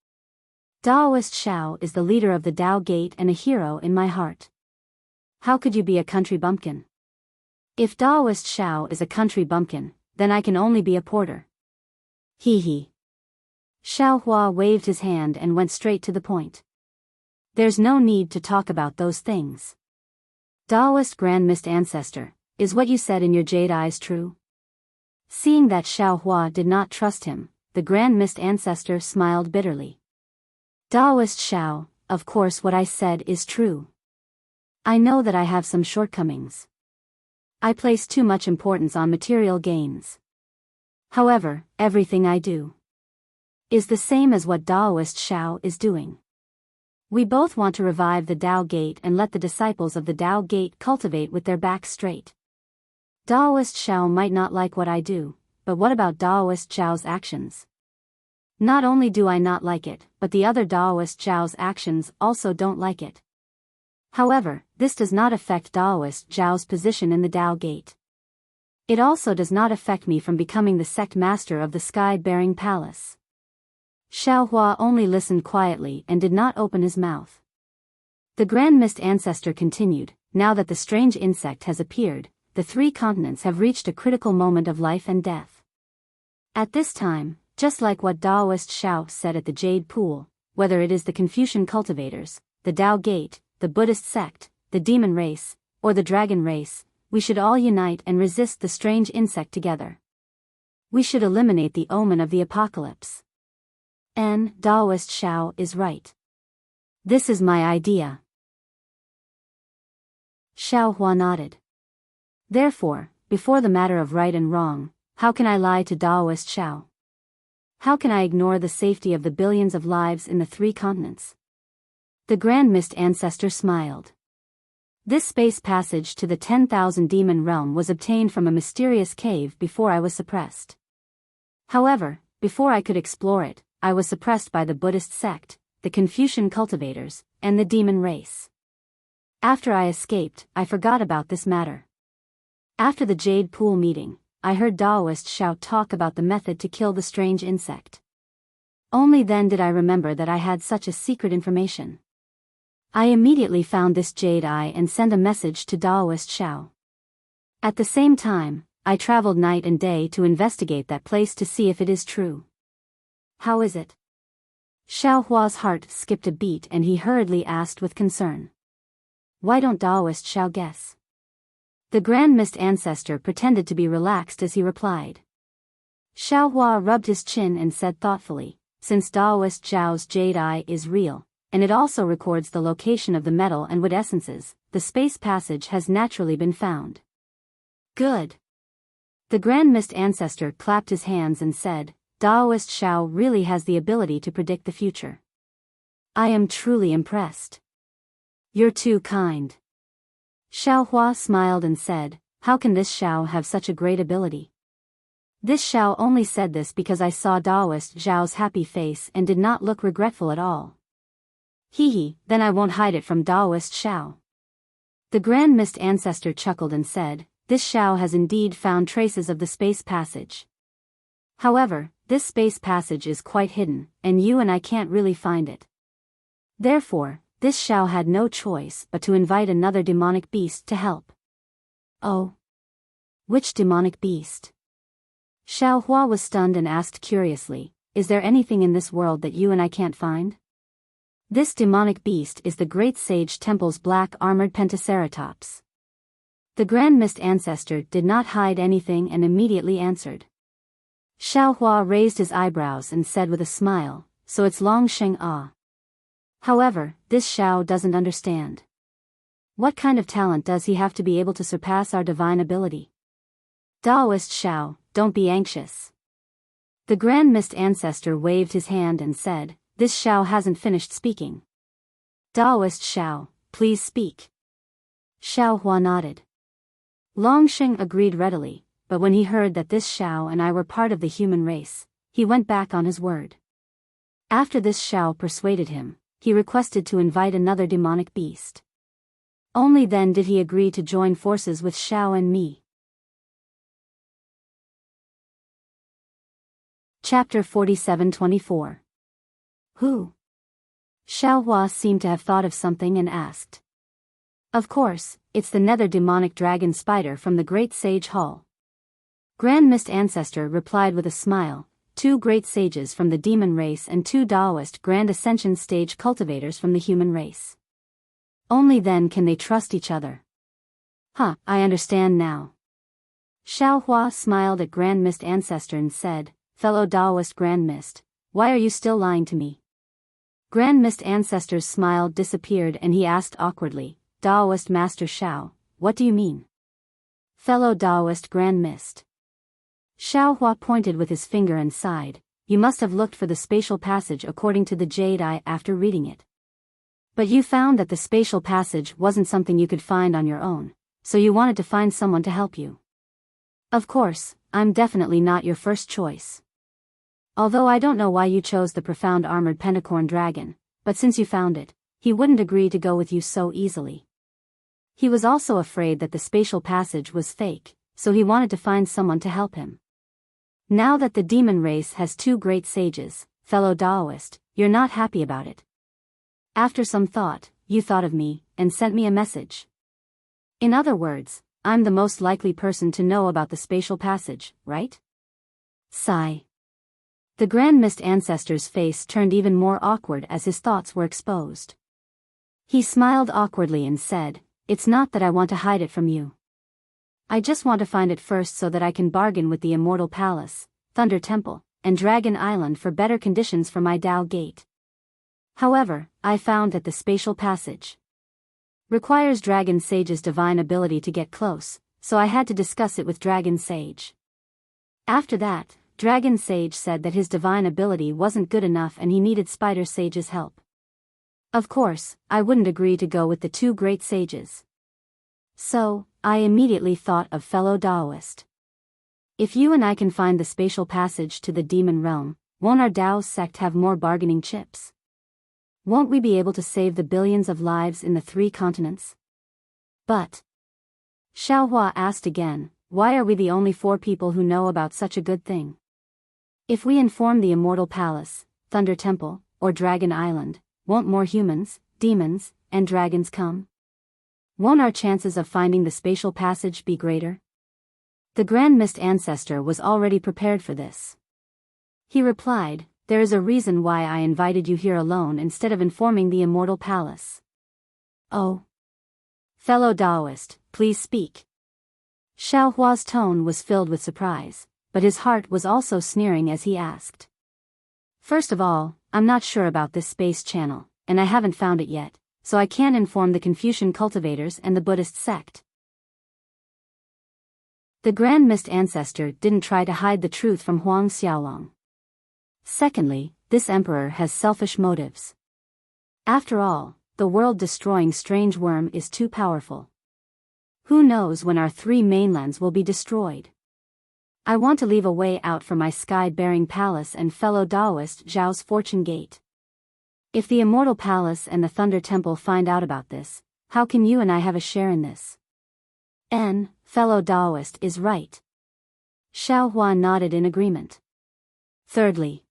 Daoist Xiao is the leader of the Dao Gate and a hero in my heart. How could you be a country bumpkin? If Daoist Xiao is a country bumpkin, then I can only be a porter. He. Xiao Hua waved his hand and went straight to the point. There's no need to talk about those things. Daoist Grand Mist Ancestor, is what you said in your jade eyes true? Seeing that Xiao Hua did not trust him, the Grand Mist Ancestor smiled bitterly. Daoist Xiao, of course what I said is true. I know that I have some shortcomings. I place too much importance on material gains. However, everything I do is the same as what Daoist Xiao is doing. We both want to revive the Tao Gate and let the disciples of the Tao Gate cultivate with their backs straight. Daoist Xiao might not like what I do, but what about Daoist Zhao's actions? Not only do I not like it, but the other Daoist Zhao's actions also don't like it. However, this does not affect Daoist Zhao's position in the Tao Gate. It also does not affect me from becoming the sect master of the sky-bearing palace. Xiao Hua only listened quietly and did not open his mouth. The Grand Mist Ancestor continued, now that the strange insect has appeared, the 3 continents have reached a critical moment of life and death. At this time, just like what Daoist Xiao said at the Jade Pool, whether it is the Confucian cultivators, the Tao Gate, the Buddhist sect, the demon race, or the dragon race, we should all unite and resist the strange insect together. We should eliminate the omen of the apocalypse. Daoist Xiao is right. This is my idea. Xiao Hua nodded. Therefore, before the matter of right and wrong, how can I lie to Daoist Xiao? How can I ignore the safety of the billions of lives in the 3 continents? The Grand Mist Ancestor smiled. This space passage to the 10,000 demon realm was obtained from a mysterious cave before I was suppressed. However, before I could explore it, I was suppressed by the Buddhist sect, the Confucian cultivators, and the demon race. After I escaped, I forgot about this matter. After the Jade Pool meeting, I heard Daoist Xiao talk about the method to kill the strange insect. Only then did I remember that I had such a secret information. I immediately found this Jade Eye and sent a message to Daoist Xiao. At the same time, I traveled night and day to investigate that place to see if it is true. How is it? Xiao Hua's heart skipped a beat and he hurriedly asked with concern. Why don't Daoist Xiao guess? The Grand Mist Ancestor pretended to be relaxed as he replied. Xiao Hua rubbed his chin and said thoughtfully, since Daoist Zhao's Jade Eye is real, and it also records the location of the metal and wood essences, the space passage has naturally been found. Good. The Grand Mist Ancestor clapped his hands and said, Daoist Xiao really has the ability to predict the future. I am truly impressed. You're too kind. Xiao Hua smiled and said, how can this Xiao have such a great ability? This Xiao only said this because I saw Daoist Zhao's happy face and did not look regretful at all. Hee, then I won't hide it from Daoist Xiao. The Grand Mist Ancestor chuckled and said, this Xiao has indeed found traces of the space passage. However, this space passage is quite hidden, and you and I can't really find it. Therefore, this Xiao had no choice but to invite another demonic beast to help. Oh? Which demonic beast? Xiao Hua was stunned and asked curiously, is there anything in this world that you and I can't find? This demonic beast is the Great Sage Temple's black armored Pentaceratops. The Grand Mist Ancestor did not hide anything and immediately answered. Xiao Hua raised his eyebrows and said with a smile, so it's Long Sheng Ah. However, this Xiao doesn't understand. What kind of talent does he have to be able to surpass our divine ability? Daoist Xiao, don't be anxious. The Grand Mist Ancestor waved his hand and said, this Xiao hasn't finished speaking. Daoist Xiao, please speak. Xiao Hua nodded. Long Sheng agreed readily, but when he heard that this Xiao and I were part of the human race, he went back on his word. After this Xiao persuaded him, he requested to invite another demonic beast. Only then did he agree to join forces with Xiao and me. Chapter 47-24. Who? Xiao Hua seemed to have thought of something and asked. Of course, it's the nether demonic dragon spider from the Great Sage Hall. Grand Mist Ancestor replied with a smile, 2 great sages from the demon race and 2 Daoist Grand Ascension stage cultivators from the human race. Only then can they trust each other. I understand now. Xiao Hua smiled at Grand Mist Ancestor and said, fellow Daoist Grand Mist, why are you still lying to me? Grand Mist Ancestor's smile disappeared and he asked awkwardly, Daoist Master Xiao, what do you mean? Fellow Daoist Grand Mist. Xiao Hua pointed with his finger and sighed, you must have looked for the spatial passage according to the Jade Eye after reading it. But you found that the spatial passage wasn't something you could find on your own, so you wanted to find someone to help you. Of course, I'm definitely not your first choice. Although I don't know why you chose the profound armored pentacorn dragon, but since you found it, he wouldn't agree to go with you so easily. He was also afraid that the spatial passage was fake, so he wanted to find someone to help him. Now that the demon race has two great sages, fellow Daoist, you're not happy about it. After some thought, you thought of me, and sent me a message. In other words, I'm the most likely person to know about the spatial passage, right? Sigh. The Grand Mist Ancestor's face turned even more awkward as his thoughts were exposed. He smiled awkwardly and said, "It's not that I want to hide it from you. I just want to find it first so that I can bargain with the Immortal Palace, Thunder Temple, and Dragon Island for better conditions for my Dao Gate. However, I found that the spatial passage requires Dragon Sage's divine ability to get close, so I had to discuss it with Dragon Sage. After that, Dragon Sage said that his divine ability wasn't good enough and he needed Spider Sage's help. Of course, I wouldn't agree to go with the two great sages. So, I immediately thought of fellow Daoist. If you and I can find the spatial passage to the demon realm, won't our Dao sect have more bargaining chips? Won't we be able to save the billions of lives in the 3 continents? But Xiaohua asked again, why are we the only 4 people who know about such a good thing? If we inform the Immortal Palace, Thunder Temple, or Dragon Island, won't more humans, demons, and dragons come? Won't our chances of finding the spatial passage be greater? The Grand Mist Ancestor was already prepared for this. He replied, there is a reason why I invited you here alone instead of informing the Immortal Palace. Oh. Fellow Daoist, please speak. Xiaohua's tone was filled with surprise, but his heart was also sneering as he asked. First of all, I'm not sure about this space channel, and I haven't found it yet, so I can't inform the Confucian cultivators and the Buddhist sect. The Grand Mist Ancestor didn't try to hide the truth from Huang Xiaolong. Secondly, this emperor has selfish motives. After all, the world-destroying strange worm is too powerful. Who knows when our 3 mainlands will be destroyed? I want to leave a way out for my sky-bearing palace and fellow Daoist Zhao's fortune gate. If the Immortal Palace and the Thunder Temple find out about this, how can you and I have a share in this? Fellow Daoist is right. Xiaohua nodded in agreement. Thirdly,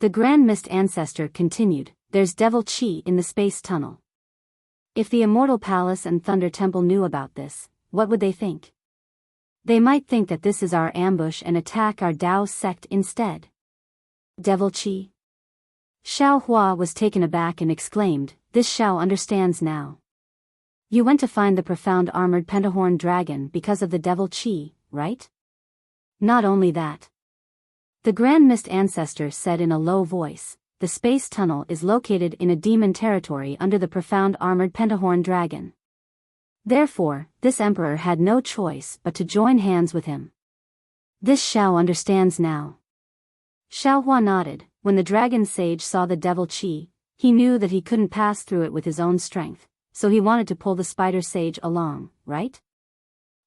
the Grand Mist Ancestor continued, there's devil qi in the space tunnel. If the Immortal Palace and Thunder Temple knew about this, what would they think? They might think that this is our ambush and attack our Dao sect instead. Devil qi? Xiaohua was taken aback and exclaimed, this Xiao understands now. You went to find the profound armored pentahorn dragon because of the devil qi, right? Not only that. The Grand Mist Ancestor said in a low voice, the space tunnel is located in a demon territory under the profound armored pentahorn dragon. Therefore, this emperor had no choice but to join hands with him. This Xiao understands now. Xiaohua nodded. When the dragon sage saw the devil qi, he knew that he couldn't pass through it with his own strength, so he wanted to pull the spider sage along, right?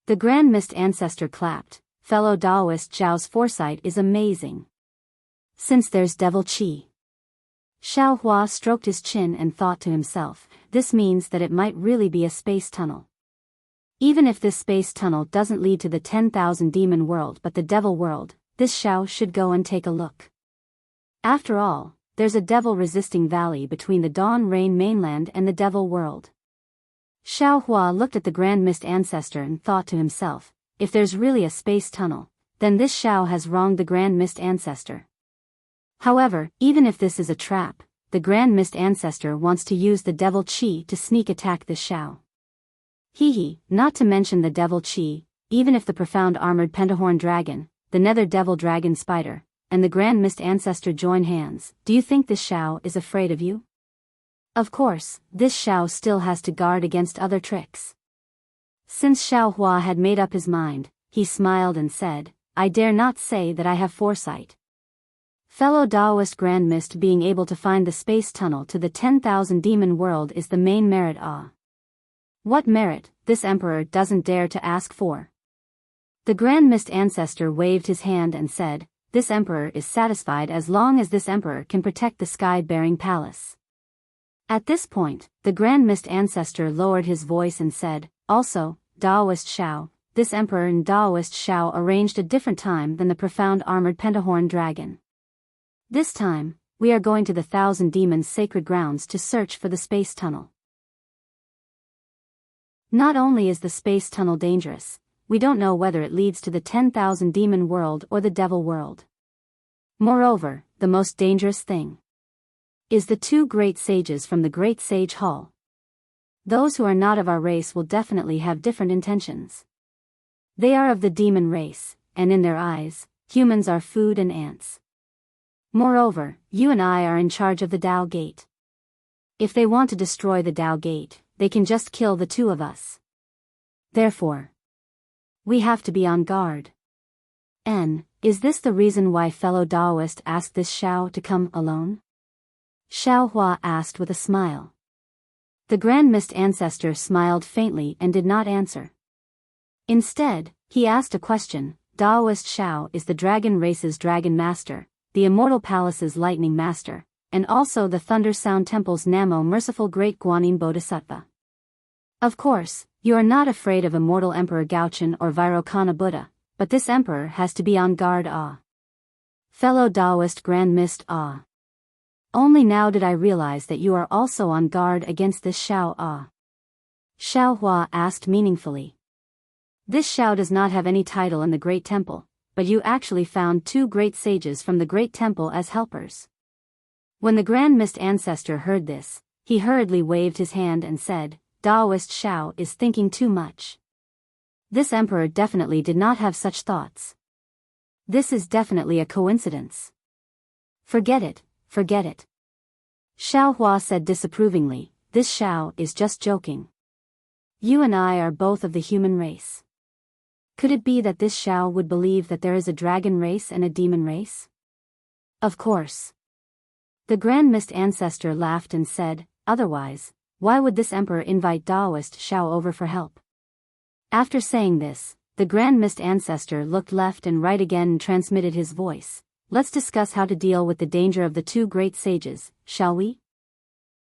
The Grand Mist Ancestor clapped. Fellow Daoist Zhao's foresight is amazing. Since there's devil qi. Xiaohua stroked his chin and thought to himself, this means that it might really be a space tunnel. Even if this space tunnel doesn't lead to the 10,000 demon world but the devil world, this Xiao should go and take a look. After all, there's a devil-resisting valley between the Dawn Rain mainland and the devil world. Xiaohua looked at the Grand Mist Ancestor and thought to himself, if there's really a space tunnel, then this Xiao has wronged the Grand Mist Ancestor. However, even if this is a trap, the Grand Mist Ancestor wants to use the devil qi to sneak attack this Xiao. Not to mention the devil qi, even if the profound armored pentahorn dragon, the nether devil dragon spider, and the Grand Mist Ancestor join hands, do you think this Xiao is afraid of you? Of course, this Xiao still has to guard against other tricks. Since Xiaohua had made up his mind, he smiled and said, I dare not say that I have foresight. Fellow Taoist Grand Mist, being able to find the space tunnel to the 10,000 demon world is the main merit. What merit, this emperor doesn't dare to ask for. The Grand Mist ancestor waved his hand and said, this emperor is satisfied as long as this emperor can protect the sky-bearing palace. At this point, the Grand Mist ancestor lowered his voice and said, also, Taoist Shao, this emperor and Taoist Shao arranged a different time than the profound armored pentahorn dragon. This time, we are going to the 1,000 demons' sacred grounds to search for the space tunnel. Not only is the space tunnel dangerous, we don't know whether it leads to the 10,000 demon world or the devil world. Moreover, the most dangerous thing is the 2 great sages from the Great Sage Hall. Those who are not of our race will definitely have different intentions. They are of the demon race, and in their eyes, humans are food and ants. Moreover, you and I are in charge of the Tao Gate. If they want to destroy the Tao Gate, they can just kill the 2 of us. Therefore, we have to be on guard. Is this the reason why fellow Taoist asked this Shao to come alone? Xiao Hua asked with a smile. The Grand Mist ancestor smiled faintly and did not answer. Instead, he asked a question. Taoist Shao is the dragon race's dragon master, the Immortal Palace's lightning master, and also the Thunder Sound Temple's Namo merciful great Guanyin Bodhisattva. Of course, you are not afraid of Immortal Emperor Gaochen or Vairocana Buddha, but this emperor has to be on guard. Fellow Taoist Grand Mist. Only now did I realize that you are also on guard against this Shao. Xiao Hua asked meaningfully. This Shao does not have any title in the Great Temple, but you actually found 2 great sages from the Great Temple as helpers. When the Grand Mist ancestor heard this, he hurriedly waved his hand and said, Taoist Shao is thinking too much. This emperor definitely did not have such thoughts. This is definitely a coincidence. Forget it, forget it. Xiao Hua said disapprovingly, this Shao is just joking. You and I are both of the human race. Could it be that this Shao would believe that there is a dragon race and a demon race? Of course. The Grand Mist ancestor laughed and said, otherwise, why would this emperor invite Taoist Shao over for help? After saying this, the Grand Mist ancestor looked left and right again and transmitted his voice. Let's discuss how to deal with the danger of the 2 great sages, shall we?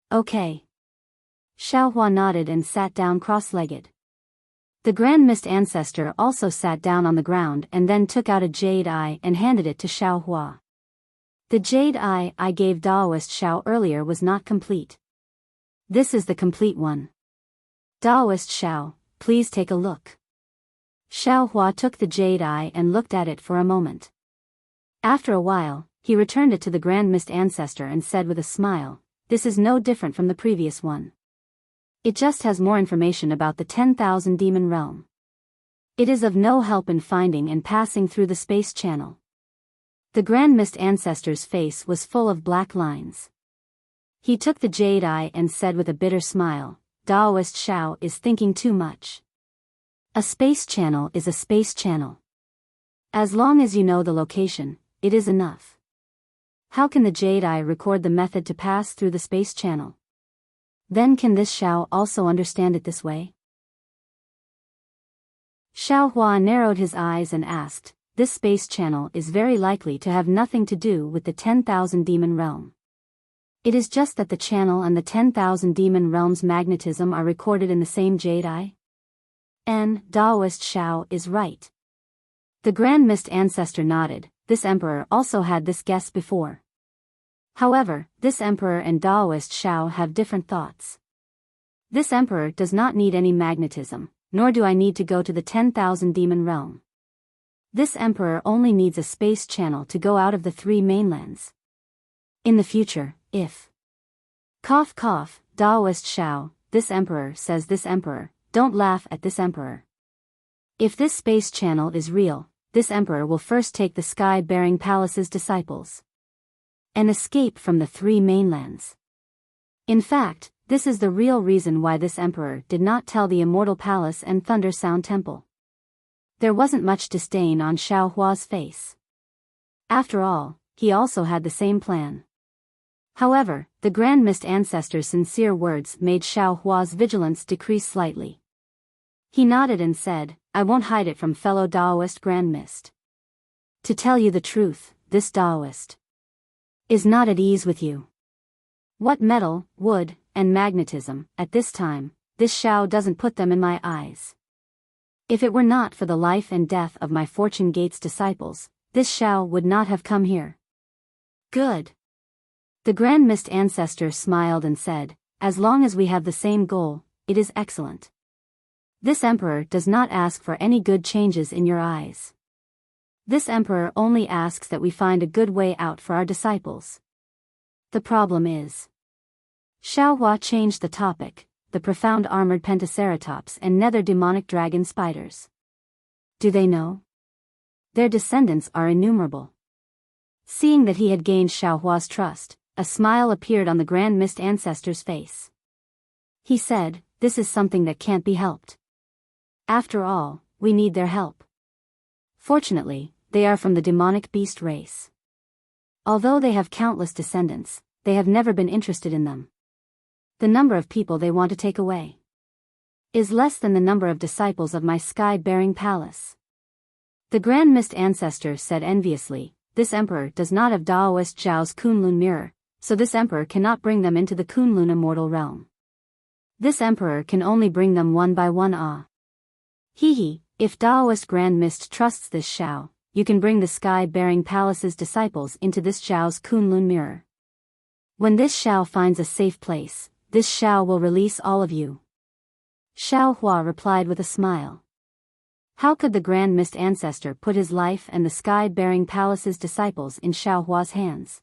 Okay. Xiao Hua nodded and sat down cross-legged. The Grand Mist ancestor also sat down on the ground and then took out a jade eye and handed it to Xiao Hua. The jade eye I gave Taoist Shao earlier was not complete. This is the complete one. Taoist Shao, please take a look. Xiao Hua took the jade eye and looked at it for a moment. After a while, he returned it to the Grand Mist ancestor and said with a smile, this is no different from the previous one. It just has more information about the 10,000 demon realm. It is of no help in finding and passing through the space channel. The Grand Mist ancestor's face was full of black lines. He took the jade eye and said with a bitter smile, Taoist Shao is thinking too much. A space channel is a space channel. As long as you know the location, it is enough. How can the jade eye record the method to pass through the space channel? Then can this Shao also understand it this way? Xiao Hua narrowed his eyes and asked, this space channel is very likely to have nothing to do with the 10,000 demon realm. It is just that the channel and the 10,000 demon realm's magnetism are recorded in the same jade eye? And Taoist Shao is right. The Grand Mist ancestor nodded. This emperor also had this guess before. However, this emperor and Taoist Shao have different thoughts. This emperor does not need any magnetism, nor do I need to go to the 10,000 demon realm. This emperor only needs a space channel to go out of the 3 mainlands. In the future, if cough cough, Taoist Shao, this emperor says this emperor, don't laugh at this emperor. If this space channel is real, this emperor will first take the sky-bearing palace's disciples and escape from the 3 mainlands. In fact, this is the real reason why this emperor did not tell the Immortal Palace and Thunder Sound Temple. There wasn't much disdain on Xiao Hua's face. After all, he also had the same plan. However, the Grand Mist Ancestor's sincere words made Xiao Hua's vigilance decrease slightly. He nodded and said, I won't hide it from fellow Daoist Grand Mist. To tell you the truth, this Daoist is not at ease with you. What metal, wood, and magnetism, at this time, this Xiao doesn't put them in my eyes. If it were not for the life and death of my Fortune Gate's disciples, this Xiao would not have come here. Good. The Grand Mist Ancestor smiled and said, as long as we have the same goal, it is excellent. This Emperor does not ask for any good changes in your eyes. This Emperor only asks that we find a good way out for our disciples. The problem is. Xiao Hua changed the topic, the profound armored pentaceratops and nether demonic dragon spiders. Do they know? Their descendants are innumerable. Seeing that he had gained Xiao Hua's trust, a smile appeared on the Grand Mist Ancestor's face. He said, this is something that can't be helped. After all, we need their help. Fortunately, they are from the demonic beast race. Although they have countless descendants, they have never been interested in them. The number of people they want to take away is less than the number of disciples of my sky-bearing palace. The Grand Mist Ancestor said enviously, this Emperor does not have Daoist Zhao's Kunlun mirror, so this Emperor cannot bring them into the Kunlun immortal realm. This Emperor can only bring them one by one. Hee, if Daoist Grand Mist trusts this Xiao, you can bring the sky-bearing palace's disciples into this Zhao's Kunlun mirror. When this Xiao finds a safe place, this Xiao will release all of you. Xiao Hua replied with a smile. How could the Grand Mist Ancestor put his life and the sky-bearing palace's disciples in Xiao Hua's hands?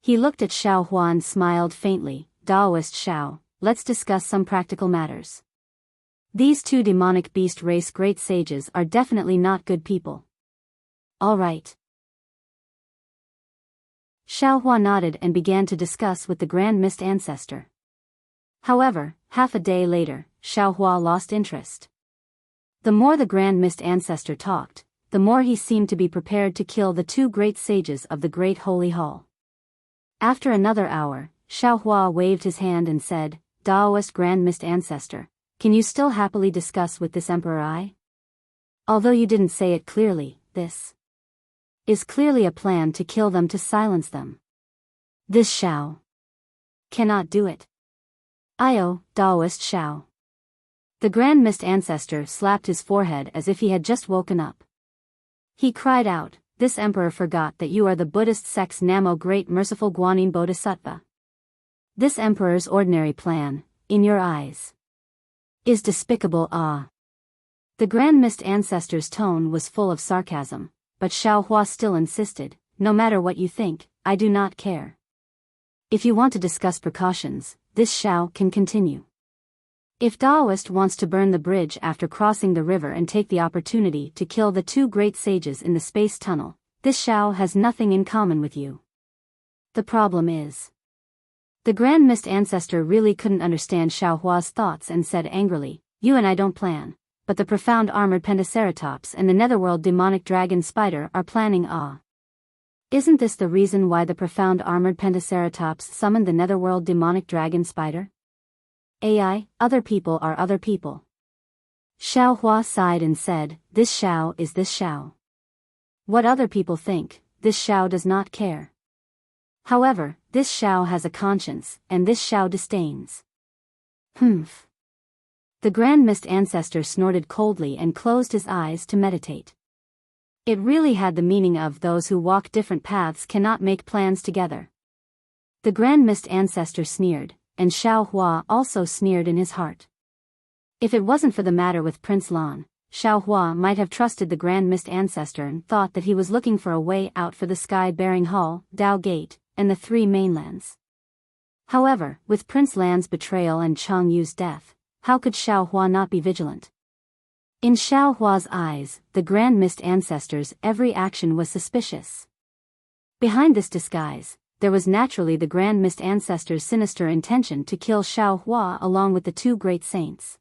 He looked at Xiao Hua and smiled faintly, Daoist Xiao, let's discuss some practical matters. These two demonic beast race great sages are definitely not good people. All right. Xiao Hua nodded and began to discuss with the Grand Mist Ancestor. However, half a day later, Xiao Hua lost interest. The more the Grand Mist Ancestor talked, the more he seemed to be prepared to kill the two great sages of the Great Holy Hall. After another hour, Xiao Hua waved his hand and said, Daoist Grand Mist Ancestor, can you still happily discuss with this Emperor? Although you didn't say it clearly, this is clearly a plan to kill them, to silence them. This Xiao cannot do it. Daoist Xiao. The Grand Mist Ancestor slapped his forehead as if he had just woken up. He cried out, this Emperor forgot that you are the Buddhist sect's Namo Great Merciful Guanyin Bodhisattva. This Emperor's ordinary plan, in your eyes, is despicable. The Grand Mist Ancestor's tone was full of sarcasm, but Xiao Hua still insisted, no matter what you think, I do not care. If you want to discuss precautions, this Xiao can continue. If Daoist wants to burn the bridge after crossing the river and take the opportunity to kill the two great sages in the space tunnel, this Xiao has nothing in common with you. The problem is. The Grand Mist Ancestor really couldn't understand Xiao Hua's thoughts and said angrily, you and I don't plan, but the profound armored pentaceratops and the netherworld demonic dragon spider are planning. Isn't this the reason why the profound armored pentaceratops summoned the netherworld demonic dragon spider? Other people are other people. Xiao Hua sighed and said, this Xiao is this Xiao. What other people think, this Xiao does not care. However, this Xiao has a conscience, and this Xiao disdains. Humph. The Grand Mist Ancestor snorted coldly and closed his eyes to meditate. It really had the meaning of those who walk different paths cannot make plans together. The Grand Mist Ancestor sneered, and Xiao Hua also sneered in his heart. If it wasn't for the matter with Prince Lan, Xiao Hua might have trusted the Grand Mist Ancestor and thought that he was looking for a way out for the sky-bearing hall, Dao Gate, and the three mainlands. However, with Prince Lan's betrayal and Chang Yu's death, how could Xiao Hua not be vigilant? In Xiao Hua's eyes, the Grand Mist Ancestor's every action was suspicious. Behind this disguise, there was naturally the Grand Mist Ancestor's sinister intention to kill Xiao Hua along with the two great saints.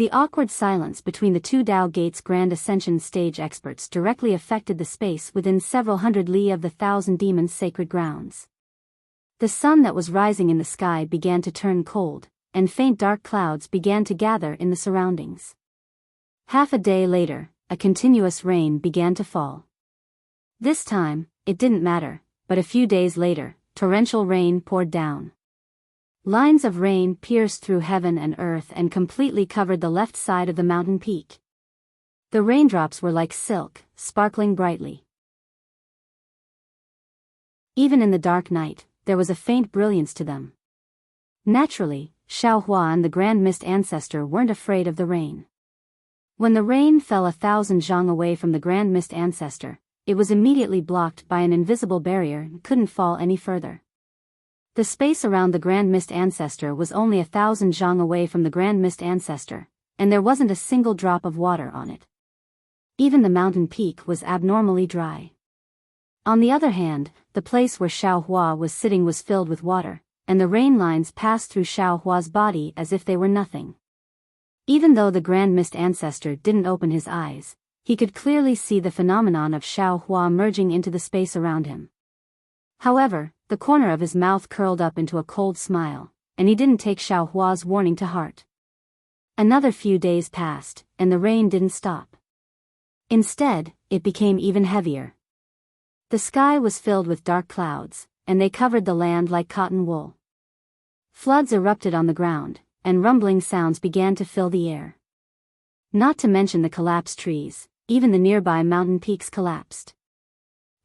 The awkward silence between the two Tao Gates Grand Ascension stage experts directly affected the space within several hundred li of the Thousand Demons' sacred grounds. The sun that was rising in the sky began to turn cold, and faint dark clouds began to gather in the surroundings. Half a day later, a continuous rain began to fall. This time, it didn't matter, but a few days later, torrential rain poured down. Lines of rain pierced through heaven and earth and completely covered the left side of the mountain peak. The raindrops were like silk, sparkling brightly. Even in the dark night, there was a faint brilliance to them. Naturally, Xiaohua and the Grand Mist Ancestor weren't afraid of the rain. When the rain fell 1,000 zhang away from the Grand Mist Ancestor, it was immediately blocked by an invisible barrier and couldn't fall any further. The space around the Grand Mist Ancestor was only 1,000 zhang away from the Grand Mist Ancestor, and there wasn't a single drop of water on it. Even the mountain peak was abnormally dry. On the other hand, the place where Xiaohua was sitting was filled with water, and the rain lines passed through Xiaohua's body as if they were nothing. Even though the Grand Mist Ancestor didn't open his eyes, he could clearly see the phenomenon of Xiaohua merging into the space around him. However, the corner of his mouth curled up into a cold smile, and he didn't take Xiaohua's warning to heart. Another few days passed, and the rain didn't stop. Instead, it became even heavier. The sky was filled with dark clouds, and they covered the land like cotton wool. Floods erupted on the ground, and rumbling sounds began to fill the air. Not to mention the collapsed trees, even the nearby mountain peaks collapsed.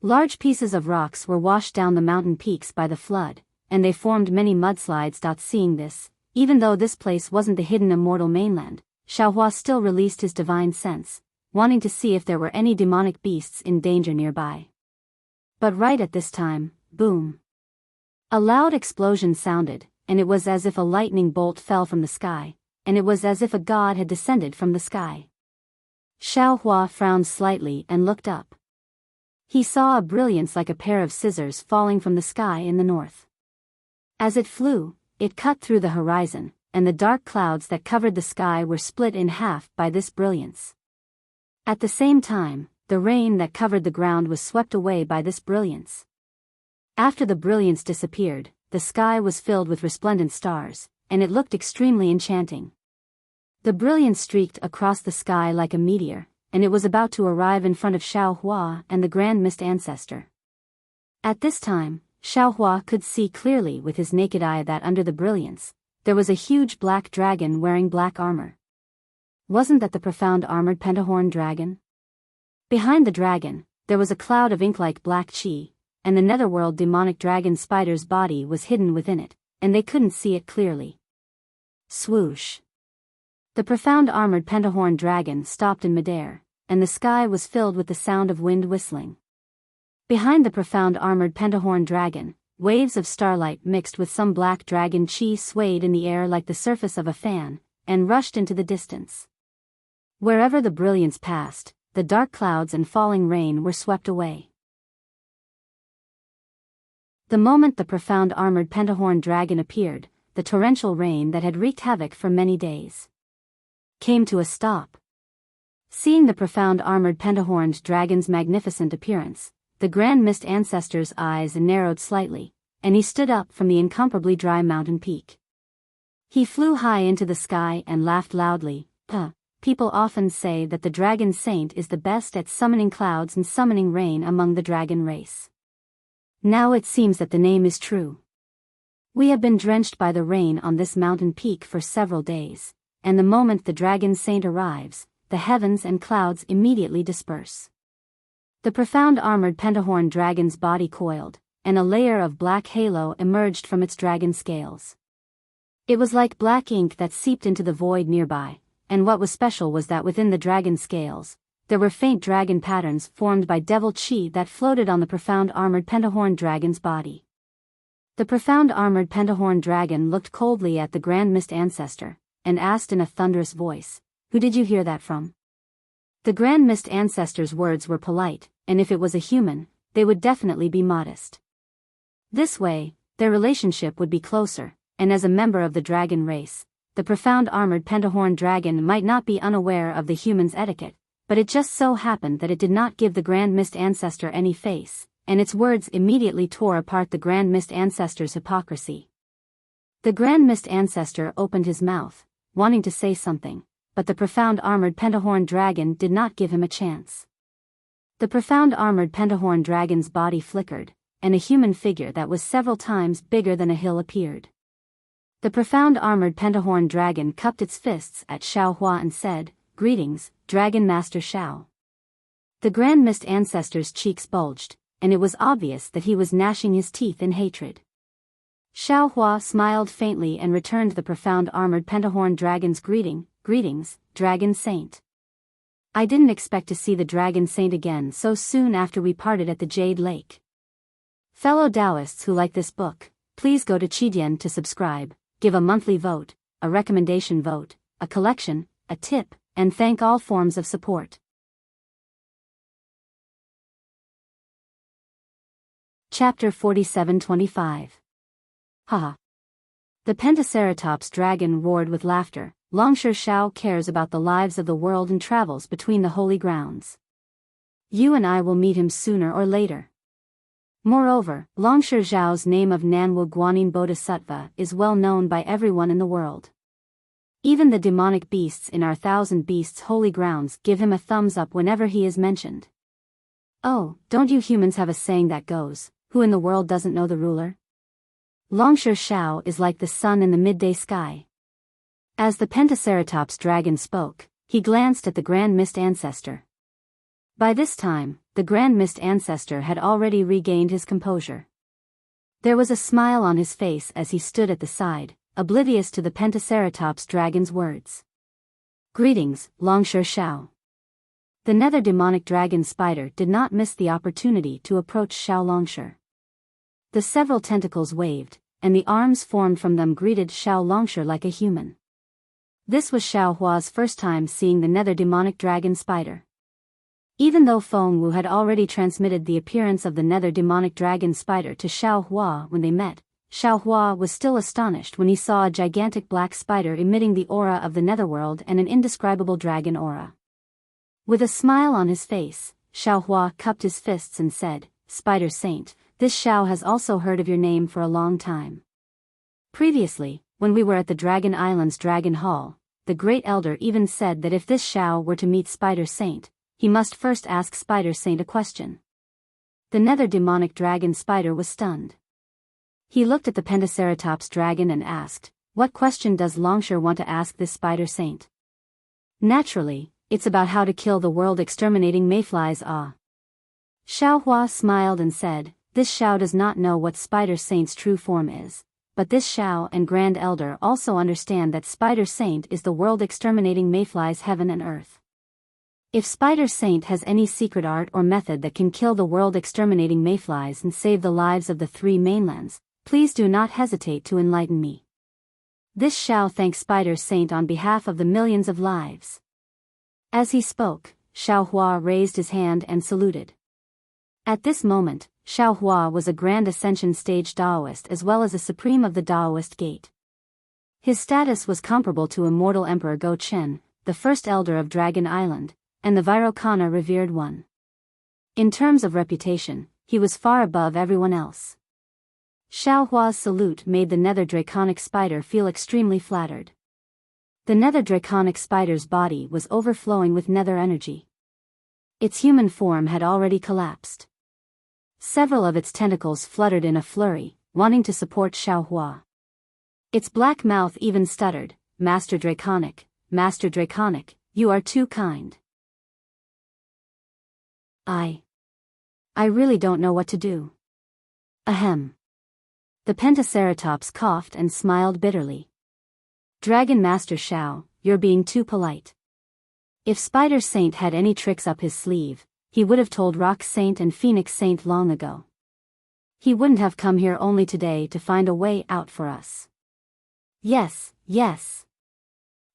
Large pieces of rocks were washed down the mountain peaks by the flood, and they formed many mudslides. Seeing this, even though this place wasn't the hidden immortal mainland, Xiaohua still released his divine sense, wanting to see if there were any demonic beasts in danger nearby. But right at this time, boom! A loud explosion sounded, and it was as if a lightning bolt fell from the sky, and it was as if a god had descended from the sky. Xiaohua frowned slightly and looked up. He saw a brilliance like a pair of scissors falling from the sky in the north. As it flew, it cut through the horizon, and the dark clouds that covered the sky were split in half by this brilliance. At the same time, the rain that covered the ground was swept away by this brilliance. After the brilliance disappeared, the sky was filled with resplendent stars, and it looked extremely enchanting. The brilliance streaked across the sky like a meteor, and it was about to arrive in front of Xiaohua and the Grand Mist Ancestor. At this time, Xiaohua could see clearly with his naked eye that under the brilliance, there was a huge black dragon wearing black armor. Wasn't that the profound armored pentahorn dragon? Behind the dragon, there was a cloud of ink-like black chi, and the netherworld demonic dragon spider's body was hidden within it, and they couldn't see it clearly. Swoosh! The profound armored pentahorn dragon stopped in midair, and the sky was filled with the sound of wind whistling. Behind the profound armored pentahorn dragon, waves of starlight mixed with some black dragon chi swayed in the air like the surface of a fan, and rushed into the distance. Wherever the brilliance passed, the dark clouds and falling rain were swept away. The moment the profound armored pentahorn dragon appeared, the torrential rain that had wreaked havoc for many days came to a stop. Seeing the profound armored pentahorned dragon's magnificent appearance, the Grand Mist Ancestor's eyes narrowed slightly, and he stood up from the incomparably dry mountain peak. He flew high into the sky and laughed loudly. People often say that the dragon saint is the best at summoning clouds and summoning rain among the dragon race. Now it seems that the name is true. We have been drenched by the rain on this mountain peak for several days, and the moment the dragon saint arrives, the heavens and clouds immediately disperse. The profound armored pentahorn dragon's body coiled, and a layer of black halo emerged from its dragon scales. It was like black ink that seeped into the void nearby, and what was special was that within the dragon scales, there were faint dragon patterns formed by devil chi that floated on the profound armored pentahorn dragon's body. The profound armored pentahorn dragon looked coldly at the Grand Mist Ancestor, and asked in a thunderous voice, "Who did you hear that from?" The Grand Mist Ancestor's words were polite, and if it was a human, they would definitely be modest. This way, their relationship would be closer, and as a member of the dragon race, the profound armored pentahorn dragon might not be unaware of the human's etiquette, but it just so happened that it did not give the Grand Mist Ancestor any face, and its words immediately tore apart the Grand Mist Ancestor's hypocrisy. The Grand Mist Ancestor opened his mouth, wanting to say something, but the profound armored pentahorn dragon did not give him a chance. The profound armored pentahorn dragon's body flickered, and a human figure that was several times bigger than a hill appeared. The profound armored pentahorn dragon cupped its fists at Xiao Hua and said, "Greetings, Dragon Master Xiao." The Grand Mist Ancestor's cheeks bulged, and it was obvious that he was gnashing his teeth in hatred. Xiao Hua smiled faintly and returned the profound armored pentahorn dragon's greetings, Dragon Saint. I didn't expect to see the Dragon Saint again so soon after we parted at the Jade Lake. Fellow Taoists who like this book, please go to Qidian to subscribe, give a monthly vote, a recommendation vote, a collection, a tip, and thank all forms of support. Chapter 4725. Haha. The Pentaceratops dragon roared with laughter. Longsher Xiao cares about the lives of the world and travels between the holy grounds. You and I will meet him sooner or later. Moreover, Longsher Zhao's name of Nanwu Guanyin Bodhisattva is well known by everyone in the world. Even the demonic beasts in our Thousand Beasts holy grounds give him a thumbs up whenever he is mentioned. Oh, don't you humans have a saying that goes, who in the world doesn't know the ruler? Longsher Xiao is like the sun in the midday sky. As the Pentaceratops dragon spoke, he glanced at the Grand Mist Ancestor. By this time, the Grand Mist Ancestor had already regained his composure. There was a smile on his face as he stood at the side, oblivious to the Pentaceratops dragon's words. Greetings, Longsher Xiao. The nether demonic dragon spider did not miss the opportunity to approach Xiao Longsher. The several tentacles waved, and the arms formed from them greeted Xiao Longsher like a human. This was Xiao Hua's first time seeing the nether demonic dragon spider. Even though Feng Wu had already transmitted the appearance of the nether demonic dragon spider to Xiao Hua when they met, Xiao Hua was still astonished when he saw a gigantic black spider emitting the aura of the netherworld and an indescribable dragon aura. With a smile on his face, Xiao Hua cupped his fists and said, "Spider Saint, this Xiao has also heard of your name for a long time. Previously, when we were at the Dragon Island's Dragon Hall, the Great Elder even said that if this Xiao were to meet Spider Saint, he must first ask Spider Saint a question." The nether demonic dragon spider was stunned. He looked at the Pentaceratops dragon and asked, "What question does Longsher want to ask this Spider Saint?" "Naturally, it's about how to kill the world-exterminating mayflies." Xiao Hua smiled and said, "This Xiao does not know what Spider Saint's true form is, but this Xiao and Grand Elder also understand that Spider Saint is the world-exterminating mayflies heaven and earth. If Spider Saint has any secret art or method that can kill the world-exterminating mayflies and save the lives of the three mainlands, please do not hesitate to enlighten me." This Xiao thanked Spider Saint on behalf of the millions of lives. As he spoke, Xiao Hua raised his hand and saluted. At this moment, Xiao Hua was a Grand Ascension Stage Daoist as well as a Supreme of the Daoist Gate. His status was comparable to Immortal Emperor Go Chen, the first elder of Dragon Island, and the Vairocana Revered One. In terms of reputation, he was far above everyone else. Xiao Hua's salute made the nether draconic spider feel extremely flattered. The nether draconic spider's body was overflowing with nether energy. Its human form had already collapsed. Several of its tentacles fluttered in a flurry, wanting to support Xiao Hua. Its black mouth even stuttered, Master Draconic, you are too kind. I really don't know what to do. Ahem. The Pentaceratops coughed and smiled bitterly. Dragon Master Xiao, you're being too polite. If Spider Saint had any tricks up his sleeve, he would have told Rock Saint and Phoenix Saint long ago. He wouldn't have come here only today to find a way out for us. Yes.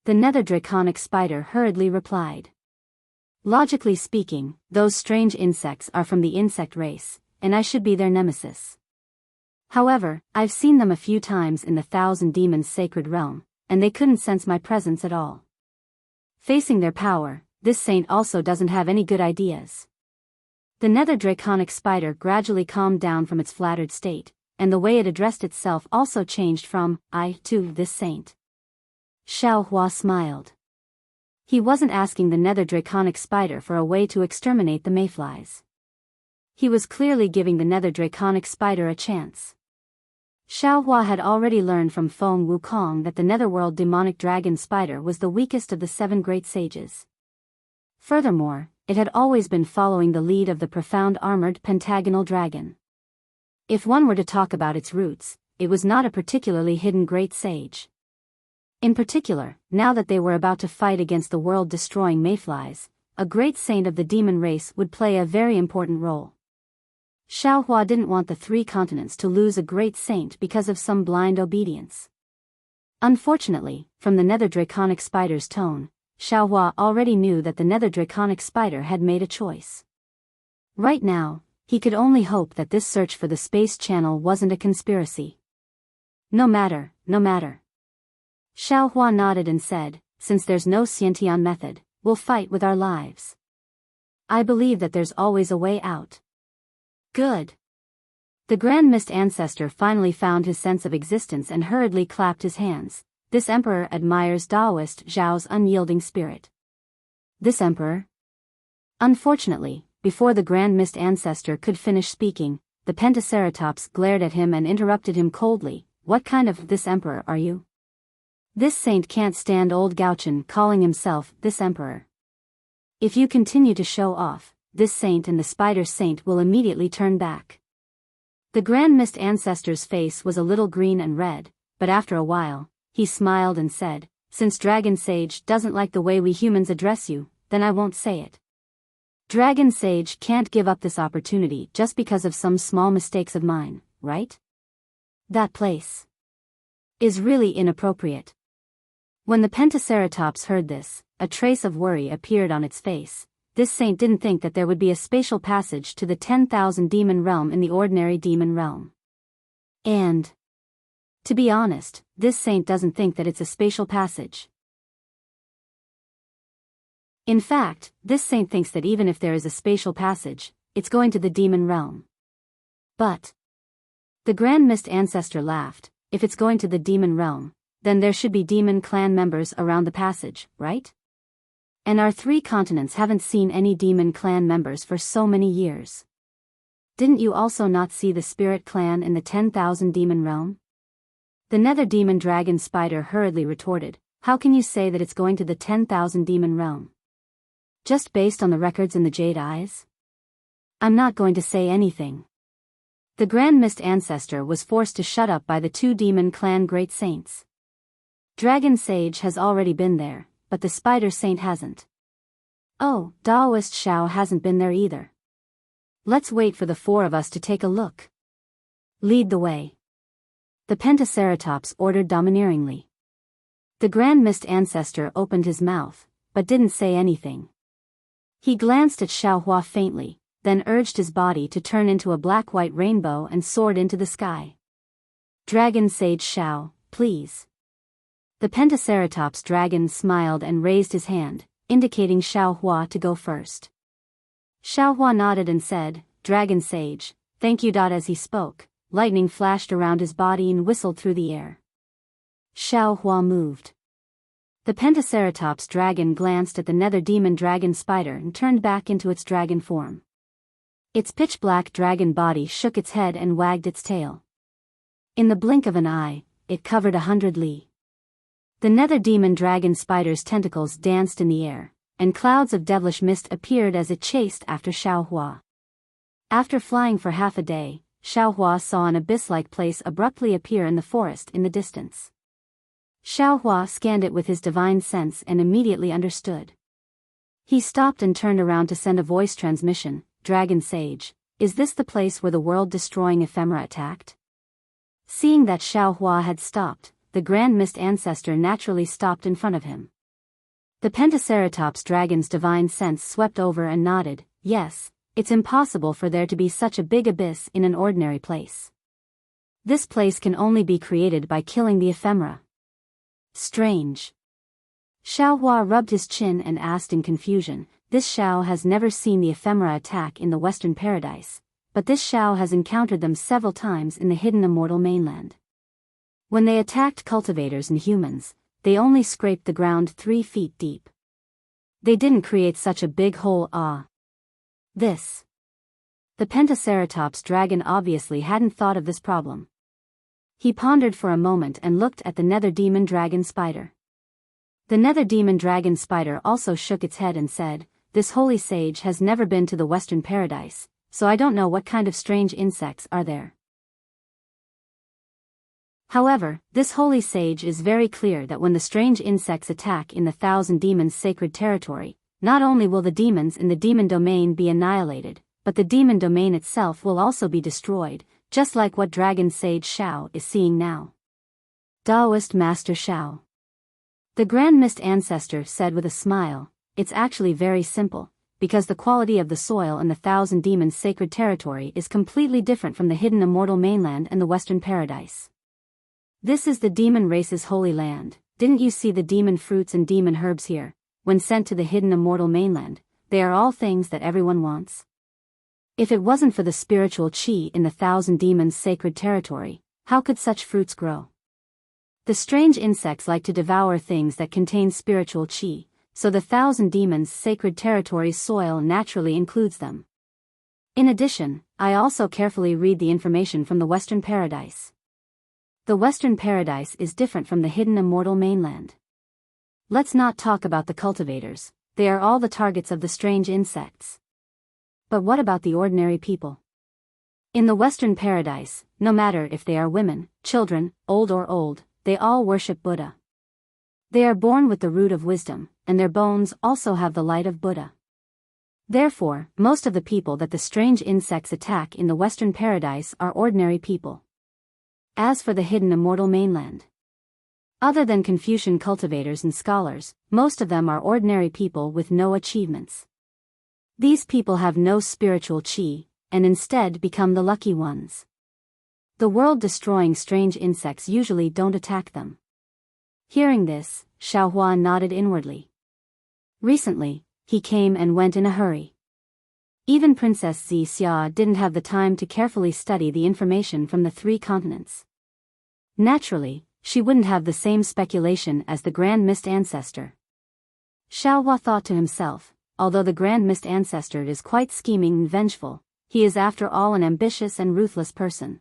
The nether draconic spider hurriedly replied. Logically speaking, those strange insects are from the insect race, and I should be their nemesis. However, I've seen them a few times in the Thousand Demons Sacred Realm, and they couldn't sense my presence at all. Facing their power, this saint also doesn't have any good ideas. The nether draconic spider gradually calmed down from its flattered state, and the way it addressed itself also changed from I to this saint. Xiao Hua smiled. He wasn't asking the nether draconic spider for a way to exterminate the mayflies. He was clearly giving the nether draconic spider a chance. Xiao Hua had already learned from Feng Wukong that the netherworld demonic dragon spider was the weakest of the 7 great sages. Furthermore, it had always been following the lead of the profound armored pentagonal dragon. If one were to talk about its roots, it was not a particularly hidden great sage. In particular, now that they were about to fight against the world-destroying mayflies, a great saint of the demon race would play a very important role. Xiao Hua didn't want the 3 continents to lose a great saint because of some blind obedience. Unfortunately, from the nether draconic spider's tone, Xiao Hua already knew that the nether draconic spider had made a choice. Right now, he could only hope that this search for the space channel wasn't a conspiracy. No matter. Xiao Hua nodded and said, since there's no Xiantian method, we'll fight with our lives. I believe that there's always a way out. Good. The Grand Mist Ancestor finally found his sense of existence and hurriedly clapped his hands. This emperor admires Daoist Zhao's unyielding spirit. This emperor? Unfortunately, before the Grand Mist Ancestor could finish speaking, the Pentaceratops glared at him and interrupted him coldly. What kind of this emperor are you? This saint can't stand old Gauchen calling himself this emperor. If you continue to show off, this saint and the spider saint will immediately turn back. The Grand Mist Ancestor's face was a little green and red, but after a while, he smiled and said, since Dragon Sage doesn't like the way we humans address you, then I won't say it. Dragon Sage can't give up this opportunity just because of some small mistakes of mine, right? That place is really inappropriate. When the Pentaceratops heard this, a trace of worry appeared on its face. This saint didn't think that there would be a spatial passage to the 10,000 demon realm in the ordinary demon realm. And, to be honest, this saint doesn't think that it's a spatial passage. In fact, this saint thinks that even if there is a spatial passage, it's going to the demon realm. But the Grand Mist Ancestor laughed. If it's going to the demon realm, then there should be demon clan members around the passage, right? And our 3 continents haven't seen any demon clan members for so many years. Didn't you also not see the spirit clan in the 10,000 demon realm? The nether demon dragon spider hurriedly retorted, how can you say that it's going to the 10,000 demon realm? Just based on the records in the Jade Eyes? I'm not going to say anything. The Grand Mist Ancestor was forced to shut up by the 2 demon clan great saints. Dragon Sage has already been there, but the Spider Saint hasn't. Oh, Daoist Xiao hasn't been there either. Let's wait for the 4 of us to take a look. Lead the way. The Pentaceratops ordered domineeringly. The Grand Mist Ancestor opened his mouth, but didn't say anything. He glanced at Xiao Hua faintly, then urged his body to turn into a black-white rainbow and soared into the sky. Dragon Sage Xiao, please. The Pentaceratops dragon smiled and raised his hand, indicating Xiao Hua to go first. Xiao Hua nodded and said, Dragon Sage, thank you. As he spoke, lightning flashed around his body and whistled through the air. Xiao Hua moved. The Pentaceratops dragon glanced at the nether demon dragon spider and turned back into its dragon form. Its pitch-black dragon body shook its head and wagged its tail. In the blink of an eye, it covered 100 li. The nether demon dragon spider's tentacles danced in the air, and clouds of devilish mist appeared as it chased after Xiao Hua. After flying for half a day, Xiao Hua saw an abyss-like place abruptly appear in the forest in the distance. Xiao Hua scanned it with his divine sense and immediately understood. He stopped and turned around to send a voice transmission. Dragon Sage, is this the place where the world-destroying ephemera attacked? Seeing that Xiao Hua had stopped, the Grand Mist Ancestor naturally stopped in front of him. The Pentaceratops dragon's divine sense swept over and nodded, yes, it's impossible for there to be such a big abyss in an ordinary place. This place can only be created by killing the ephemera. Strange. Xiaohua rubbed his chin and asked in confusion, this Xiao has never seen the ephemera attack in the Western Paradise, but this Xiao has encountered them several times in the hidden Immortal mainland. When they attacked cultivators and humans, they only scraped the ground 3 feet deep. They didn't create such a big hole. This. The Pentaceratops dragon obviously hadn't thought of this problem. He pondered for a moment and looked at the nether demon dragon spider. The nether demon dragon spider also shook its head and said, this holy sage has never been to the Western Paradise, so I don't know what kind of strange insects are there. However, this holy sage is very clear that when the strange insects attack in the 1,000 demons' sacred territory, not only will the demons in the demon domain be annihilated, but the demon domain itself will also be destroyed, just like what Dragon Sage Xiao is seeing now. Taoist Master Xiao. The Grand Mist Ancestor said with a smile, it's actually very simple, because the quality of the soil in the 1,000 demons' sacred territory is completely different from the hidden Immortal mainland and the Western Paradise. This is the demon race's holy land. Didn't you see the demon fruits and demon herbs here? When sent to the hidden Immortal mainland, they are all things that everyone wants. If it wasn't for the spiritual qi in the 1,000 demons' sacred territory, how could such fruits grow? The strange insects like to devour things that contain spiritual qi, so the 1,000 demons' sacred territory's soil naturally includes them. In addition, I also carefully read the information from the Western Paradise. The Western Paradise is different from the hidden Immortal mainland. Let's not talk about the cultivators, they are all the targets of the strange insects. But what about the ordinary people? In the Western Paradise, no matter if they are women, children, old or old, they all worship Buddha. They are born with the root of wisdom, and their bones also have the light of Buddha. Therefore, most of the people that the strange insects attack in the Western Paradise are ordinary people. As for the hidden Immortal mainland, other than Confucian cultivators and scholars, most of them are ordinary people with no achievements. These people have no spiritual qi, and instead become the lucky ones. The world-destroying strange insects usually don't attack them. Hearing this, Xiaohua nodded inwardly. Recently, he came and went in a hurry. Even Princess Xia didn't have the time to carefully study the information from the 3 continents. Naturally, she wouldn't have the same speculation as the Grand Mist Ancestor. Xiaohua thought to himself, although the Grand Mist Ancestor is quite scheming and vengeful, he is after all an ambitious and ruthless person.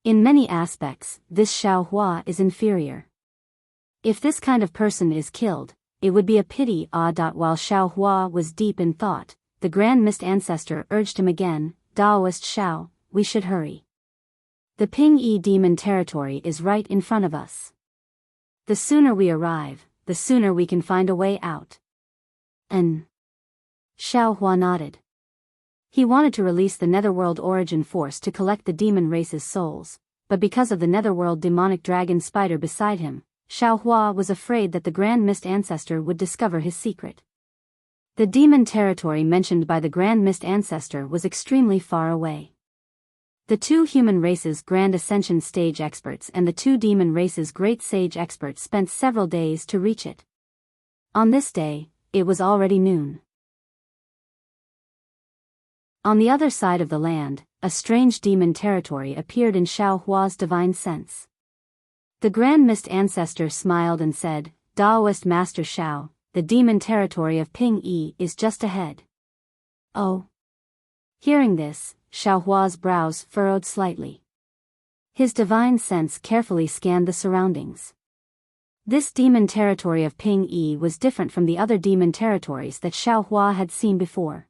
In many aspects, this Xiaohua is inferior. If this kind of person is killed, it would be a pity. While Xiaohua was deep in thought, the Grand Mist Ancestor urged him again, Taoist Xiao, we should hurry. The Ping-Yi demon territory is right in front of us. The sooner we arrive, the sooner we can find a way out. Xiaohua nodded. He wanted to release the Netherworld Origin Force to collect the demon race's souls, but because of the Netherworld demonic dragon spider beside him, Xiaohua was afraid that the Grand Mist Ancestor would discover his secret. The demon territory mentioned by the Grand Mist Ancestor was extremely far away. The 2 human races' Grand Ascension Stage experts and the 2 demon races' Great Sage experts spent several days to reach it. On this day, it was already noon. On the other side of the land, a strange demon territory appeared in Xiaohua's divine sense. The Grand Mist Ancestor smiled and said, Taoist Master Xiao, the demon territory of Ping-Yi is just ahead. Oh. Hearing this, Xiaohua's brows furrowed slightly. His divine sense carefully scanned the surroundings. This demon territory of Ping-Yi was different from the other demon territories that Xiaohua had seen before.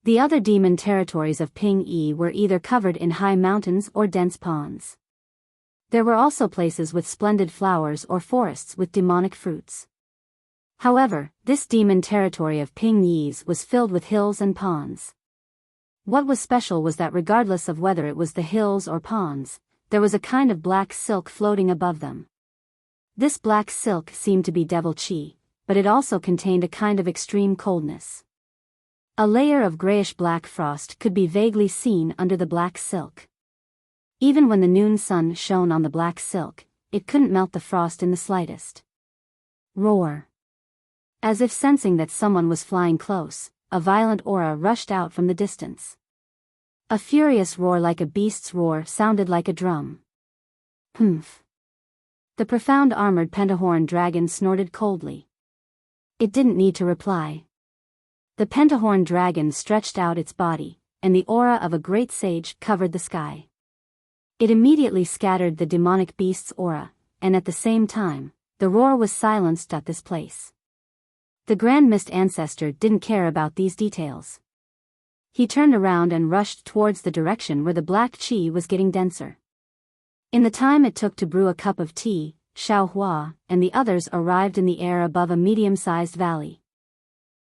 The other demon territories of Ping-Yi were either covered in high mountains or dense ponds. There were also places with splendid flowers or forests with demonic fruits. However, this demon territory of Ping-Yi's was filled with hills and ponds. What was special was that regardless of whether it was the hills or ponds, there was a kind of black silk floating above them. This black silk seemed to be devil qi, but it also contained a kind of extreme coldness. A layer of grayish-black frost could be vaguely seen under the black silk. Even when the noon sun shone on the black silk, it couldn't melt the frost in the slightest. Roar. As if sensing that someone was flying close, a violent aura rushed out from the distance. A furious roar like a beast's roar sounded like a drum. Humph. The profound armored pentahorn dragon snorted coldly. It didn't need to reply. The pentahorn dragon stretched out its body, and the aura of a great sage covered the sky. It immediately scattered the demonic beast's aura, and at the same time, the roar was silenced at this place. The Grand Mist Ancestor didn't care about these details. He turned around and rushed towards the direction where the black qi was getting denser. In the time it took to brew a cup of tea, Xiao Hua and the others arrived in the air above a medium-sized valley.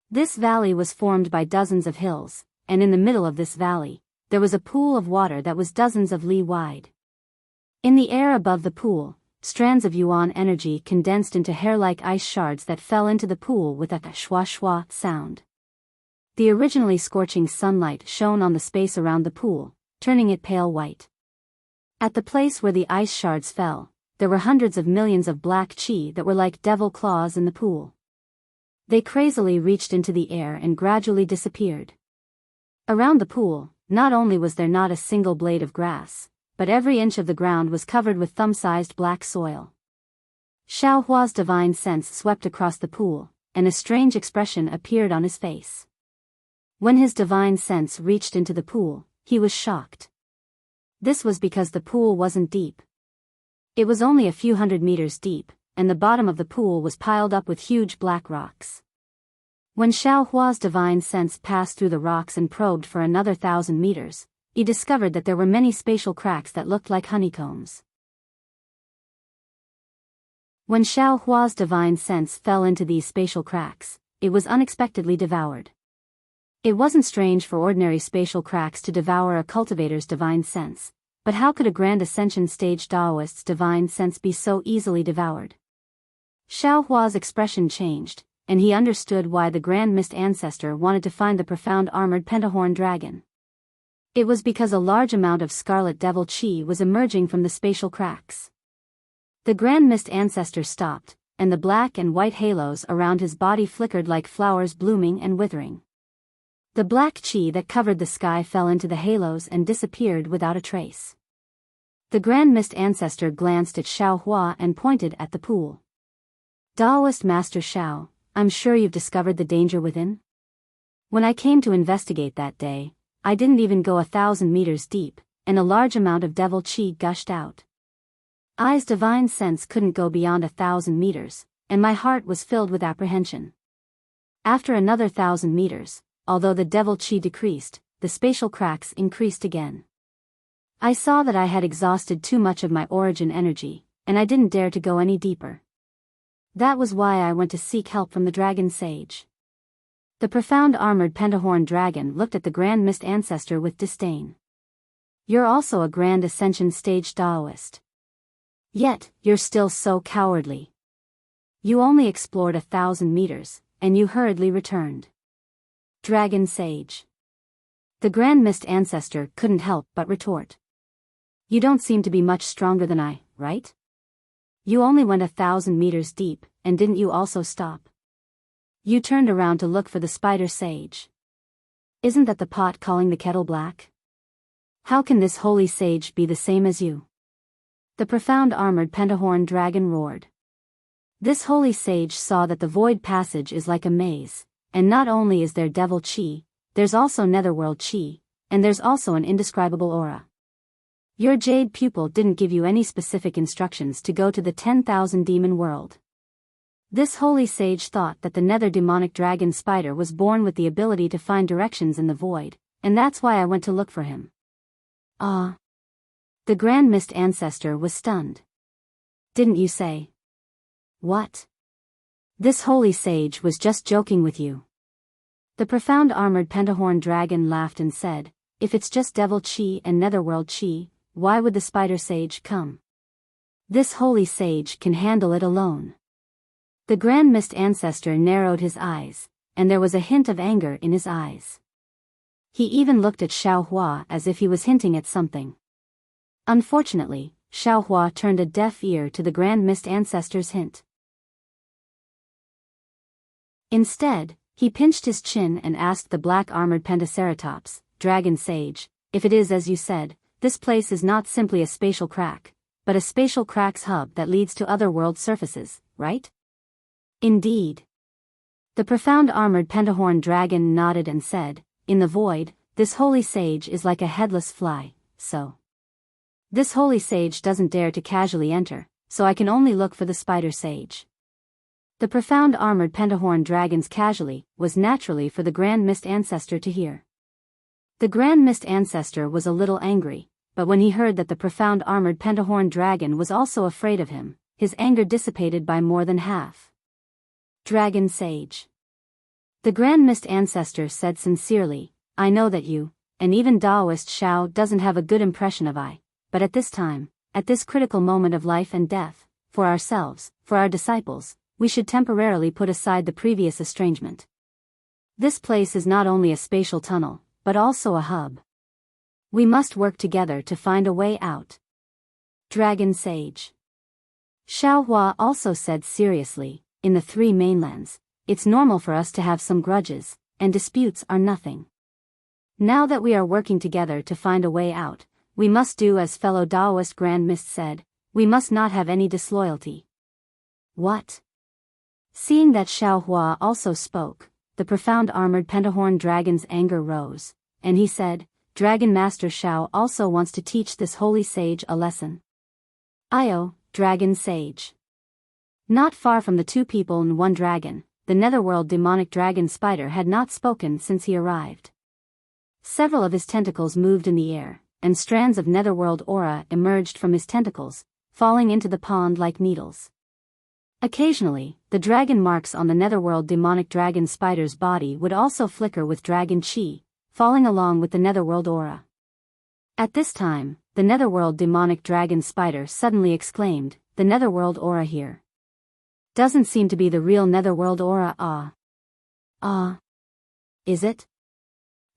This valley was formed by dozens of hills, and in the middle of this valley, there was a pool of water that was dozens of li wide. In the air above the pool, strands of yuan energy condensed into hair-like ice shards that fell into the pool with a shwa-shwa sound. The originally scorching sunlight shone on the space around the pool, turning it pale white. At the place where the ice shards fell, there were hundreds of millions of black qi that were like devil claws in the pool. They crazily reached into the air and gradually disappeared. Around the pool, not only was there not a single blade of grass, but every inch of the ground was covered with thumb-sized black soil. Xiao Hua's divine sense swept across the pool, and a strange expression appeared on his face. When his divine sense reached into the pool, he was shocked. This was because the pool wasn't deep. It was only a few hundred meters deep, and the bottom of the pool was piled up with huge black rocks. When Xiao Hua's divine sense passed through the rocks and probed for another 1,000 meters, he discovered that there were many spatial cracks that looked like honeycombs. When Xiao Hua's divine sense fell into these spatial cracks, it was unexpectedly devoured. It wasn't strange for ordinary spatial cracks to devour a cultivator's divine sense, but how could a Grand Ascension stage Daoist's divine sense be so easily devoured? Xiao Hua's expression changed, and he understood why the Grand Mist Ancestor wanted to find the profound armored pentahorn dragon. It was because a large amount of scarlet devil qi was emerging from the spatial cracks. The Grand Mist Ancestor stopped, and the black and white halos around his body flickered like flowers blooming and withering. The black qi that covered the sky fell into the halos and disappeared without a trace. The Grand Mist Ancestor glanced at Xiao Hua and pointed at the pool. Daoist Master Xiao, I'm sure you've discovered the danger within? When I came to investigate that day, I didn't even go 1,000 meters deep, and a large amount of devil qi gushed out. I's divine sense couldn't go beyond 1,000 meters, and my heart was filled with apprehension. After another 1,000 meters, although the devil qi decreased, the spatial cracks increased again. I saw that I had exhausted too much of my origin energy, and I didn't dare to go any deeper. That was why I went to seek help from the dragon sage. The profound armored pentahorn dragon looked at the Grand Mist Ancestor with disdain. You're also a Grand Ascension stage Daoist. Yet, you're still so cowardly. You only explored 1,000 meters, and you hurriedly returned. Dragon Sage. The Grand Mist Ancestor couldn't help but retort. You don't seem to be much stronger than I, right? You only went 1,000 meters deep, and didn't you also stop? You turned around to look for the spider sage. Isn't that the pot calling the kettle black? How can this holy sage be the same as you? The profound armored pentahorn dragon roared. This holy sage saw that the void passage is like a maze, and not only is there devil qi, there's also netherworld qi, and there's also an indescribable aura. Your jade pupil didn't give you any specific instructions to go to the 10,000 demon world. This holy sage thought that the nether demonic dragon spider was born with the ability to find directions in the void, and that's why I went to look for him. Ah. The Grand Mist Ancestor was stunned. Didn't you say? What? This holy sage was just joking with you. The profound armored pentahorn dragon laughed and said, if it's just devil qi and netherworld qi, why would the spider sage come? This holy sage can handle it alone. The Grand Mist Ancestor narrowed his eyes, and there was a hint of anger in his eyes. He even looked at Xiao Hua as if he was hinting at something. Unfortunately, Xiaohua turned a deaf ear to the Grand Mist Ancestor's hint. Instead, he pinched his chin and asked the black-armored Pentaceratops, Dragon Sage, if it is as you said, this place is not simply a spatial crack, but a spatial cracks hub that leads to other world surfaces, right? Indeed. The profound armored pentahorn dragon nodded and said, in the void, this holy sage is like a headless fly, so. This holy sage doesn't dare to casually enter, so I can only look for the spider sage. The profound armored pentahorn dragon's casually was naturally for the Grand Mist Ancestor to hear. The Grand Mist Ancestor was a little angry, but when he heard that the profound armored pentahorn dragon was also afraid of him, his anger dissipated by more than half. Dragon Sage. The Grand Mist Ancestor said sincerely, I know that you, and even Daoist Shao doesn't have a good impression of I, but at this time, at this critical moment of life and death, for ourselves, for our disciples, we should temporarily put aside the previous estrangement. This place is not only a spatial tunnel, but also a hub. We must work together to find a way out. Dragon Sage. Xiaohua also said seriously, in the three mainlands, it's normal for us to have some grudges, and disputes are nothing. Now that we are working together to find a way out, we must do as fellow Daoist Grand Mist said, we must not have any disloyalty. What? Seeing that Xiaohua also spoke, the profound armored pentahorn dragon's anger rose, and he said, Dragon Master Shao also wants to teach this holy sage a lesson. Io, Dragon Sage. Not far from the two people and one dragon, the netherworld demonic dragon spider had not spoken since he arrived. Several of his tentacles moved in the air, and strands of netherworld aura emerged from his tentacles, falling into the pond like needles. Occasionally, the dragon marks on the netherworld demonic dragon spider's body would also flicker with dragon chi, falling along with the netherworld aura. At this time, the netherworld demonic dragon spider suddenly exclaimed, the netherworld aura here doesn't seem to be the real netherworld aura. Is it?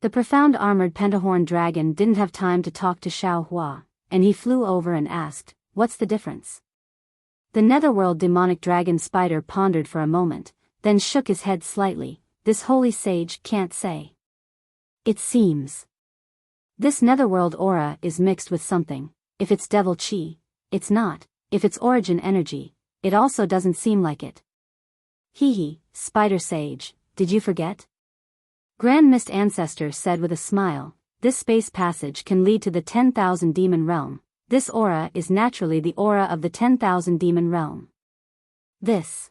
The profound armored pentahorn dragon didn't have time to talk to Xiaohua, and he flew over and asked, what's the difference? The netherworld demonic dragon spider pondered for a moment, then shook his head slightly, this holy sage can't say. It seems. This netherworld aura is mixed with something, if it's devil chi, it's not, if it's origin energy, it also doesn't seem like it. Hee, spider sage, did you forget? Grand Mist Ancestor said with a smile, this space passage can lead to the 10,000 demon realm. This aura is naturally the aura of the 10,000 demon realm. This.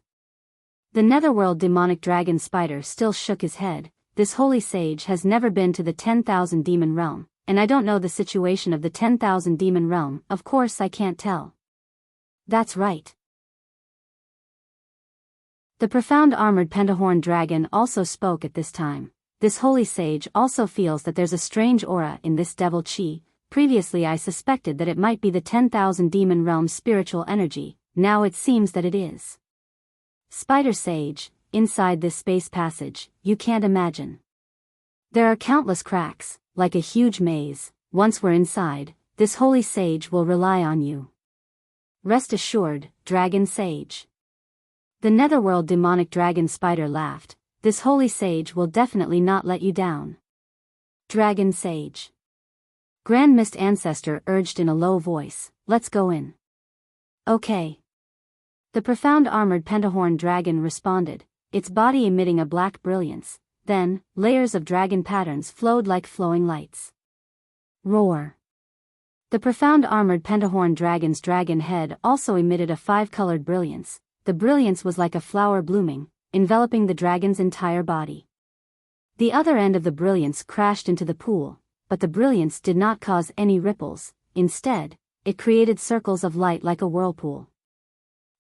The netherworld demonic dragon spider still shook his head, this holy sage has never been to the 10,000 demon realm, and I don't know the situation of the 10,000 demon realm, of course I can't tell. That's right. The profound armored pentahorn dragon also spoke at this time. This holy sage also feels that there's a strange aura in this devil chi. Previously I suspected that it might be the 10,000 demon realm spiritual energy, now it seems that it is. Spider Sage, inside this space passage, you can't imagine. There are countless cracks, like a huge maze. Once we're inside, this holy sage will rely on you. Rest assured, Dragon Sage. The netherworld demonic dragon spider laughed, this holy sage will definitely not let you down. Dragon Sage. Grand Mist Ancestor urged in a low voice, let's go in. Okay. The profound armored pentahorn dragon responded, its body emitting a black brilliance, then, layers of dragon patterns flowed like flowing lights. Roar. The profound armored pentahorn dragon's dragon head also emitted a five-colored brilliance, the brilliance was like a flower blooming, enveloping the dragon's entire body. The other end of the brilliance crashed into the pool, but the brilliance did not cause any ripples, instead, it created circles of light like a whirlpool.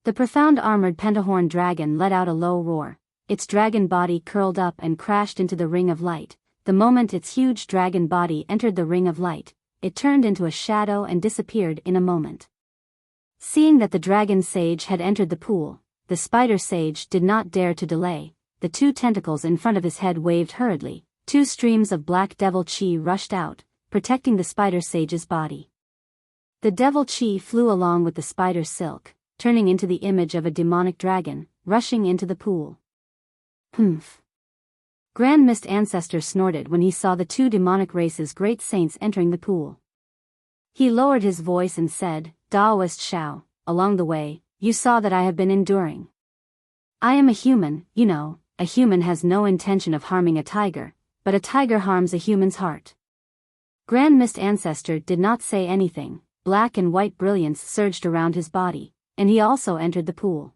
The profound armored pentahorn dragon let out a low roar, its dragon body curled up and crashed into the ring of light. The moment its huge dragon body entered the ring of light, it turned into a shadow and disappeared in a moment. Seeing that the dragon sage had entered the pool, the spider sage did not dare to delay, the two tentacles in front of his head waved hurriedly. Two streams of black devil chi rushed out, protecting the spider sage's body. The devil chi flew along with the spider's silk, turning into the image of a demonic dragon, rushing into the pool. Humph. Grand Mist Ancestor snorted when he saw the two demonic races' great saints entering the pool. He lowered his voice and said, Daoist Shao, along the way, you saw that I have been enduring. I am a human, you know, a human has no intention of harming a tiger, but a tiger harms a human's heart. Grand Mist Ancestor did not say anything. Black and white brilliance surged around his body, and he also entered the pool.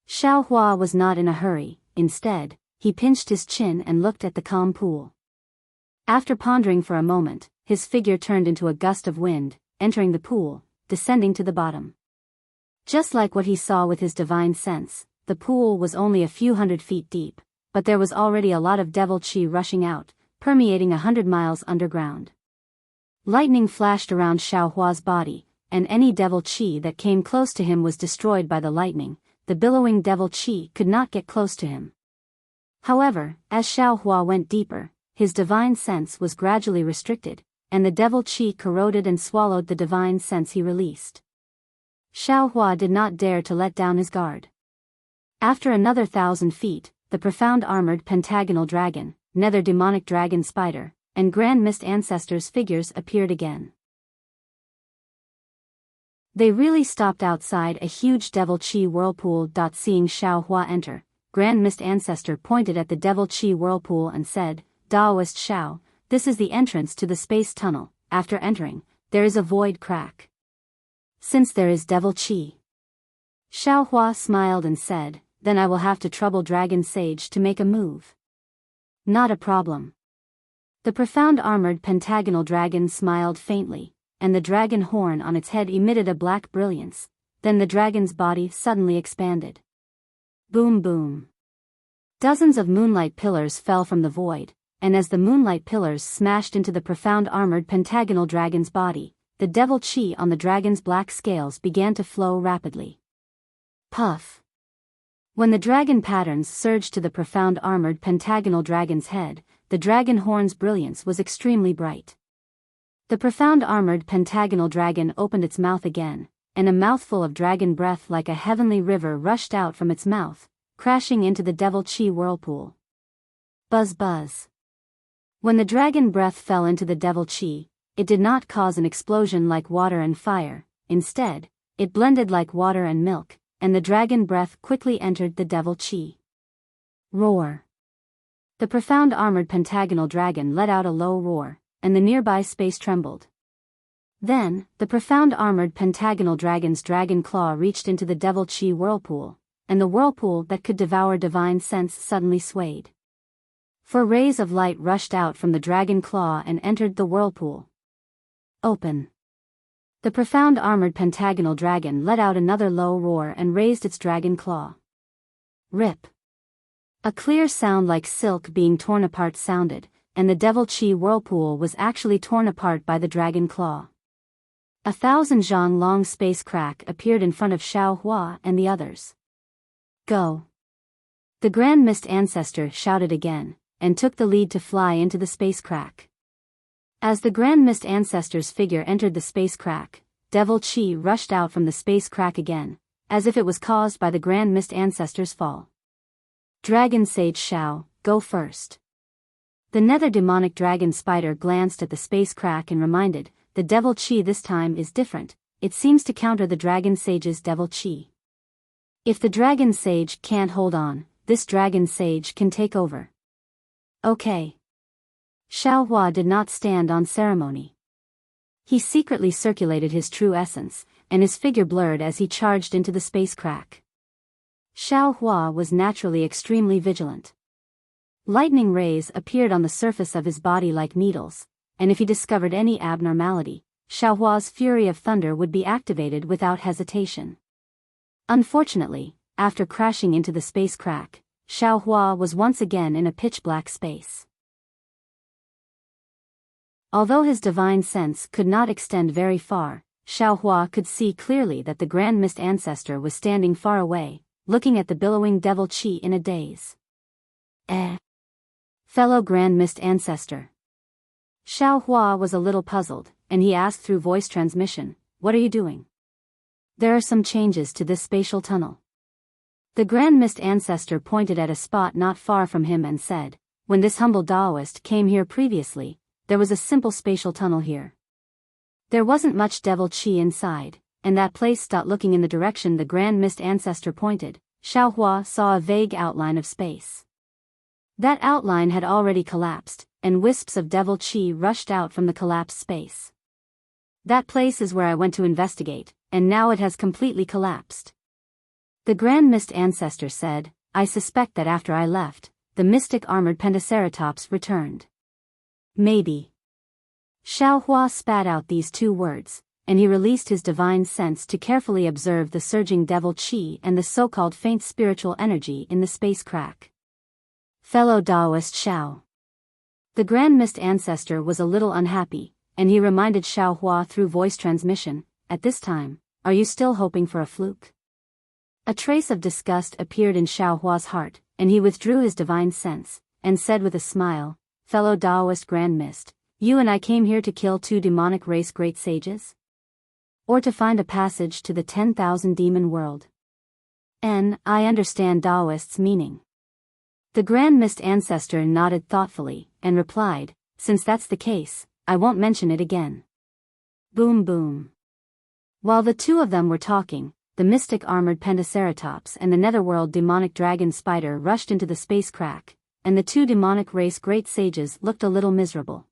Xiao Hua was not in a hurry. Instead, he pinched his chin and looked at the calm pool. After pondering for a moment, his figure turned into a gust of wind, entering the pool, descending to the bottom. Just like what he saw with his divine sense, the pool was only a few 100 feet deep, but there was already a lot of devil chi rushing out, permeating 100 miles underground. Lightning flashed around Xiao Hua's body, and any devil chi that came close to him was destroyed by the lightning. The billowing devil chi could not get close to him. However, as Xiao Hua went deeper, his divine sense was gradually restricted, and the devil chi corroded and swallowed the divine sense he released. Xiao Hua did not dare to let down his guard. After another 1,000 feet, the profound armored pentagonal dragon, nether demonic dragon spider, and Grand Mist Ancestor's figures appeared again. They really stopped outside a huge devil chi whirlpool. Seeing Xiao Hua enter, Grand Mist Ancestor pointed at the devil chi whirlpool and said, Daoist Xiao, this is the entrance to the space tunnel. After entering, there is a void crack. Since there is devil chi. Xiao Hua smiled and said, then I will have to trouble Dragon Sage to make a move. Not a problem. The profound armored pentagonal dragon smiled faintly, and the dragon horn on its head emitted a black brilliance. Then the dragon's body suddenly expanded. Boom boom. Dozens of moonlight pillars fell from the void, and as the moonlight pillars smashed into the profound armored pentagonal dragon's body, the devil chi on the dragon's black scales began to flow rapidly. Puff. When the dragon patterns surged to the profound armored pentagonal dragon's head, the dragon horn's brilliance was extremely bright. The profound armored pentagonal dragon opened its mouth again, and a mouthful of dragon breath like a heavenly river rushed out from its mouth, crashing into the devil chi whirlpool. Buzz buzz. When the dragon breath fell into the devil chi, it did not cause an explosion like water and fire. Instead, it blended like water and milk, and the dragon breath quickly entered the devil chi. Roar. The profound armored pentagonal dragon let out a low roar, and the nearby space trembled. Then, the profound armored pentagonal dragon's dragon claw reached into the devil chi whirlpool, and the whirlpool that could devour divine sense suddenly swayed. 4 rays of light rushed out from the dragon claw and entered the whirlpool. Open. The profound armored pentagonal dragon let out another low roar and raised its dragon claw. Rip. A clear sound like silk being torn apart sounded, and the devil chi whirlpool was actually torn apart by the dragon claw. 1,000 zhang long space crack appeared in front of Xiao Hua and the others. Go. The Grand Mist Ancestor shouted again, and took the lead to fly into the space crack. As the Grand Mist Ancestor's figure entered the space crack, devil chi rushed out from the space crack again, as if it was caused by the Grand Mist Ancestor's fall. Dragon Sage Xiao, go first. The nether demonic dragon spider glanced at the space crack and reminded, the devil chi this time is different, it seems to counter the dragon sage's devil chi. If the dragon sage can't hold on, this dragon sage can take over. Okay. Xiao Hua did not stand on ceremony. He secretly circulated his true essence, and his figure blurred as he charged into the space crack. Xiao Hua was naturally extremely vigilant. Lightning rays appeared on the surface of his body like needles, and if he discovered any abnormality, Xiao Hua's fury of thunder would be activated without hesitation. Unfortunately, after crashing into the space crack, Xiao Hua was once again in a pitch-black space. Although his divine sense could not extend very far, Xiao Hua could see clearly that the Grand Mist Ancestor was standing far away, looking at the billowing devil chi in a daze. Fellow Grand Mist Ancestor. Xiao Hua was a little puzzled, and he asked through voice transmission, what are you doing? There are some changes to this spatial tunnel. The Grand Mist Ancestor pointed at a spot not far from him and said, when this humble Taoist came here previously, there was a simple spatial tunnel here. There wasn't much devil chi inside, and that place. Looking in the direction the Grand Mist Ancestor pointed, Xiaohua saw a vague outline of space. That outline had already collapsed, and wisps of devil chi rushed out from the collapsed space. That place is where I went to investigate, and now it has completely collapsed. The Grand Mist Ancestor said, I suspect that after I left, the mystic armored Pentaceratops returned. Maybe. Xiaohua spat out these two words, and he released his divine sense to carefully observe the surging devil chi and the so-called faint spiritual energy in the space crack. Fellow Taoist Xiao. The Grand Mist Ancestor was a little unhappy, and he reminded Xiaohua through voice transmission, at this time, are you still hoping for a fluke? A trace of disgust appeared in Xiaohua's heart, and he withdrew his divine sense, and said with a smile, fellow Taoist Grand Mist, you and I came here to kill 2 demonic race great sages? Or to find a passage to the 10,000 demon world? I understand Taoist's meaning. The Grand Mist Ancestor nodded thoughtfully, and replied, since that's the case, I won't mention it again. Boom boom. While the two of them were talking, the mystic armored Pentaceratops and the netherworld demonic dragon spider rushed into the space crack, and the 2 demonic race great sages looked a little miserable.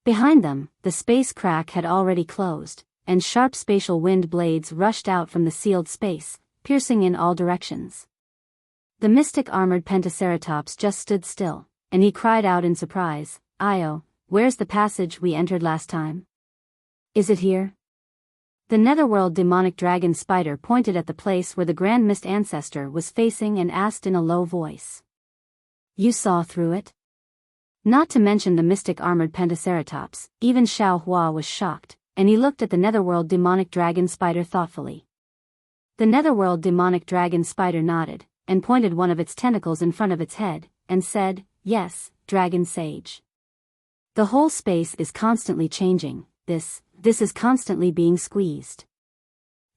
Behind them, the space crack had already closed, and sharp spatial wind blades rushed out from the sealed space, piercing in all directions. The mystic armored Pentaceratops just stood still, and he cried out in surprise, Io, where's the passage we entered last time? Is it here? The netherworld demonic dragon spider pointed at the place where the Grand Mist Ancestor was facing and asked in a low voice. You saw through it? Not to mention the mystic armored Pentaceratops, even Xiaohua was shocked, and he looked at the netherworld demonic dragon spider thoughtfully. The netherworld demonic dragon spider nodded, and pointed one of its tentacles in front of its head, and said, yes, dragon sage. The whole space is constantly changing, this is constantly being squeezed.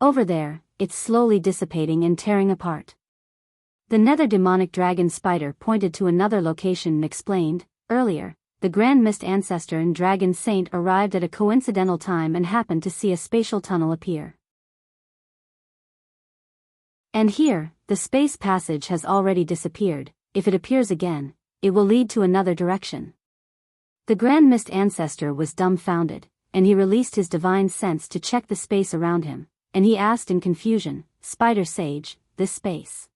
Over there, it's slowly dissipating and tearing apart. The nether demonic dragon spider pointed to another location and explained, earlier, the Grand Mist Ancestor and Dragon Saint arrived at a coincidental time and happened to see a spatial tunnel appear. And here, the space passage has already disappeared. If it appears again, it will lead to another direction. The Grand Mist Ancestor was dumbfounded, and he released his divine sense to check the space around him, and he asked in confusion, Spider Sage, this space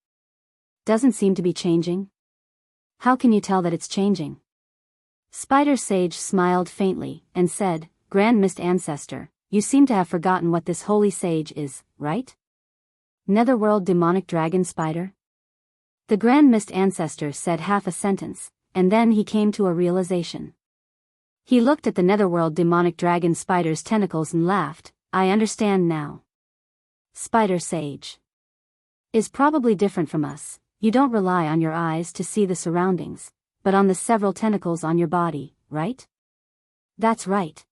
doesn't seem to be changing? How can you tell that it's changing? Spider Sage smiled faintly, and said, Grand Mist Ancestor, you seem to have forgotten what this holy sage is, right? Netherworld demonic dragon spider? The Grand Mist Ancestor said half a sentence, and then he came to a realization. He looked at the netherworld demonic dragon spider's tentacles and laughed, I understand now. Spider Sage is probably different from us. You don't rely on your eyes to see the surroundings, but on the several tentacles on your body, right? That's right.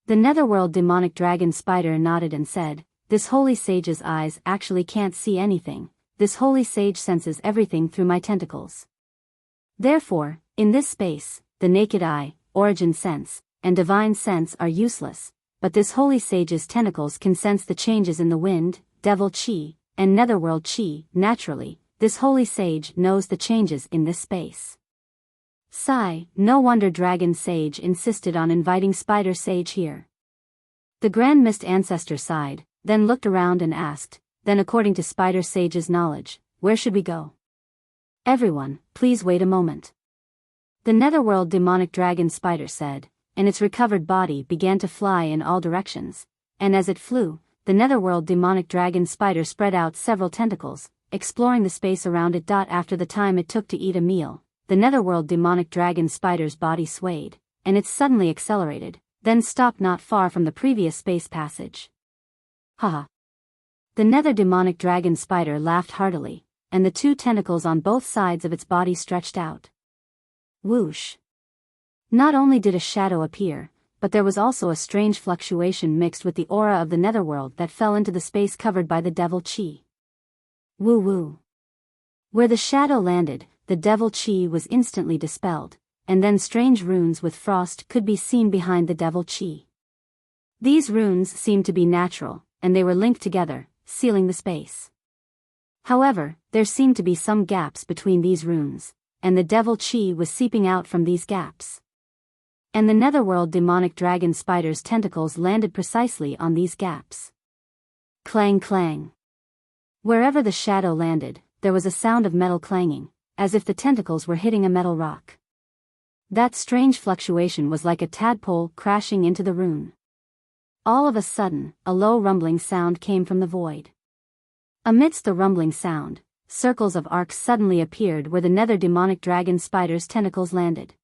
The netherworld demonic dragon spider nodded and said, this holy sage's eyes actually can't see anything. This holy sage senses everything through my tentacles. Therefore, in this space, the naked eye, origin sense, and divine sense are useless, but this holy sage's tentacles can sense the changes in the wind, devil chi, and netherworld chi. Naturally, this holy sage knows the changes in this space. Sigh, no wonder Dragon Sage insisted on inviting Spider Sage here. The Grand Mist Ancestor sighed, then looked around and asked, then according to Spider Sage's knowledge, where should we go? Everyone, please wait a moment. The netherworld demonic dragon spider said, and its recovered body began to fly in all directions, and as it flew, the netherworld demonic dragon spider spread out several tentacles, exploring the space around it. After the time it took to eat a meal, the netherworld demonic dragon spider's body swayed, and it suddenly accelerated, then stopped not far from the previous space passage. Haha. The nether demonic dragon spider laughed heartily, and the 2 tentacles on both sides of its body stretched out. Whoosh. Not only did a shadow appear, but there was also a strange fluctuation mixed with the aura of the netherworld that fell into the space covered by the devil chi. Woo woo. Where the shadow landed, the devil chi was instantly dispelled, and then strange runes with frost could be seen behind the devil chi. These runes seemed to be natural, and they were linked together, sealing the space. However, there seemed to be some gaps between these runes, and the devil chi was seeping out from these gaps. And the netherworld demonic dragon spider's tentacles landed precisely on these gaps. Clang clang. Wherever the shadow landed, there was a sound of metal clanging, as if the tentacles were hitting a metal rock. That strange fluctuation was like a tadpole crashing into the rune. All of a sudden, a low rumbling sound came from the void. Amidst the rumbling sound, circles of arcs suddenly appeared where the nether demonic dragon spider's tentacles landed.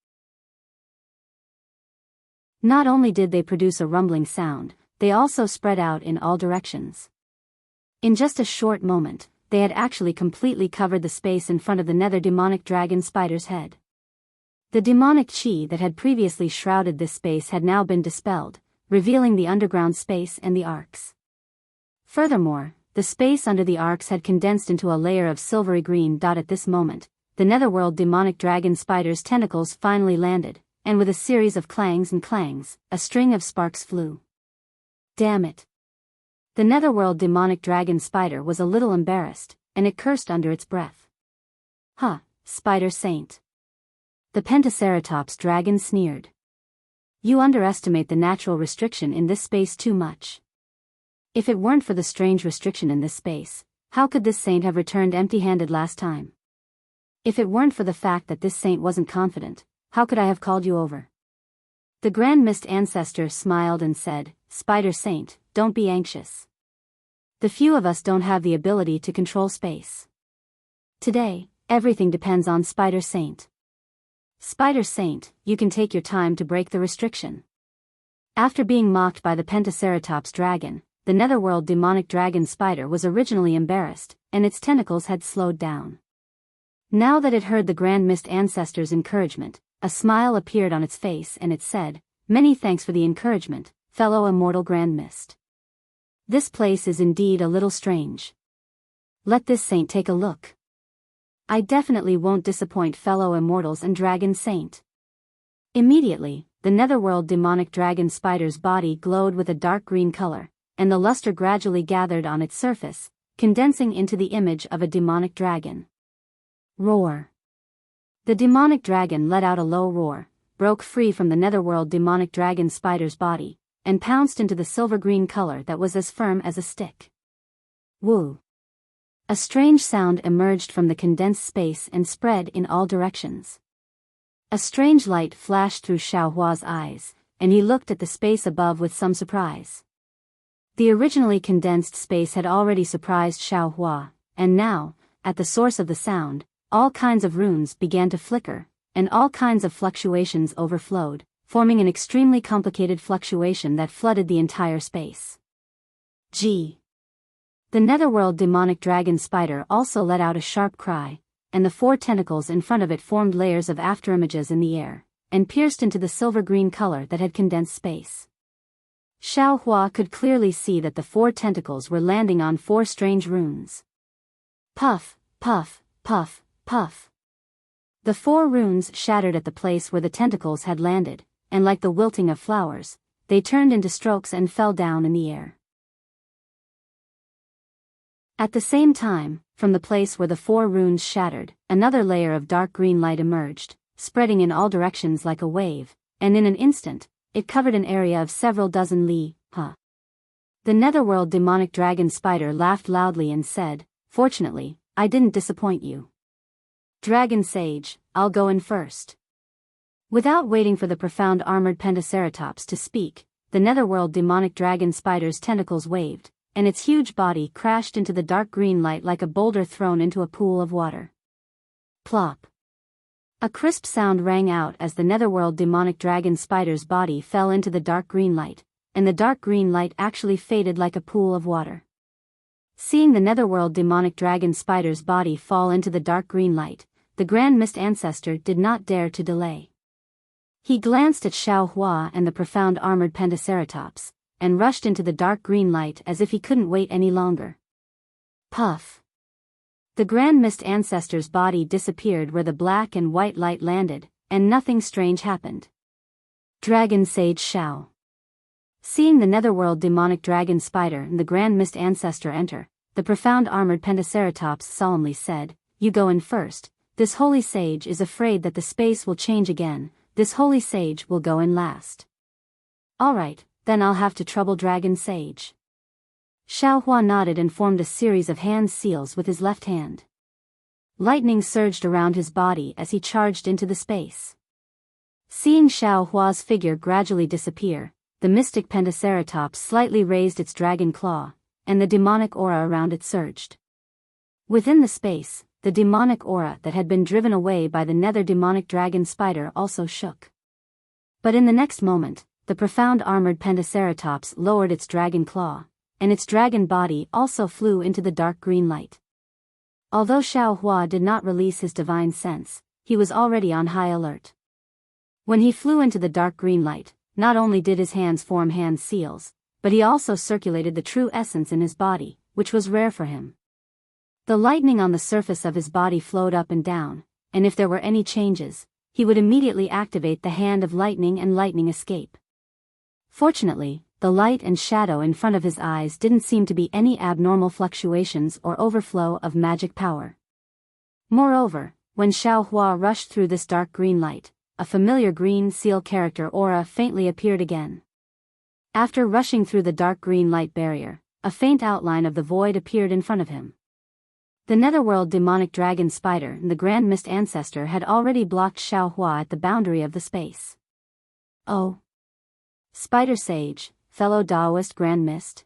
Not only did they produce a rumbling sound, they also spread out in all directions. In just a short moment, they had actually completely covered the space in front of the nether demonic dragon spider's head. The demonic chi that had previously shrouded this space had now been dispelled, revealing the underground space and the arcs. Furthermore, the space under the arcs had condensed into a layer of silvery green. At this moment, the netherworld demonic dragon spider's tentacles finally landed, and with a series of clangs and clangs, a string of sparks flew. Damn it. The netherworld demonic dragon spider was a little embarrassed, and it cursed under its breath. Huh, spider saint. The pentaceratops dragon sneered. You underestimate the natural restriction in this space too much. If it weren't for the strange restriction in this space, how could this saint have returned empty-handed last time? If it weren't for the fact that this saint wasn't confident, how could I have called you over? The Grand Mist Ancestor smiled and said, Spider Saint, don't be anxious. The few of us don't have the ability to control space. Today, everything depends on Spider Saint. Spider Saint, you can take your time to break the restriction. After being mocked by the Pentaceratops dragon, the netherworld demonic dragon spider was originally embarrassed, and its tentacles had slowed down. Now that it heard the Grand Mist Ancestor's encouragement, a smile appeared on its face and it said, Many thanks for the encouragement, fellow immortal Grand Mist. This place is indeed a little strange. Let this saint take a look. I definitely won't disappoint fellow immortals and dragon saint. Immediately, the netherworld demonic dragon spider's body glowed with a dark green color, and the luster gradually gathered on its surface, condensing into the image of a demonic dragon. Roar. The demonic dragon let out a low roar, broke free from the netherworld demonic dragon spider's body, and pounced into the silver-green color that was as firm as a stick. Woo. A strange sound emerged from the condensed space and spread in all directions. A strange light flashed through Xiaohua's eyes, and he looked at the space above with some surprise. The originally condensed space had already surprised Xiaohua, and now, at the source of the sound, all kinds of runes began to flicker, and all kinds of fluctuations overflowed, forming an extremely complicated fluctuation that flooded the entire space. Gee! The netherworld demonic dragon spider also let out a sharp cry, and the 4 tentacles in front of it formed layers of afterimages in the air, and pierced into the silver-green color that had condensed space. Xiaohua could clearly see that the 4 tentacles were landing on 4 strange runes. Puff, puff, puff, puff. The 4 runes shattered at the place where the tentacles had landed, and like the wilting of flowers, they turned into strokes and fell down in the air. At the same time, from the place where the 4 runes shattered, another layer of dark green light emerged, spreading in all directions like a wave, and in an instant, it covered an area of several dozen li. The netherworld demonic dragon spider laughed loudly and said, Fortunately, I didn't disappoint you. Dragon Sage, I'll go in first. Without waiting for the profound armored Pentaceratops to speak, the netherworld demonic dragon spider's tentacles waved, and its huge body crashed into the dark green light like a boulder thrown into a pool of water. Plop. A crisp sound rang out as the netherworld demonic dragon spider's body fell into the dark green light, and the dark green light actually faded like a pool of water. Seeing the netherworld demonic dragon spider's body fall into the dark green light, the Grand Mist Ancestor did not dare to delay. He glanced at Xiao Hua and the profound armored Pentaceratops, and rushed into the dark green light as if he couldn't wait any longer. Puff. The Grand Mist Ancestor's body disappeared where the black and white light landed, and nothing strange happened. Dragon Sage Xiao. Seeing the netherworld demonic dragon spider and the Grand Mist Ancestor enter, the profound armored Pentaceratops solemnly said, "You go in first. This holy sage is afraid that the space will change again. This holy sage will go in last." "Alright, then I'll have to trouble Dragon Sage." Xiao Hua nodded and formed a series of hand seals with his left hand. Lightning surged around his body as he charged into the space. Seeing Xiao Hua's figure gradually disappear, the mystic Pentaceratops slightly raised its dragon claw, and the demonic aura around it surged. Within the space, the demonic aura that had been driven away by the nether demonic dragon spider also shook. But in the next moment, the profound armored Pentaceratops lowered its dragon claw, and its dragon body also flew into the dark green light. Although Xiao Hua did not release his divine sense, he was already on high alert. When he flew into the dark green light, not only did his hands form hand seals, but he also circulated the true essence in his body, which was rare for him. The lightning on the surface of his body flowed up and down, and if there were any changes, he would immediately activate the hand of lightning and lightning escape. Fortunately, the light and shadow in front of his eyes didn't seem to be any abnormal fluctuations or overflow of magic power. Moreover, when Xiao Hua rushed through this dark green light, a familiar green seal character aura faintly appeared again. After rushing through the dark green light barrier, a faint outline of the void appeared in front of him. The netherworld demonic dragon spider and the Grand Mist Ancestor had already blocked Xiao Hua at the boundary of the space. "Oh. Spider Sage, fellow Taoist Grand Mist?"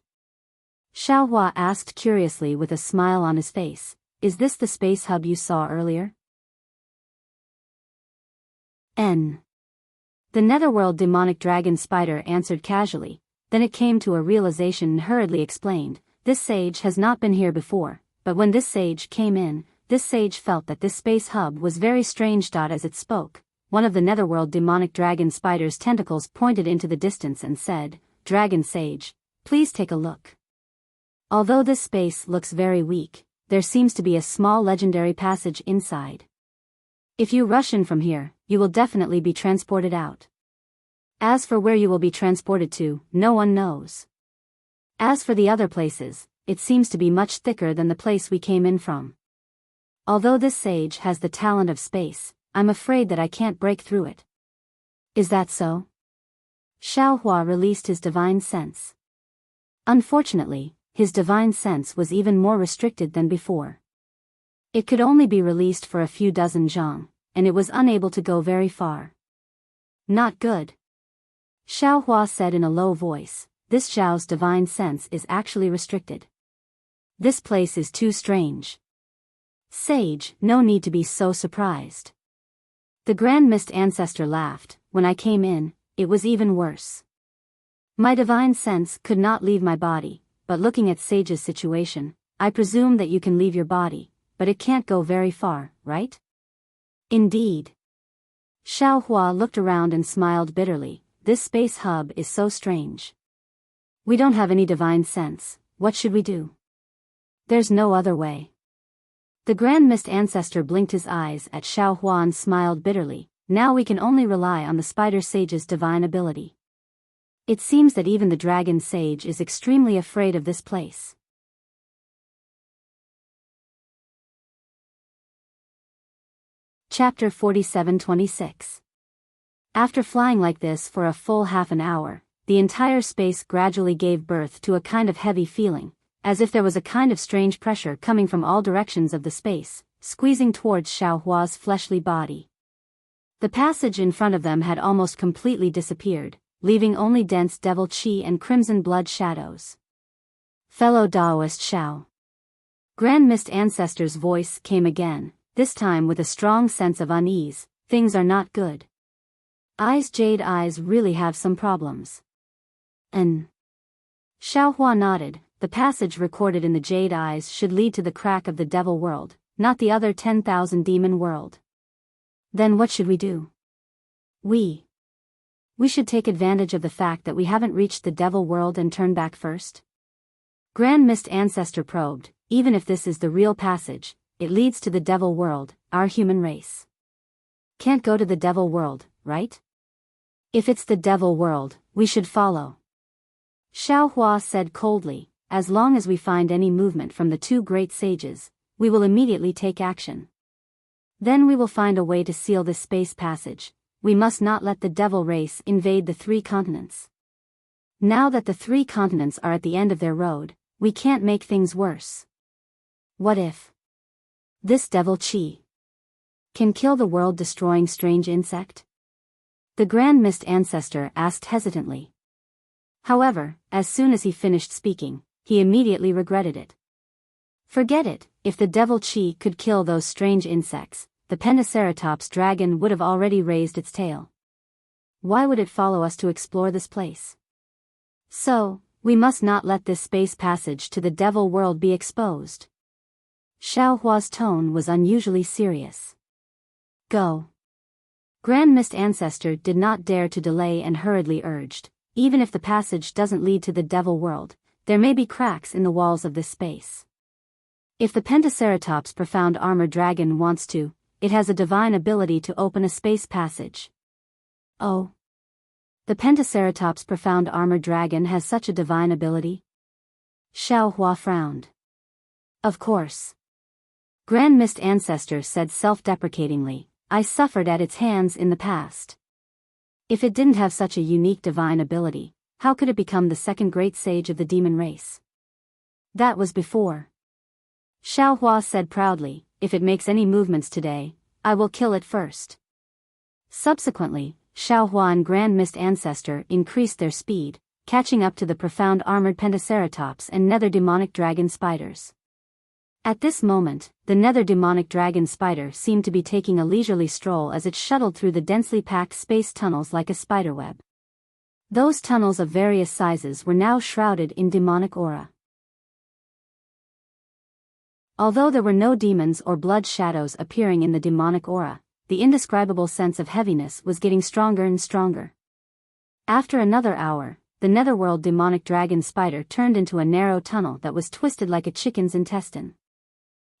Xiao Hua asked curiously with a smile on his face, "Is this the space hub you saw earlier?" N. The netherworld demonic dragon spider answered casually, then it came to a realization and hurriedly explained, "This sage has not been here before, but when this sage came in, this sage felt that this space hub was very strange." As it spoke, one of the netherworld demonic dragon spider's tentacles pointed into the distance and said, "Dragon Sage, please take a look. Although this space looks very weak, there seems to be a small legendary passage inside. If you rush in from here, you will definitely be transported out. As for where you will be transported to, no one knows. As for the other places, it seems to be much thicker than the place we came in from. Although this sage has the talent of space, I'm afraid that I can't break through it." "Is that so?" Xiao Hua released his divine sense. Unfortunately, his divine sense was even more restricted than before. It could only be released for a few dozen zhang, and it was unable to go very far. "Not good," Xiao Hua said in a low voice, "This Zhao's divine sense is actually restricted. This place is too strange." "Sage, no need to be so surprised." The Grand Mist Ancestor laughed, "When I came in, it was even worse. My divine sense could not leave my body, but looking at Sage's situation, I presume that you can leave your body, but it can't go very far, right?" "Indeed." Xiao Hua looked around and smiled bitterly, "This space hub is so strange. We don't have any divine sense, what should we do?" "There's no other way." The Grand Mist Ancestor blinked his eyes at Xiao Hua and smiled bitterly, "Now we can only rely on the Spider Sage's divine ability. It seems that even the Dragon Sage is extremely afraid of this place." Chapter 47-26. After flying like this for a full half an hour, the entire space gradually gave birth to a kind of heavy feeling, as if there was a kind of strange pressure coming from all directions of the space, squeezing towards Xiao Hua's fleshly body. The passage in front of them had almost completely disappeared, leaving only dense devil chi and crimson blood shadows. "Fellow Taoist Xiao." Grand Mist Ancestor's voice came again, this time with a strong sense of unease, "Things are not good. Jade eyes really have some problems." Xiao Hua nodded. The passage recorded in the Jade Eyes should lead to the crack of the devil world, not the other 10,000 demon world. "Then what should we do?" We should take advantage of the fact that we haven't reached the devil world and turn back first. Grand Mist Ancestor probed, even if this is the real passage, it leads to the devil world, our human race. Can't go to the devil world, right? If it's the devil world, we should follow. Xiao Hua said coldly, as long as we find any movement from the two great sages, we will immediately take action. Then we will find a way to seal this space passage. We must not let the devil race invade the 3 continents. Now that the 3 continents are at the end of their road, we can't make things worse. What if this devil Qi can kill the world-destroying strange insect? The Grand Mist Ancestor asked hesitantly. However, as soon as he finished speaking, he immediately regretted it. Forget it, if the devil Qi could kill those strange insects, the Pentaceratops dragon would have already raised its tail. Why would it follow us to explore this place? So, we must not let this space passage to the devil world be exposed. Xiao Hua's tone was unusually serious. Go. Grand Mist Ancestor did not dare to delay and hurriedly urged, even if the passage doesn't lead to the devil world, there may be cracks in the walls of this space. If the Pentaceratops profound armor dragon wants to, it has a divine ability to open a space passage. Oh. The Pentaceratops profound armor dragon has such a divine ability? Xiao Hua frowned. Of course. Grand Mist Ancestor said self-deprecatingly, I suffered at its hands in the past. If it didn't have such a unique divine ability, how could it become the second great sage of the demon race? That was before. Xiao Hua said proudly, if it makes any movements today, I will kill it first. Subsequently, Xiao Hua and Grand Mist Ancestor increased their speed, catching up to the profound armored Pentaceratops and nether demonic dragon spiders. At this moment, the nether demonic dragon spider seemed to be taking a leisurely stroll as it shuttled through the densely packed space tunnels like a spiderweb. Those tunnels of various sizes were now shrouded in demonic aura. Although there were no demons or blood shadows appearing in the demonic aura, the indescribable sense of heaviness was getting stronger and stronger. After another hour, the netherworld demonic dragon spider turned into a narrow tunnel that was twisted like a chicken's intestine.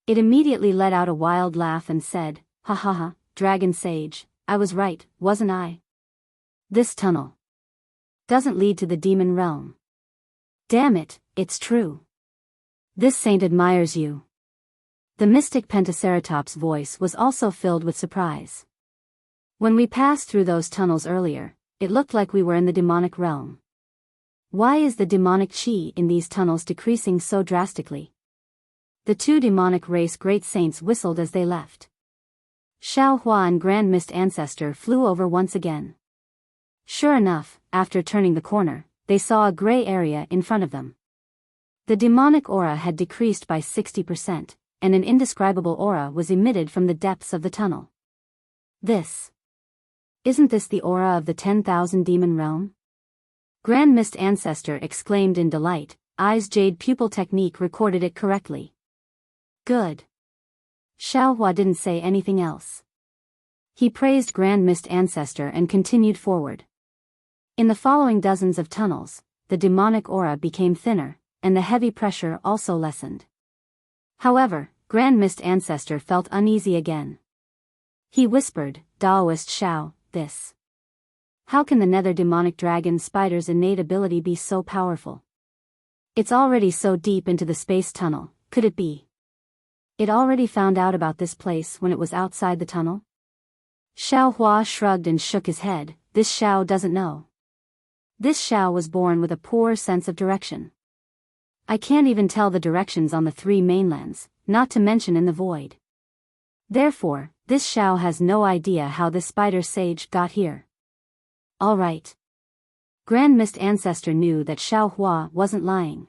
It immediately let out a wild laugh and said, ha ha ha, dragon sage, I was right, wasn't I? This tunnel doesn't lead to the demon realm. Damn it, it's true. This saint admires you. The mystic Pentaceratops' voice was also filled with surprise. When we passed through those tunnels earlier, it looked like we were in the demonic realm. Why is the demonic chi in these tunnels decreasing so drastically? The 2 demonic race great saints whistled as they left. Xiao Hua and Grand Mist Ancestor flew over once again. Sure enough, after turning the corner, they saw a gray area in front of them. The demonic aura had decreased by 60%, and an indescribable aura was emitted from the depths of the tunnel. Isn't this the aura of the 10,000 demon realm? Grand Mist Ancestor exclaimed in delight, Eyes Jade Pupil technique recorded it correctly. Good. Xiao Hua didn't say anything else. He praised Grand Mist Ancestor and continued forward. In the following dozens of tunnels, the demonic aura became thinner, and the heavy pressure also lessened. However, Grand Mist Ancestor felt uneasy again. He whispered, Daoist Xiao, this. How can the nether demonic dragon spider's innate ability be so powerful? It's already so deep into the space tunnel, could it be? It already found out about this place when it was outside the tunnel? Xiao Hua shrugged and shook his head, this Xiao doesn't know. This Xiao was born with a poor sense of direction. I can't even tell the directions on the 3 mainlands, not to mention in the void. Therefore, this Xiao has no idea how this spider sage got here. All right. Grand Mist Ancestor knew that Xiao Hua wasn't lying.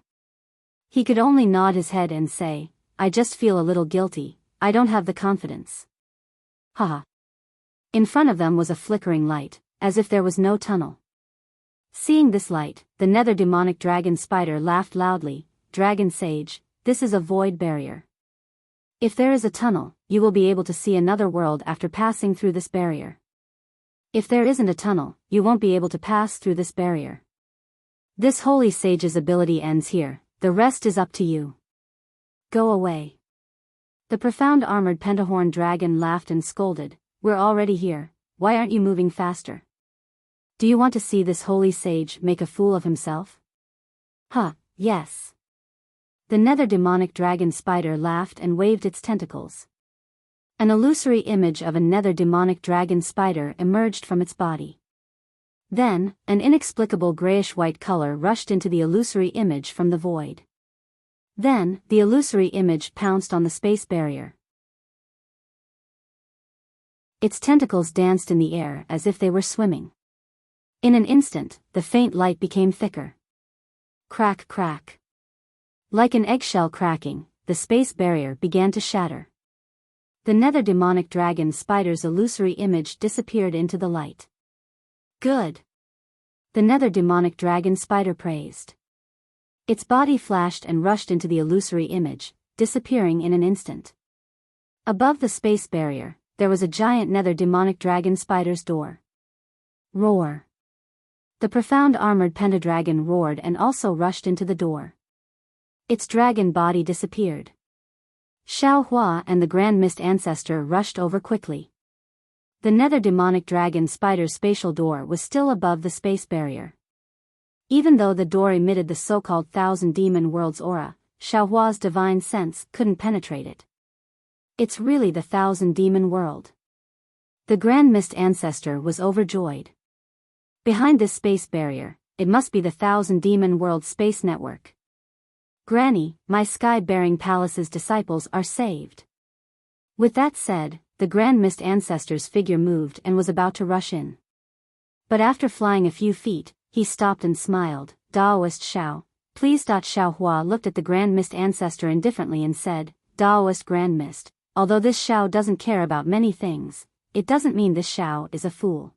He could only nod his head and say, I just feel a little guilty, I don't have the confidence. Haha. In front of them was a flickering light, as if there was no tunnel. Seeing this light, the nether demonic dragon spider laughed loudly, Dragon Sage, this is a void barrier. If there is a tunnel, you will be able to see another world after passing through this barrier. If there isn't a tunnel, you won't be able to pass through this barrier. This holy sage's ability ends here, the rest is up to you. Go away. The profound armored pentahorn dragon laughed and scolded, we're already here, why aren't you moving faster? Do you want to see this holy sage make a fool of himself? Huh, yes. The nether demonic dragon spider laughed and waved its tentacles. An illusory image of a nether demonic dragon spider emerged from its body. Then, an inexplicable grayish-white color rushed into the illusory image from the void. Then, the illusory image pounced on the space barrier. Its tentacles danced in the air as if they were swimming. In an instant, the faint light became thicker. Crack, crack. Like an eggshell cracking, the space barrier began to shatter. The nether demonic dragon spider's illusory image disappeared into the light. Good. The nether demonic dragon spider praised. Its body flashed and rushed into the illusory image, disappearing in an instant. Above the space barrier, there was a giant nether demonic dragon spider's door. Roar. The profound armored pentadragon roared and also rushed into the door. Its dragon body disappeared. Xiao Hua and the Grand Mist Ancestor rushed over quickly. The nether demonic dragon spider's spatial door was still above the space barrier. Even though the door emitted the so-called Thousand Demon World's aura, Xiao Hua's divine sense couldn't penetrate it. It's really the Thousand Demon World. The Grand Mist Ancestor was overjoyed. Behind this space barrier, it must be the Thousand Demon World space network. Granny, my sky-bearing palace's disciples are saved. With that said, the Grand Mist Ancestor's figure moved and was about to rush in. But after flying a few feet, he stopped and smiled. Daoist Xiao, please. Xiao Hua looked at the Grand Mist Ancestor indifferently and said, Daoist Grand Mist, although this Xiao doesn't care about many things, it doesn't mean this Xiao is a fool.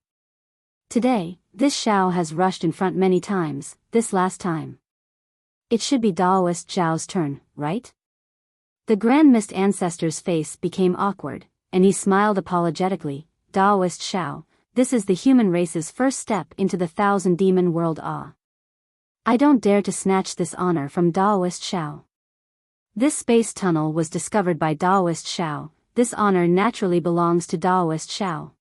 Today, this Xiao has rushed in front many times, this last time. It should be Daoist Xiao's turn, right? The Grand Mist Ancestor's face became awkward, and he smiled apologetically. Daoist Xiao, this is the human race's first step into the Thousand Demon World. I don't dare to snatch this honor from Daoist Xiao. This space tunnel was discovered by Daoist Xiao, this honor naturally belongs to Daoist Xiao.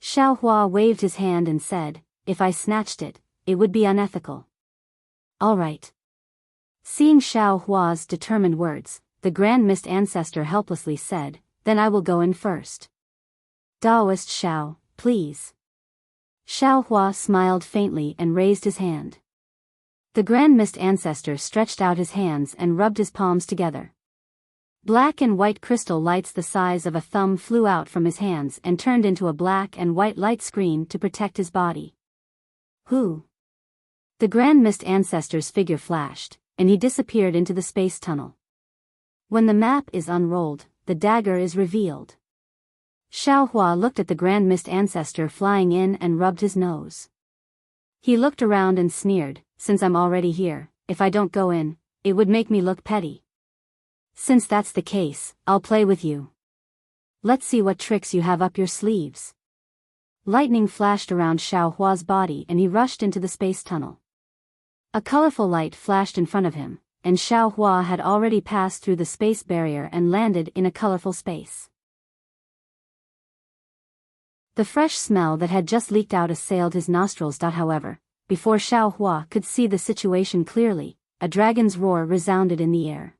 Xiao Hua waved his hand and said, if I snatched it, it would be unethical. All right. Seeing Xiao Hua's determined words, the Grand Mist Ancestor helplessly said, then I will go in first. Daoist Xiao, please. Xiao Hua smiled faintly and raised his hand. The Grand Mist Ancestor stretched out his hands and rubbed his palms together. Black and white crystal lights the size of a thumb flew out from his hands and turned into a black and white light screen to protect his body. Who? The Grand Mist Ancestor's figure flashed, and he disappeared into the space tunnel. When the map is unrolled, the dagger is revealed. Xiao Hua looked at the Grand Mist Ancestor flying in and rubbed his nose. He looked around and sneered, since I'm already here, if I don't go in, it would make me look petty. Since that's the case, I'll play with you. Let's see what tricks you have up your sleeves. Lightning flashed around Xiao Hua's body and he rushed into the space tunnel. A colorful light flashed in front of him, and Xiao Hua had already passed through the space barrier and landed in a colorful space. The fresh smell that had just leaked out assailed his nostrils. However, before Xiao Hua could see the situation clearly, a dragon's roar resounded in the air.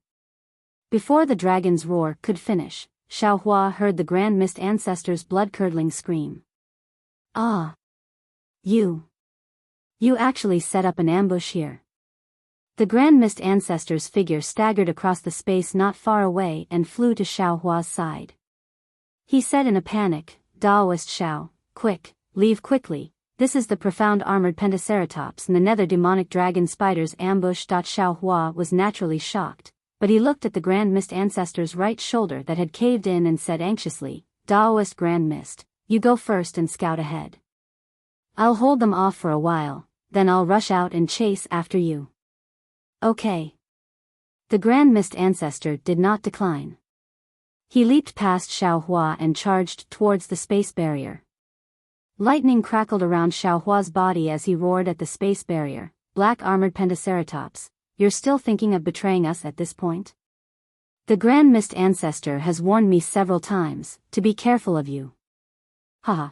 Before the dragon's roar could finish, Xiao Hua heard the Grand Mist Ancestor's blood-curdling scream. Ah! You actually set up an ambush here. The Grand Mist Ancestor's figure staggered across the space not far away and flew to Xiao Hua's side. He said in a panic, Daoist Xiao, quick, leave quickly, this is the profound armored Pentaceratops and the nether demonic dragon spider's ambush. Xiao Hua was naturally shocked, but he looked at the Grand Mist Ancestor's right shoulder that had caved in and said anxiously, Daoist Grand Mist, you go first and scout ahead. I'll hold them off for a while, then I'll rush out and chase after you. Okay. The Grand Mist Ancestor did not decline. He leaped past Xiao Hua and charged towards the space barrier. Lightning crackled around Xiaohua's body as he roared at the space barrier. Black-armored Pentaceratops, you're still thinking of betraying us at this point? The Grand Mist Ancestor has warned me several times to be careful of you. Haha.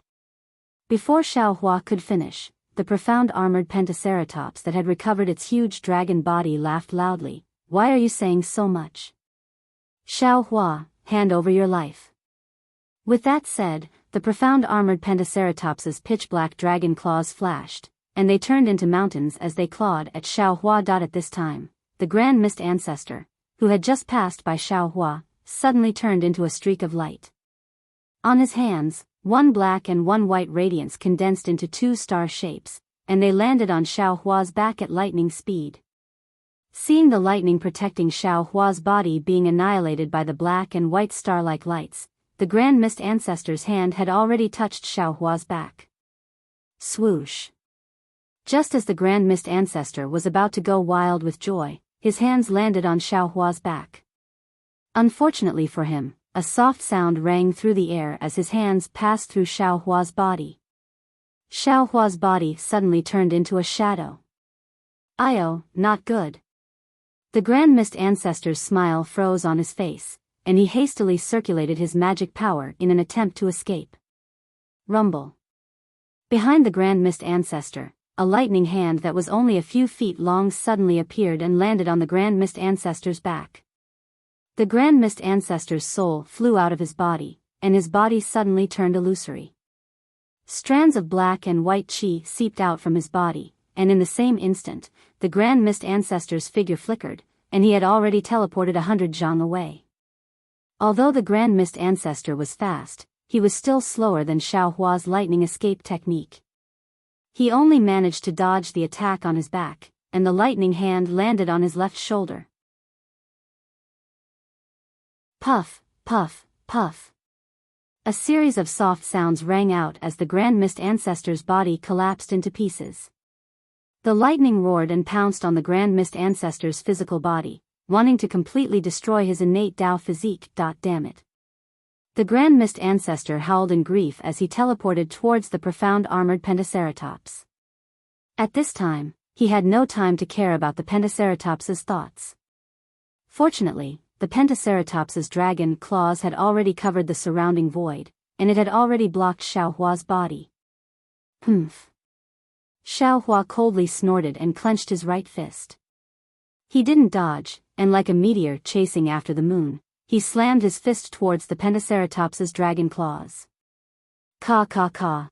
Before Xiaohua could finish, the profound armored Pentaceratops that had recovered its huge dragon body laughed loudly. Why are you saying so much? Xiaohua, hand over your life. With that said, the profound armored Pentaceratops's pitch-black dragon claws flashed, and they turned into mountains as they clawed at Xiaohua. At this time, the Grand Mist Ancestor, who had just passed by Xiaohua, suddenly turned into a streak of light. On his hands, one black and one white radiance condensed into two star shapes, and they landed on Xiaohua's back at lightning speed. Seeing the lightning protecting Xiaohua's body being annihilated by the black and white star-like lights, the Grand Mist Ancestor's hand had already touched Xiaohua's back. Swoosh. Just as the Grand Mist Ancestor was about to go wild with joy, his hands landed on Xiaohua's back. Unfortunately for him, a soft sound rang through the air as his hands passed through Xiaohua's body. Xiaohua's body suddenly turned into a shadow. Io, not good. The Grand Mist Ancestor's smile froze on his face, and he hastily circulated his magic power in an attempt to escape. Rumble. Behind the Grand Mist Ancestor, a lightning hand that was only a few feet long suddenly appeared and landed on the Grand Mist Ancestor's back. The Grand Mist Ancestor's soul flew out of his body, and his body suddenly turned illusory. Strands of black and white chi seeped out from his body, and in the same instant, the Grand Mist Ancestor's figure flickered, and he had already teleported 100 zhang away. Although the Grand Mist Ancestor was fast, he was still slower than Xiaohua's lightning escape technique. He only managed to dodge the attack on his back, and the lightning hand landed on his left shoulder. Puff, puff, puff. A series of soft sounds rang out as the Grand Mist Ancestor's body collapsed into pieces. The lightning roared and pounced on the Grand Mist Ancestor's physical body, wanting to completely destroy his innate Tao physique. Damn it. The Grand Mist Ancestor howled in grief as he teleported towards the profound armored Pentaceratops. At this time, he had no time to care about the Pentaceratops's thoughts. Fortunately, the Pentaceratops's dragon claws had already covered the surrounding void, and it had already blocked Xiaohua's body. Humph. Xiaohua coldly snorted and clenched his right fist. He didn't dodge, and like a meteor chasing after the moon, he slammed his fist towards the Pentaceratops's dragon claws. Ka ka ka.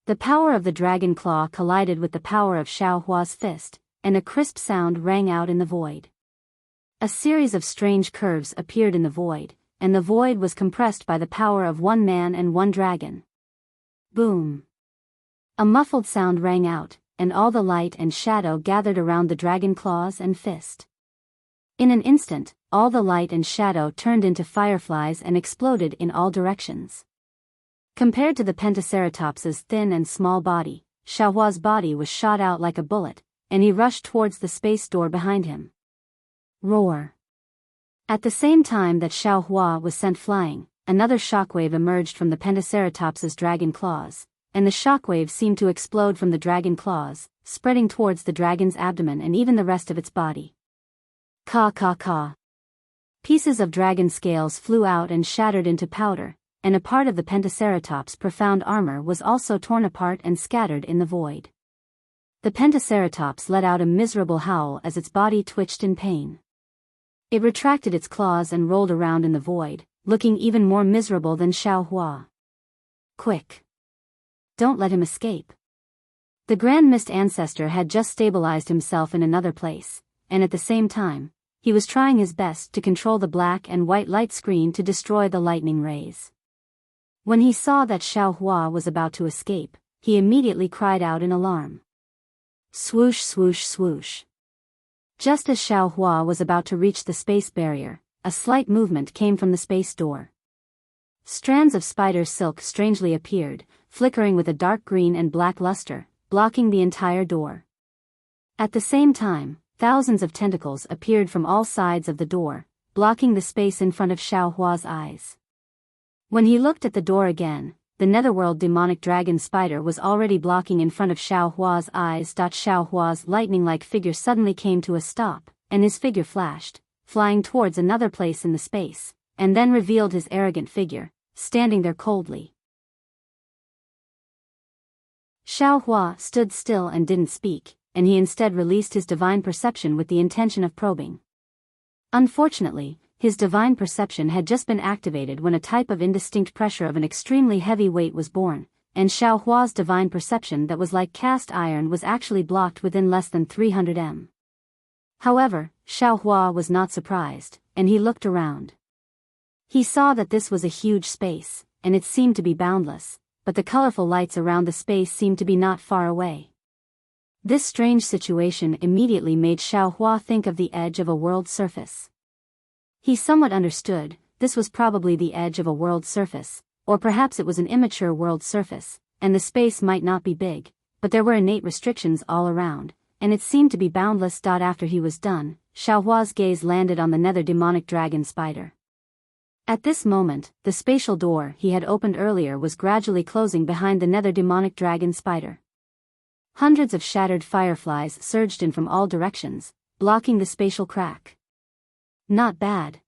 The power of the dragon claw collided with the power of Xiaohua's fist, and a crisp sound rang out in the void. A series of strange curves appeared in the void, and the void was compressed by the power of one man and one dragon. Boom. A muffled sound rang out, and all the light and shadow gathered around the dragon claws and fist. In an instant, all the light and shadow turned into fireflies and exploded in all directions. Compared to the Pentaceratops's thin and small body, Xiaohua's body was shot out like a bullet, and he rushed towards the space door behind him. Roar. At the same time that Xiaohua was sent flying, another shockwave emerged from the Pentaceratops's dragon claws, and the shockwave seemed to explode from the dragon claws, spreading towards the dragon's abdomen and even the rest of its body. Ka ka ka. Pieces of dragon scales flew out and shattered into powder, and a part of the Pentaceratops' profound armor was also torn apart and scattered in the void. The Pentaceratops let out a miserable howl as its body twitched in pain. It retracted its claws and rolled around in the void, looking even more miserable than Xiaohua. Quick. Don't let him escape. The Grand Mist Ancestor had just stabilized himself in another place, and at the same time, he was trying his best to control the black and white light screen to destroy the lightning rays. When he saw that Xiaohua was about to escape, he immediately cried out in alarm. Swoosh swoosh swoosh. Just as Xiaohua was about to reach the space barrier, a slight movement came from the space door. Strands of spider silk strangely appeared, flickering with a dark green and black luster, blocking the entire door. At the same time, thousands of tentacles appeared from all sides of the door, blocking the space in front of Xiaohua's eyes. When he looked at the door again, the netherworld demonic dragon spider was already blocking in front of Xiao Hua's eyes. Xiao Hua's lightning-like figure suddenly came to a stop, and his figure flashed, flying towards another place in the space, and then revealed his arrogant figure, standing there coldly. Xiao Hua stood still and didn't speak, and he instead released his divine perception with the intention of probing. Unfortunately, his divine perception had just been activated when a type of indistinct pressure of an extremely heavy weight was born, and Xiao Hua's divine perception that was like cast iron was actually blocked within less than 300 m. However, Xiao Hua was not surprised, and he looked around. He saw that this was a huge space, and it seemed to be boundless, but the colorful lights around the space seemed to be not far away. This strange situation immediately made Xiao Hua think of the edge of a world surface. He somewhat understood, this was probably the edge of a world surface, or perhaps it was an immature world surface, and the space might not be big, but there were innate restrictions all around, and it seemed to be boundless. After he was done, Xiao Hua's gaze landed on the nether demonic dragon spider. At this moment, the spatial door he had opened earlier was gradually closing behind the nether demonic dragon spider. Hundreds of shattered fireflies surged in from all directions, blocking the spatial crack. Not bad.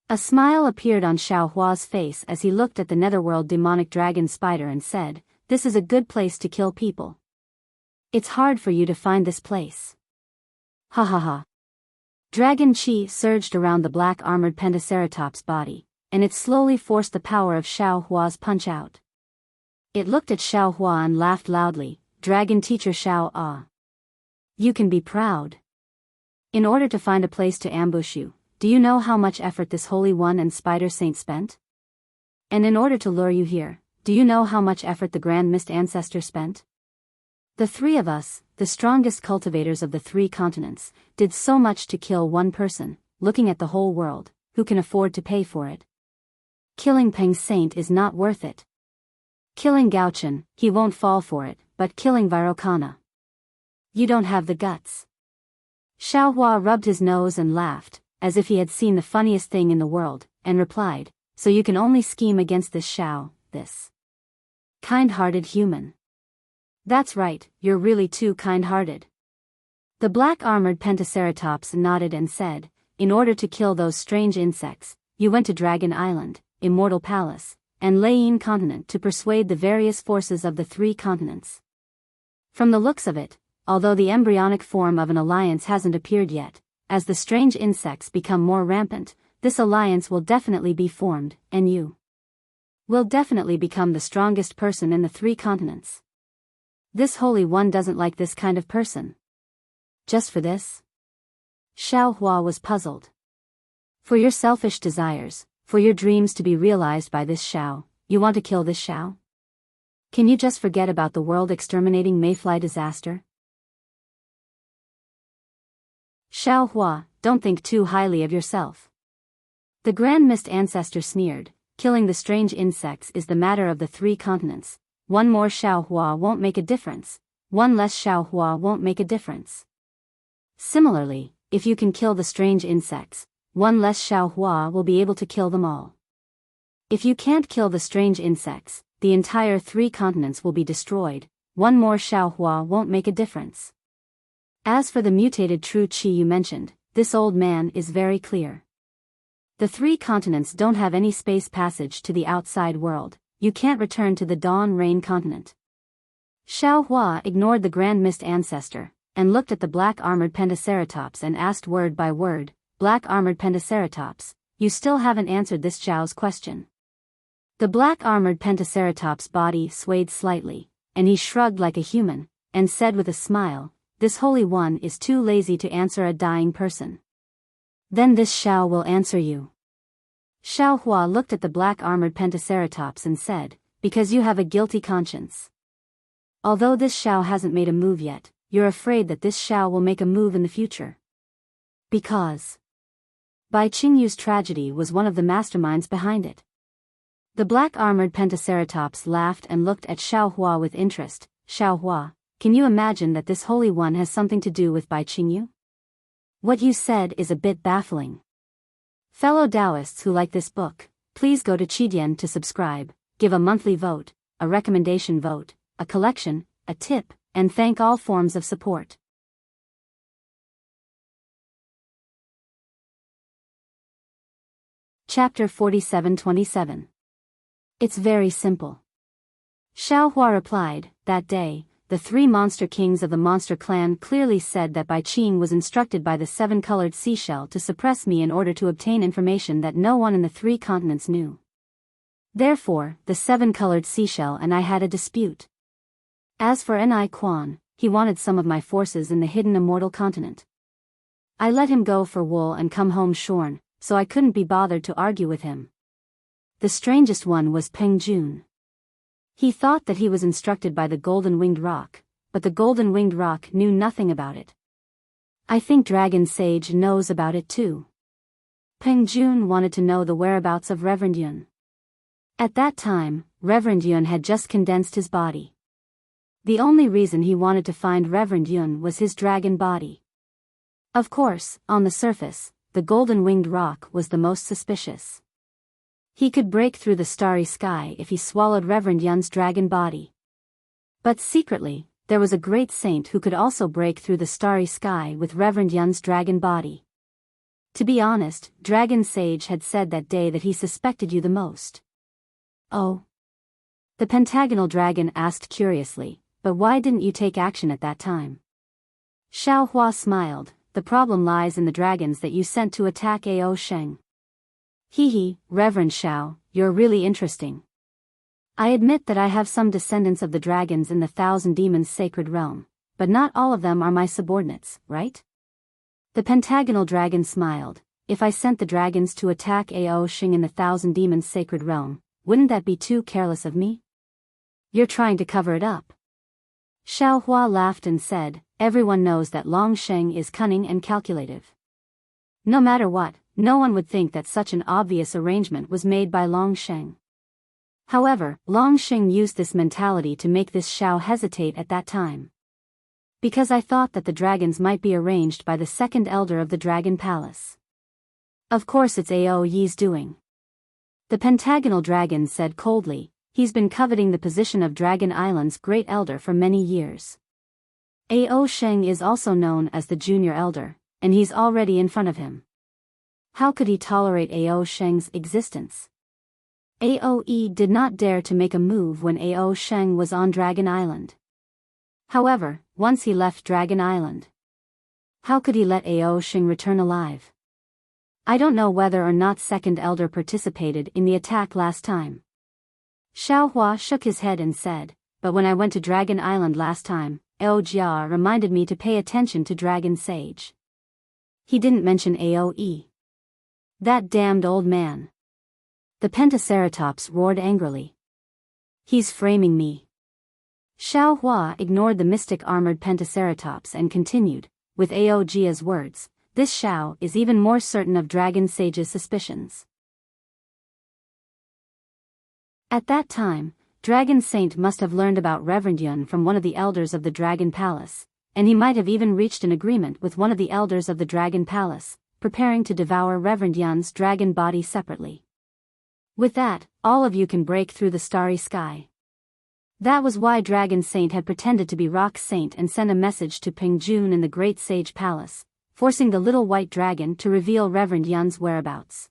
A smile appeared on Xiao Hua's face as he looked at the netherworld demonic dragon spider and said, "This is a good place to kill people. It's hard for you to find this place." Ha ha ha. Dragon chi surged around the black armored pentaceratops body, and it slowly forced the power of Xiao Hua's punch out. It looked at Xiao Hua and laughed loudly. "Dragon teacher Xiao Ah. You can be proud. In order to find a place to ambush you, do you know how much effort this Holy One and Spider Saint spent? And in order to lure you here, do you know how much effort the Grand Mist Ancestor spent? The three of us, the strongest cultivators of the 3 continents, did so much to kill one person, looking at the whole world, who can afford to pay for it? Killing Peng Saint is not worth it. Killing Gaochen, he won't fall for it, but killing Virokana. You don't have the guts." Xiao Hua rubbed his nose and laughed, as if he had seen the funniest thing in the world, and replied, "So you can only scheme against this Xiao, this kind-hearted human. That's right, you're really too kind-hearted." The black-armored pentaceratops nodded and said, "In order to kill those strange insects, you went to Dragon Island, Immortal Palace, and Leyene Continent to persuade the various forces of the 3 continents. From the looks of it, although the embryonic form of an alliance hasn't appeared yet, as the strange insects become more rampant, this alliance will definitely be formed, and you will definitely become the strongest person in the 3 continents. This Holy One doesn't like this kind of person. Just for this?" Xiao Hua was puzzled. "For your selfish desires, for your dreams to be realized by this Xiao, you want to kill this Xiao? Can you just forget about the world-exterminating mayfly disaster?" "Xiao Hua, don't think too highly of yourself." The Grand Mist Ancestor sneered, "Killing the strange insects is the matter of the 3 continents. One more Xiao Hua won't make a difference. One less Xiao Hua won't make a difference. Similarly, if you can kill the strange insects, one less Xiao Hua will be able to kill them all. If you can't kill the strange insects, the entire 3 continents will be destroyed. One more Xiao Hua won't make a difference. As for the mutated true chi you mentioned, this old man is very clear. The 3 continents don't have any space passage to the outside world. You can't return to the Dawn Rain continent." Xiao Hua ignored the Grand Mist Ancestor, and looked at the black-armored pentaceratops and asked word by word, "Black-armored pentaceratops, you still haven't answered this Zhao's question." The black-armored pentaceratops' body swayed slightly, and he shrugged like a human, and said with a smile, "This Holy One is too lazy to answer a dying person. Then this Xiao will answer you." Xiao Hua looked at the black-armored pentaceratops and said, "Because you have a guilty conscience. Although this Xiao hasn't made a move yet, you're afraid that this Xiao will make a move in the future. Because Bai Qingyu's tragedy was one of the masterminds behind it." The black-armored pentaceratops laughed and looked at Xiao Hua with interest. "Xiao Hua, can you imagine that this Holy One has something to do with Bai Qingyu? What you said is a bit baffling." Fellow Taoists who like this book, please go to Qidian to subscribe. give a monthly vote, a recommendation vote, a collection, a tip, and thank all forms of support. Chapter 47-27. It's very simple. Xiaohua replied, that day, the 3 monster kings of the monster clan clearly said that Bai Qing was instructed by the 7-colored seashell to suppress me in order to obtain information that no one in the 3 continents knew. Therefore, the 7-colored seashell and I had a dispute. As for Ni Quan, he wanted some of my forces in the hidden Immortal continent. I let him go for wool and come home shorn, so I couldn't be bothered to argue with him. The strangest one was Peng Jun. He thought that he was instructed by the golden-winged rock, but the golden-winged rock knew nothing about it. I think Dragon Sage knows about it too. Peng Jun wanted to know the whereabouts of Reverend Yun. At that time, Reverend Yun had just condensed his body. The only reason he wanted to find Reverend Yun was his dragon body. Of course, on the surface, the golden-winged rock was the most suspicious. He could break through the starry sky if he swallowed Reverend Yun's dragon body. But secretly, there was a great saint who could also break through the starry sky with Reverend Yun's dragon body. To be honest, Dragon Sage had said that day that he suspected you the most. Oh? The pentagonal dragon asked curiously, but why didn't you take action at that time? Xiaohua smiled, the problem lies in the dragons that you sent to attack Ao Sheng. Hee, Reverend Xiao, you're really interesting. I admit that I have some descendants of the dragons in the 1,000 Demons sacred realm, but not all of them are my subordinates, right? The pentagonal dragon smiled. If I sent the dragons to attack Ao Sheng in the 1,000 Demons sacred realm, wouldn't that be too careless of me? You're trying to cover it up. Xiaohua laughed and said, everyone knows that Long Sheng is cunning and calculative. No matter what, no one would think that such an obvious arrangement was made by Long Sheng. However, Long Sheng used this mentality to make this Xiao hesitate at that time. Because I thought that the dragons might be arranged by the second elder of the Dragon Palace. Of course it's Ao Yi's doing. The pentagonal dragon said coldly, he's been coveting the position of Dragon Island's great elder for many years. Ao Sheng is also known as the junior elder, and he's already in front of him. How could he tolerate Ao Sheng's existence? Aoe did not dare to make a move when Ao Sheng was on Dragon Island. However, once he left Dragon Island, how could he let Ao Sheng return alive? I don't know whether or not Second Elder participated in the attack last time. Xiaohua shook his head and said, but when I went to Dragon Island last time, Ao Jia reminded me to pay attention to Dragon Sage. He didn't mention Aoe. That damned old man. The Pentaceratops roared angrily. He's framing me. Xiaohua ignored the mystic armored Pentaceratops and continued, with Ao Jia's words, this Xiao is even more certain of Dragon Sage's suspicions. At that time, Dragon Saint must have learned about Reverend Yun from one of the elders of the Dragon Palace, and he might have even reached an agreement with one of the elders of the Dragon Palace, preparing to devour Reverend Yun's dragon body separately. With that, all of you can break through the starry sky. That was why Dragon Saint had pretended to be Rock Saint and sent a message to Peng Jun in the Great Sage Palace, forcing the little white dragon to reveal Reverend Yun's whereabouts.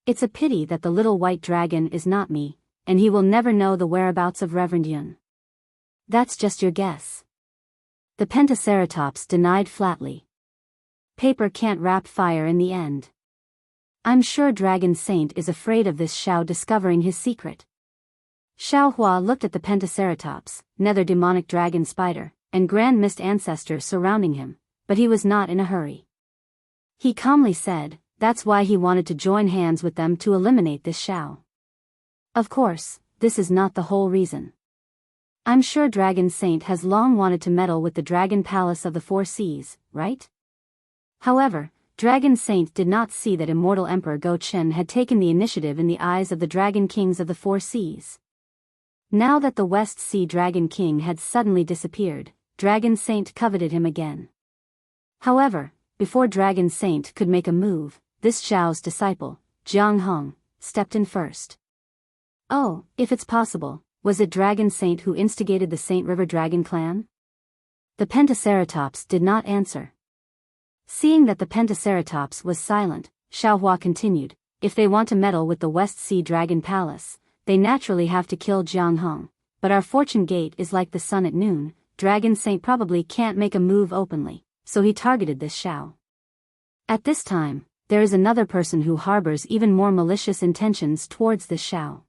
It's a pity that the little white dragon is not me, and he will never know the whereabouts of Reverend Yun. That's just your guess. The Pentaceratops denied flatly. Paper can't wrap fire in the end. I'm sure Dragon Saint is afraid of this Xiao discovering his secret. Xiaohua looked at the Pentaceratops, nether demonic dragon spider, and grand mist ancestor surrounding him, but he was not in a hurry. He calmly said, that's why he wanted to join hands with them to eliminate this Xiao. Of course, this is not the whole reason. I'm sure Dragon Saint has long wanted to meddle with the Dragon Palace of the Four Seas, right? However, Dragon Saint did not see that Immortal Emperor Go Chen had taken the initiative in the eyes of the Dragon Kings of the Four Seas. Now that the West Sea Dragon King had suddenly disappeared, Dragon Saint coveted him again. However, before Dragon Saint could make a move, this Xiao's disciple, Jiang Hong, stepped in first. Oh, if it's possible, was it Dragon Saint who instigated the Saint River Dragon clan? The Pentaceratops did not answer. Seeing that the Pentaceratops was silent, Xiaohua continued, if they want to meddle with the West Sea Dragon Palace, they naturally have to kill Jiang Heng, but our fortune gate is like the sun at noon, Dragon Saint probably can't make a move openly, so he targeted this Xiao. At this time, there is another person who harbors even more malicious intentions towards this Xiao.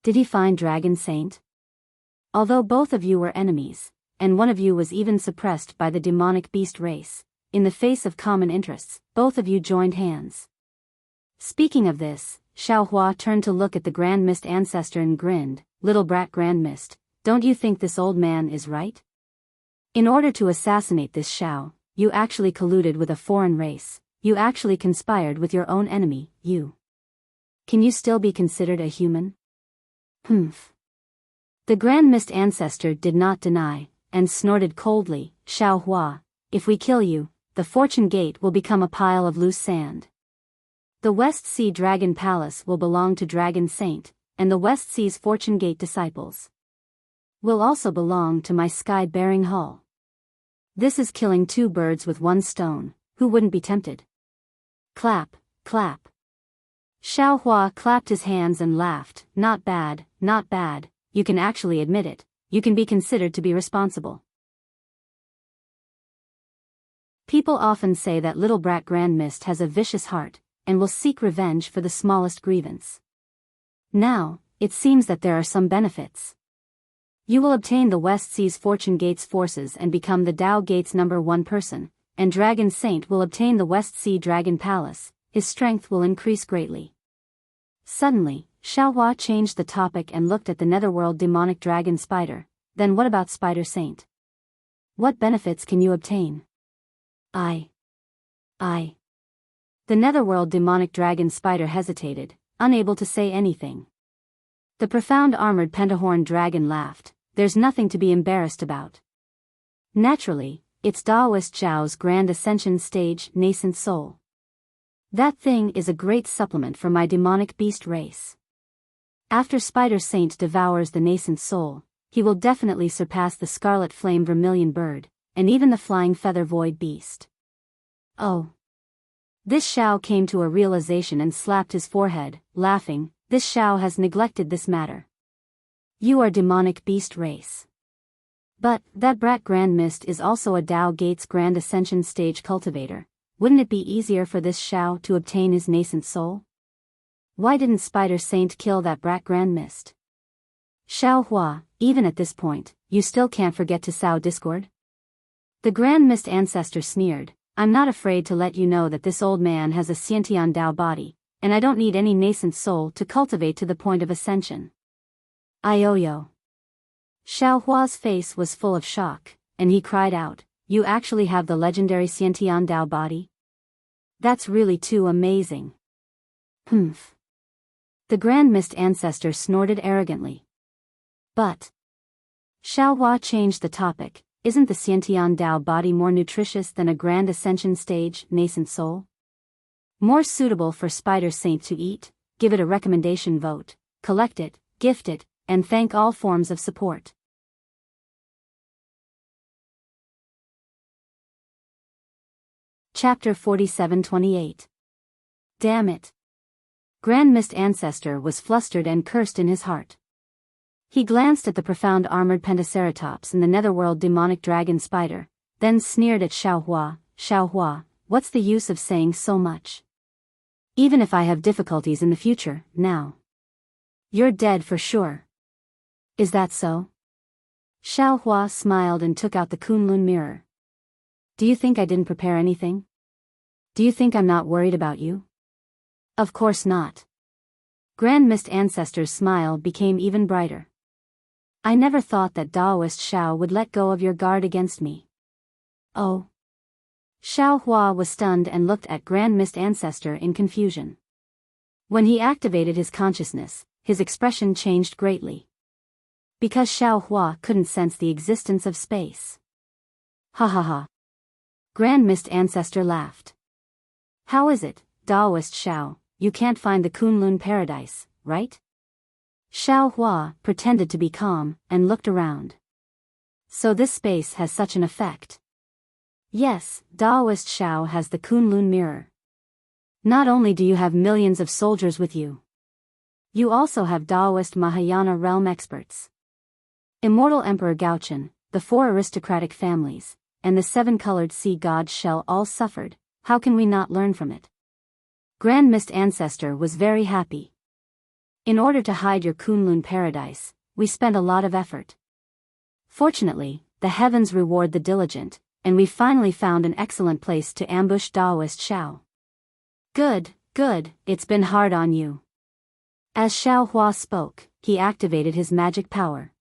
Did he find Dragon Saint? Although both of you were enemies, and one of you was even suppressed by the demonic beast race, in the face of common interests, both of you joined hands. Speaking of this, Xiaohua turned to look at the Grand Mist ancestor and grinned, little brat Grand Mist, don't you think this old man is right? In order to assassinate this Xiao, you actually colluded with a foreign race, you actually conspired with your own enemy, you. Can you still be considered a human? Humph. The Grand Mist ancestor did not deny, and snorted coldly, Xiaohua, if we kill you, the fortune gate will become a pile of loose sand. The West Sea Dragon Palace will belong to Dragon Saint, and the West Sea's fortune gate disciples will also belong to my sky-bearing hull. This is killing two birds with one stone, who wouldn't be tempted? Clap, clap. Xiaohua clapped his hands and laughed, not bad, you can actually admit it, you can be considered to be responsible. People often say that little brat Grand Mist has a vicious heart, and will seek revenge for the smallest grievance. Now, it seems that there are some benefits. You will obtain the West Sea's Fortune Gate's forces and become the Dao Gate's #1 person, and Dragon Saint will obtain the West Sea Dragon Palace, his strength will increase greatly. Suddenly, Xiaohua changed the topic and looked at the netherworld demonic dragon Spider, then what about Spider Saint? What benefits can you obtain? The netherworld demonic dragon Spider hesitated, unable to say anything. The profound armored pentahorn dragon laughed, there's nothing to be embarrassed about. Naturally, it's Daoist Zhao's Grand Ascension Stage nascent soul. That thing is a great supplement for my demonic beast race. After Spider Saint devours the nascent soul, he will definitely surpass the scarlet flame vermilion bird, and even the flying feather void beast. Oh. This Xiao came to a realization and slapped his forehead, laughing, this Xiao has neglected this matter. You are demonic beast race. But, that brat Grand Mist is also a Dao Gates Grand Ascension Stage cultivator, wouldn't it be easier for this Xiao to obtain his nascent soul? Why didn't Spider Saint kill that brat Grand Mist? Xiaohua, even at this point, you still can't forget to sow discord? The Grand Mist ancestor sneered, I'm not afraid to let you know that this old man has a Xiantian Dao body, and I don't need any nascent soul to cultivate to the point of ascension. Ioyo. Xiaohua's face was full of shock, and he cried out, you actually have the legendary Xiantian Dao body? That's really too amazing. Humph. The Grand Mist ancestor snorted arrogantly. But Xiaohua changed the topic, isn't the Xiantian Dao body more nutritious than a Grand Ascension Stage nascent soul? More suitable for Spider Saint to eat? Give it a recommendation vote, collect it, gift it, and thank all forms of support. Chapter 47-28. Damn it. Grand Mist Ancestor was flustered and cursed in his heart. He glanced at the profound armored Pentaceratops and the netherworld demonic dragon Spider, then sneered at Xiaohua, what's the use of saying so much? Even if I have difficulties in the future, now. You're dead for sure. Is that so? Xiaohua smiled and took out the Kunlun mirror. Do you think I didn't prepare anything? Do you think I'm not worried about you? Of course not. Grand Mist Ancestor's smile became even brighter. I never thought that Daoist Xiao would let go of your guard against me. Oh. Xiaohua was stunned and looked at Grand Mist Ancestor in confusion. When he activated his consciousness, his expression changed greatly. Because Xiaohua couldn't sense the existence of space. Ha ha ha. Grand Mist Ancestor laughed. How is it, Daoist Xiao, you can't find the Kunlun paradise, right? Xiao Hua pretended to be calm and looked around. So this space has such an effect. Yes, Daoist Xiao has the Kunlun mirror. Not only do you have millions of soldiers with you, you also have Daoist Mahayana realm experts. Immortal Emperor Gaochen, the 4 aristocratic families, and the 7-colored sea god Shell all suffered. How can we not learn from it? Grand Mist Ancestor was very happy. In order to hide your Kunlun paradise, we spent a lot of effort. Fortunately, the heavens reward the diligent, and we finally found an excellent place to ambush Daoist Xiao. Good, good, it's been hard on you. As Xiao Hua spoke, he activated his magic power.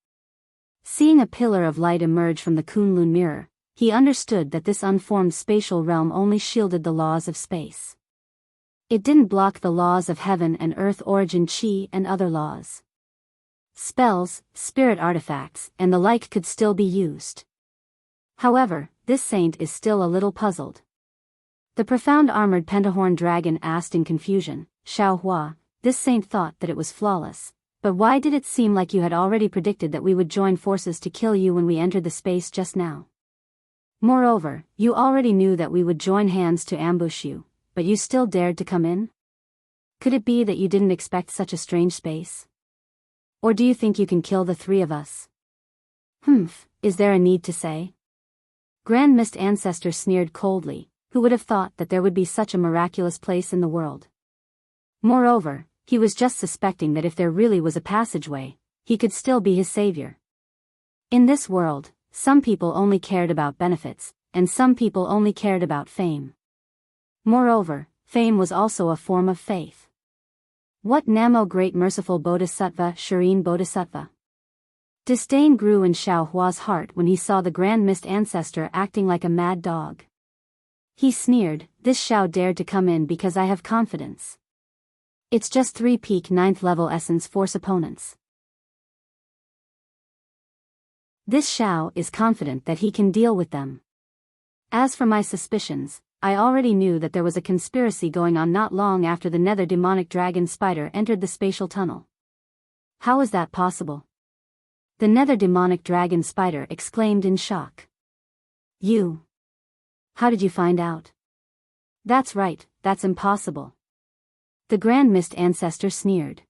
Seeing a pillar of light emerge from the Kunlun mirror, he understood that this unformed spatial realm only shielded the laws of space. It didn't block the laws of heaven and earth, origin chi and other laws. Spells, spirit artifacts, and the like could still be used. However, this saint is still a little puzzled. The profound armored pentahorn dragon asked in confusion, Xiao Hua, this saint thought that it was flawless, but why did it seem like you had already predicted that we would join forces to kill you when we entered the space just now? Moreover, you already knew that we would join hands to ambush you, but you still dared to come in? Could it be that you didn't expect such a strange space? Or do you think you can kill the 3 of us? Is there a need to say? Grand Mist Ancestor sneered coldly. Who would have thought that there would be such a miraculous place in the world? Moreover, he was just suspecting that if there really was a passageway, he could still be his savior. In this world, some people only cared about benefits, and some people only cared about fame. Moreover, fame was also a form of faith. What Namo Great Merciful Bodhisattva Shireen Bodhisattva? Disdain grew in Xiao Hua's heart when he saw the Grand Mist Ancestor acting like a mad dog. He sneered, this Xiao dared to come in because I have confidence. It's just 3 peak 9th level essence force opponents. This Xiao is confident that he can deal with them. As for my suspicions, I already knew that there was a conspiracy going on not long after the nether demonic dragon spider entered the spatial tunnel. How is that possible? The nether demonic dragon spider exclaimed in shock. You. How did you find out? That's right, that's impossible. The Grand Mist Ancestor sneered.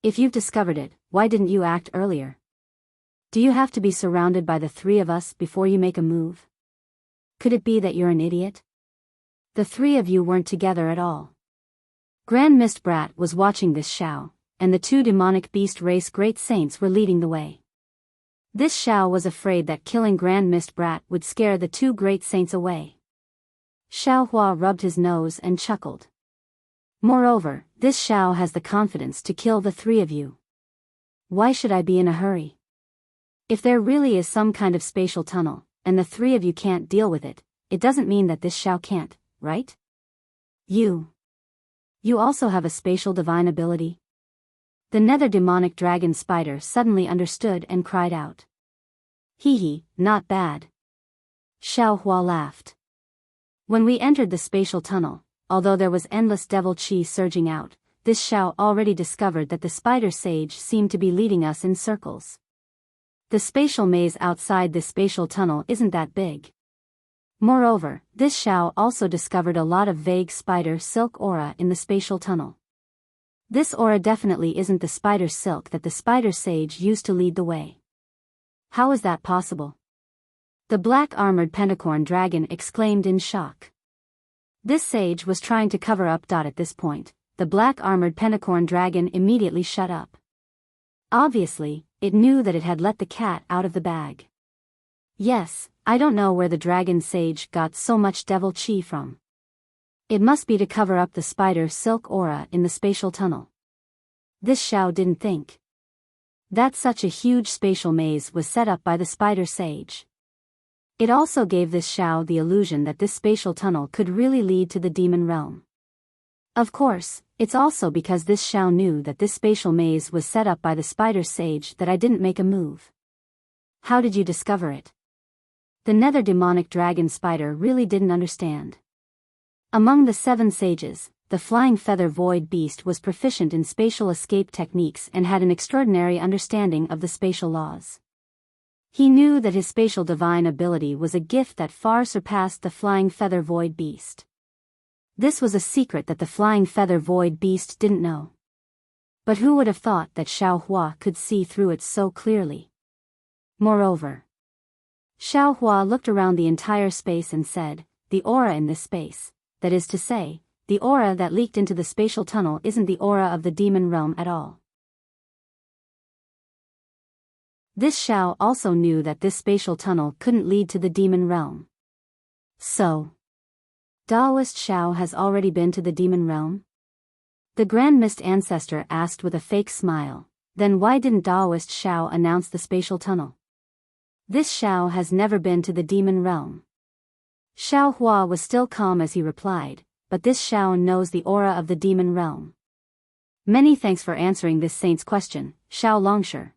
If you've discovered it, why didn't you act earlier? Do you have to be surrounded by the 3 of us before you make a move? Could it be that you're an idiot? The 3 of you weren't together at all. Grand Mist Brat was watching this Xiao, and the 2 demonic beast race great saints were leading the way. This Xiao was afraid that killing Grand Mist Brat would scare the 2 great saints away. Xiao Hua rubbed his nose and chuckled. Moreover, this Xiao has the confidence to kill the 3 of you. Why should I be in a hurry? If there really is some kind of spatial tunnel, and the 3 of you can't deal with it, it doesn't mean that this Xiao can't, right? You also have a spatial divine ability? The nether demonic dragon spider suddenly understood and cried out. Hee, not bad. Xiao Hua laughed. When we entered the spatial tunnel, although there was endless devil chi surging out, this Xiao already discovered that the spider sage seemed to be leading us in circles. The spatial maze outside this spatial tunnel isn't that big. Moreover, this Xiao also discovered a lot of vague spider silk aura in the spatial tunnel. This aura definitely isn't the spider silk that the spider sage used to lead the way. How is that possible? The black armored pentacorn dragon exclaimed in shock. This sage was trying to cover up. At this point, the black armored pentacorn dragon immediately shut up. Obviously, it knew that it had let the cat out of the bag. Yes, I don't know where the dragon sage got so much devil chi from. It must be to cover up the spider silk aura in the spatial tunnel. This Xiao didn't think that such a huge spatial maze was set up by the spider sage. It also gave this Xiao the illusion that this spatial tunnel could really lead to the demon realm. Of course, it's also because this Xiao knew that this spatial maze was set up by the spider sage that I didn't make a move. How did you discover it? The nether demonic dragon spider really didn't understand. Among the 7 sages, the flying feather void beast was proficient in spatial escape techniques and had an extraordinary understanding of the spatial laws. He knew that his spatial divine ability was a gift that far surpassed the flying feather void beast. This was a secret that the flying feather void beast didn't know. But who would have thought that Xiao Hua could see through it so clearly? Moreover, Xiao Hua looked around the entire space and said, the aura in this space, that is to say, the aura that leaked into the spatial tunnel isn't the aura of the demon realm at all. This Xiao also knew that this spatial tunnel couldn't lead to the demon realm. So, Taoist Xiao has already been to the demon realm? The Grand Mist Ancestor asked with a fake smile. Then why didn't Taoist Xiao announce the spatial tunnel? This Xiao has never been to the demon realm. Xiao Hua was still calm as he replied, but this Xiao knows the aura of the demon realm. Many thanks for answering this saint's question, Xiao Longsher.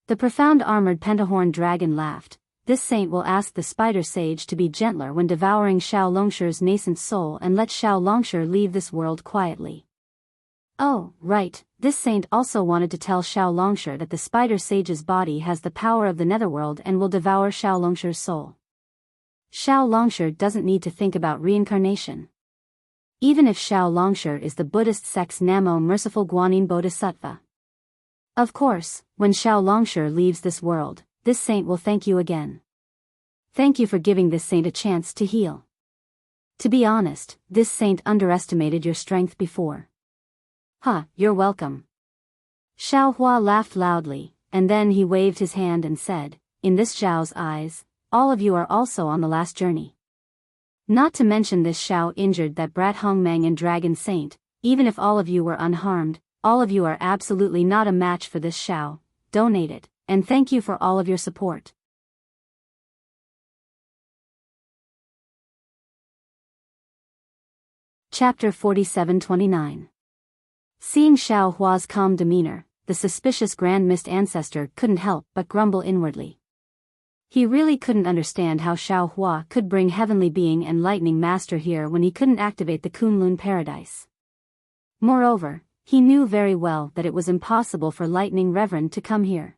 The profound armored pentahorn dragon laughed. This saint will ask the spider sage to be gentler when devouring Xiao Longsher's nascent soul and let Xiao Longsher leave this world quietly. Oh, right, this saint also wanted to tell Xiao Longsher that the spider sage's body has the power of the netherworld and will devour Xiao Longsher's soul. Xiao Longsher doesn't need to think about reincarnation. Even if Xiao Longsher is the Buddhist sect's Namo Merciful Guanyin Bodhisattva. Of course, when Xiao Longsher leaves this world, this saint will thank you again. Thank you for giving this saint a chance to heal. To be honest, this saint underestimated your strength before. You're welcome. Xiao Hua laughed loudly, and then he waved his hand and said, in this Xiao's eyes, all of you are also on the last journey. Not to mention this Xiao injured that brat Hongmeng and Dragon Saint, even if all of you were unharmed, all of you are absolutely not a match for this Xiao. Donate it, and thank you for all of your support. Chapter 47-29. Seeing Xiao Hua's calm demeanor, the suspicious Grand Mist Ancestor couldn't help but grumble inwardly. He really couldn't understand how Xiao Hua could bring Heavenly Being and Lightning Master here when he couldn't activate the Kunlun Paradise. Moreover, he knew very well that it was impossible for Lightning Reverend to come here.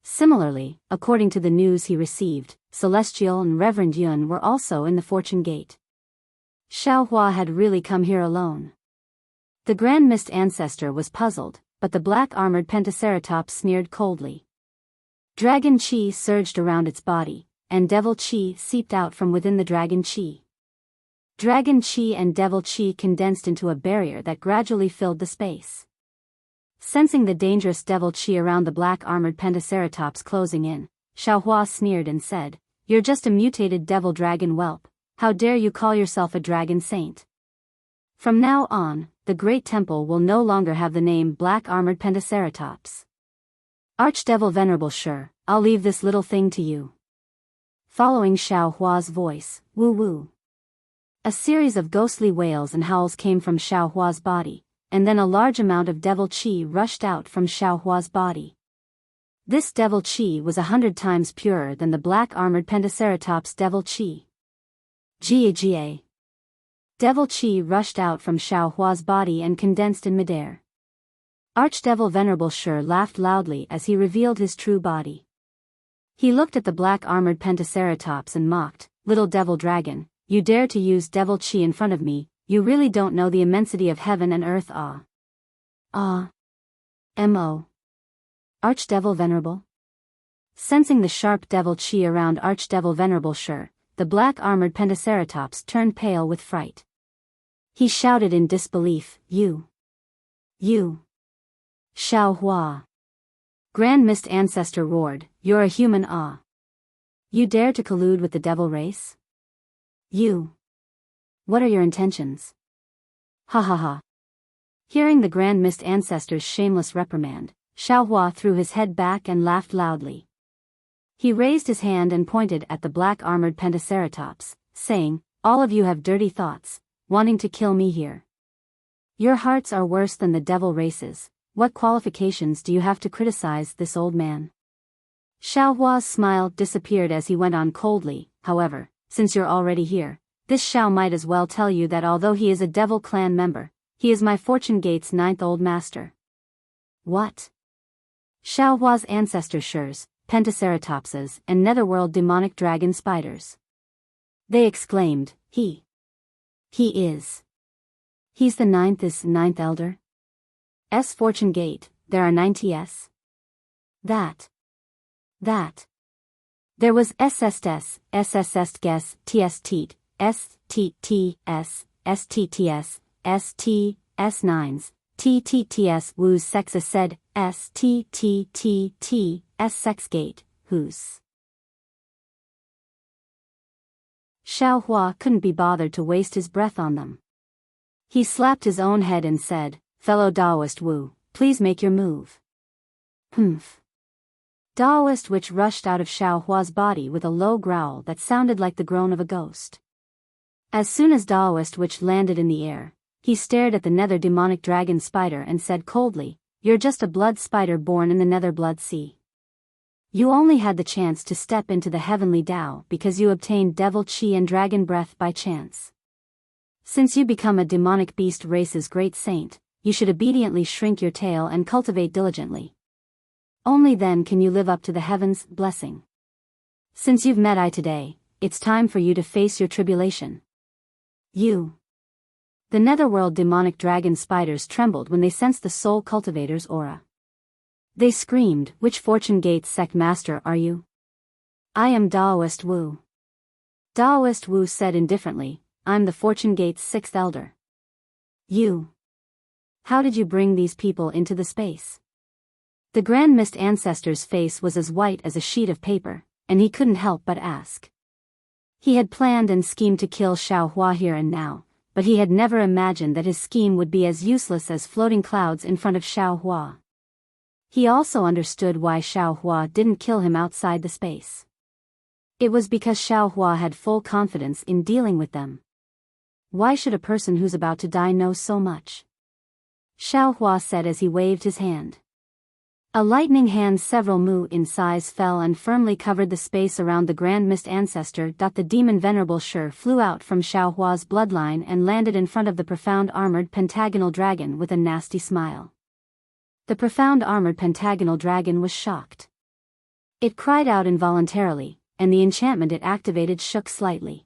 Similarly, according to the news he received, Celestial and Reverend Yun were also in the Fortune Gate. Xiao Hua had really come here alone. The Grand Mist Ancestor was puzzled, but the black-armored Pentaceratops sneered coldly. Dragon Qi surged around its body, and Devil Qi seeped out from within the Dragon Qi. Dragon Qi and Devil Qi condensed into a barrier that gradually filled the space. Sensing the dangerous Devil Qi around the black-armored Pentaceratops closing in, Xiao Hua sneered and said, "You're just a mutated devil dragon whelp. How dare you call yourself a dragon saint? From now on, the Great Temple will no longer have the name Black-Armored Pentaceratops. Archdevil Venerable Sure, I'll leave this little thing to you." Following Xiao Hua's voice, woo woo. A series of ghostly wails and howls came from Xiao Hua's body, and then a large amount of Devil Qi rushed out from Xiao Hua's body. This Devil Qi was 100 times purer than the Black-Armored Pentaceratops' Devil Qi. Ga. Devil Qi rushed out from Xiao Hua's body and condensed in midair. Archdevil Venerable Sure laughed loudly as he revealed his true body. He looked at the black-armored Pentaceratops and mocked, "Little devil dragon, you dare to use Devil Qi in front of me, you really don't know the immensity of heaven and earth." M.O. Archdevil Venerable? Sensing the sharp Devil Qi around Archdevil Venerable Sure, the black-armored Pentaceratops turned pale with fright. He shouted in disbelief, You! Xiao Hua! Grand Mist Ancestor roared, "You're a human, You dare to collude with the devil race? What are your intentions?" Ha ha ha. Hearing the Grand Mist Ancestor's shameless reprimand, Xiao Hua threw his head back and laughed loudly. He raised his hand and pointed at the black-armored Pentaceratops, saying, "All of you have dirty thoughts, wanting to kill me here. Your hearts are worse than the devil races. What qualifications do you have to criticize this old man?" Xiao Hua's smile disappeared as he went on coldly, "However, since you're already here, This Shao might as well tell you that although he is a devil clan member, he is my Fortune Gate's 9th old master. What? Shao Hua's ancestor shurs, pentaceratopses, and netherworld demonic dragon spiders. They exclaimed, He is. He's the 9th elder? Fortune Gate, there are 90s? That. There was SSS, SSS guess, TS teat, STTS, STTS, STS9s, TTTS whose sexa said, STTTT, sex gate, whose. Xiao Hua couldn't be bothered to waste his breath on them. He slapped his own head and said, Fellow Daoist Wu, please make your move. Humph. Daoist Witch rushed out of Xiao Hua's body with a low growl that sounded like the groan of a ghost. As soon as Daoist Witch landed in the air, he stared at the nether demonic dragon spider and said coldly, You're just a blood spider born in the nether blood sea. You only had the chance to step into the heavenly Tao because you obtained devil chi and dragon breath by chance. Since you become a demonic beast race's great saint, you should obediently shrink your tail and cultivate diligently. Only then can you live up to the heavens' blessing. Since you've met I today, it's time for you to face your tribulation. You. The netherworld demonic dragon spiders trembled when they sensed the soul cultivator's aura. They screamed, Which Fortune Gate sect master are you? I am Daoist Wu. Daoist Wu said indifferently, I'm the Fortune Gate's 6th elder. You. How did you bring these people into the space? The Grand Mist ancestor's face was as white as a sheet of paper, and he couldn't help but ask. He had planned and schemed to kill Xiao Hua here and now, but he had never imagined that his scheme would be as useless as floating clouds in front of Xiao Hua. He also understood why Xiao Hua didn't kill him outside the space. It was because Xiao Hua had full confidence in dealing with them. Why should a person who's about to die know so much? Xiao Hua said as he waved his hand. A lightning hand several mu in size fell and firmly covered the space around the Grand Mist ancestor. The demon Venerable Shur flew out from Xiao Hua's bloodline and landed in front of the profound armored pentagonal dragon with a nasty smile. The profound armored pentagonal dragon was shocked. It cried out involuntarily, and the enchantment it activated shook slightly.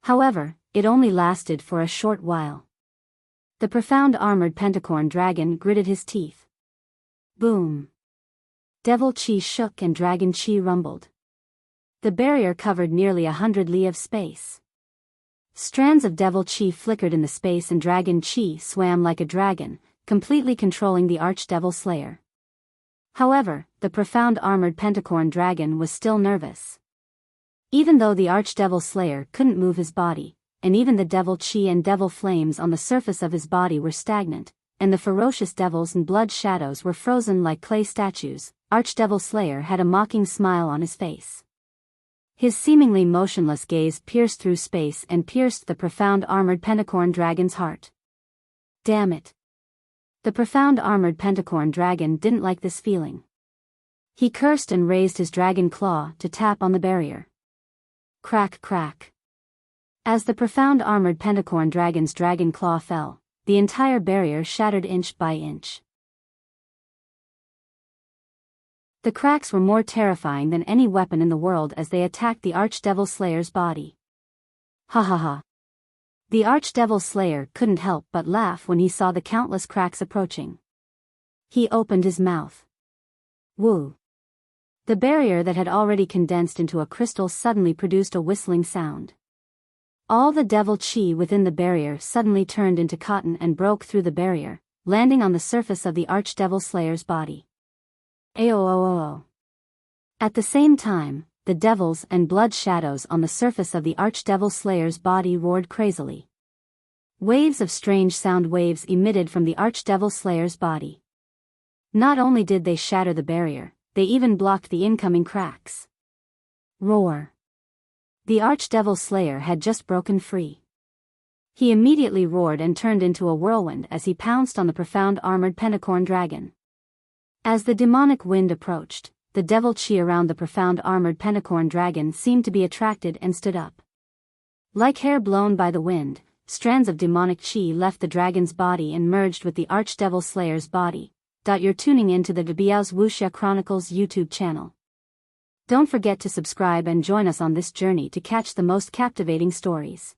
However, it only lasted for a short while. The profound armored pentacorn dragon gritted his teeth. Boom. Devil chi shook and dragon chi rumbled. The barrier covered nearly 100 li of space. Strands of devil chi flickered in the space and dragon chi swam like a dragon, completely controlling the archdevil slayer. However, the profound armored pentacorn dragon was still nervous. Even though the archdevil slayer couldn't move his body, and even the devil chi and devil flames on the surface of his body were stagnant, and the ferocious devils and blood shadows were frozen like clay statues, Archdevil Slayer had a mocking smile on his face. His seemingly motionless gaze pierced through space and pierced the profound armored pentacorn dragon's heart. Damn it. The profound armored pentacorn dragon didn't like this feeling. He cursed and raised his dragon claw to tap on the barrier. Crack crack. As the profound armored pentacorn dragon's dragon claw fell, the entire barrier shattered inch by inch. The cracks were more terrifying than any weapon in the world as they attacked the Archdevil Slayer's body. Ha ha ha. The Archdevil Slayer couldn't help but laugh when he saw the countless cracks approaching. He opened his mouth. Woo. The barrier that had already condensed into a crystal suddenly produced a whistling sound. All the devil chi within the barrier suddenly turned into cotton and broke through the barrier, landing on the surface of the Archdevil Slayer's body. Aoo. At the same time, the devils and blood shadows on the surface of the Archdevil Slayer's body roared crazily. Waves of strange sound waves emitted from the Archdevil Slayer's body. Not only did they shatter the barrier, they even blocked the incoming cracks. Roar. The Archdevil Slayer had just broken free. He immediately roared and turned into a whirlwind as he pounced on the profound armored pentacorn dragon. As the demonic wind approached, the devil chi around the profound armored pentacorn dragon seemed to be attracted and stood up. Like hair blown by the wind, strands of demonic chi left the dragon's body and merged with the archdevil slayer's body. You're tuning into the Biyao's Wuxia Chronicles YouTube channel. Don't forget to subscribe and join us on this journey to catch the most captivating stories.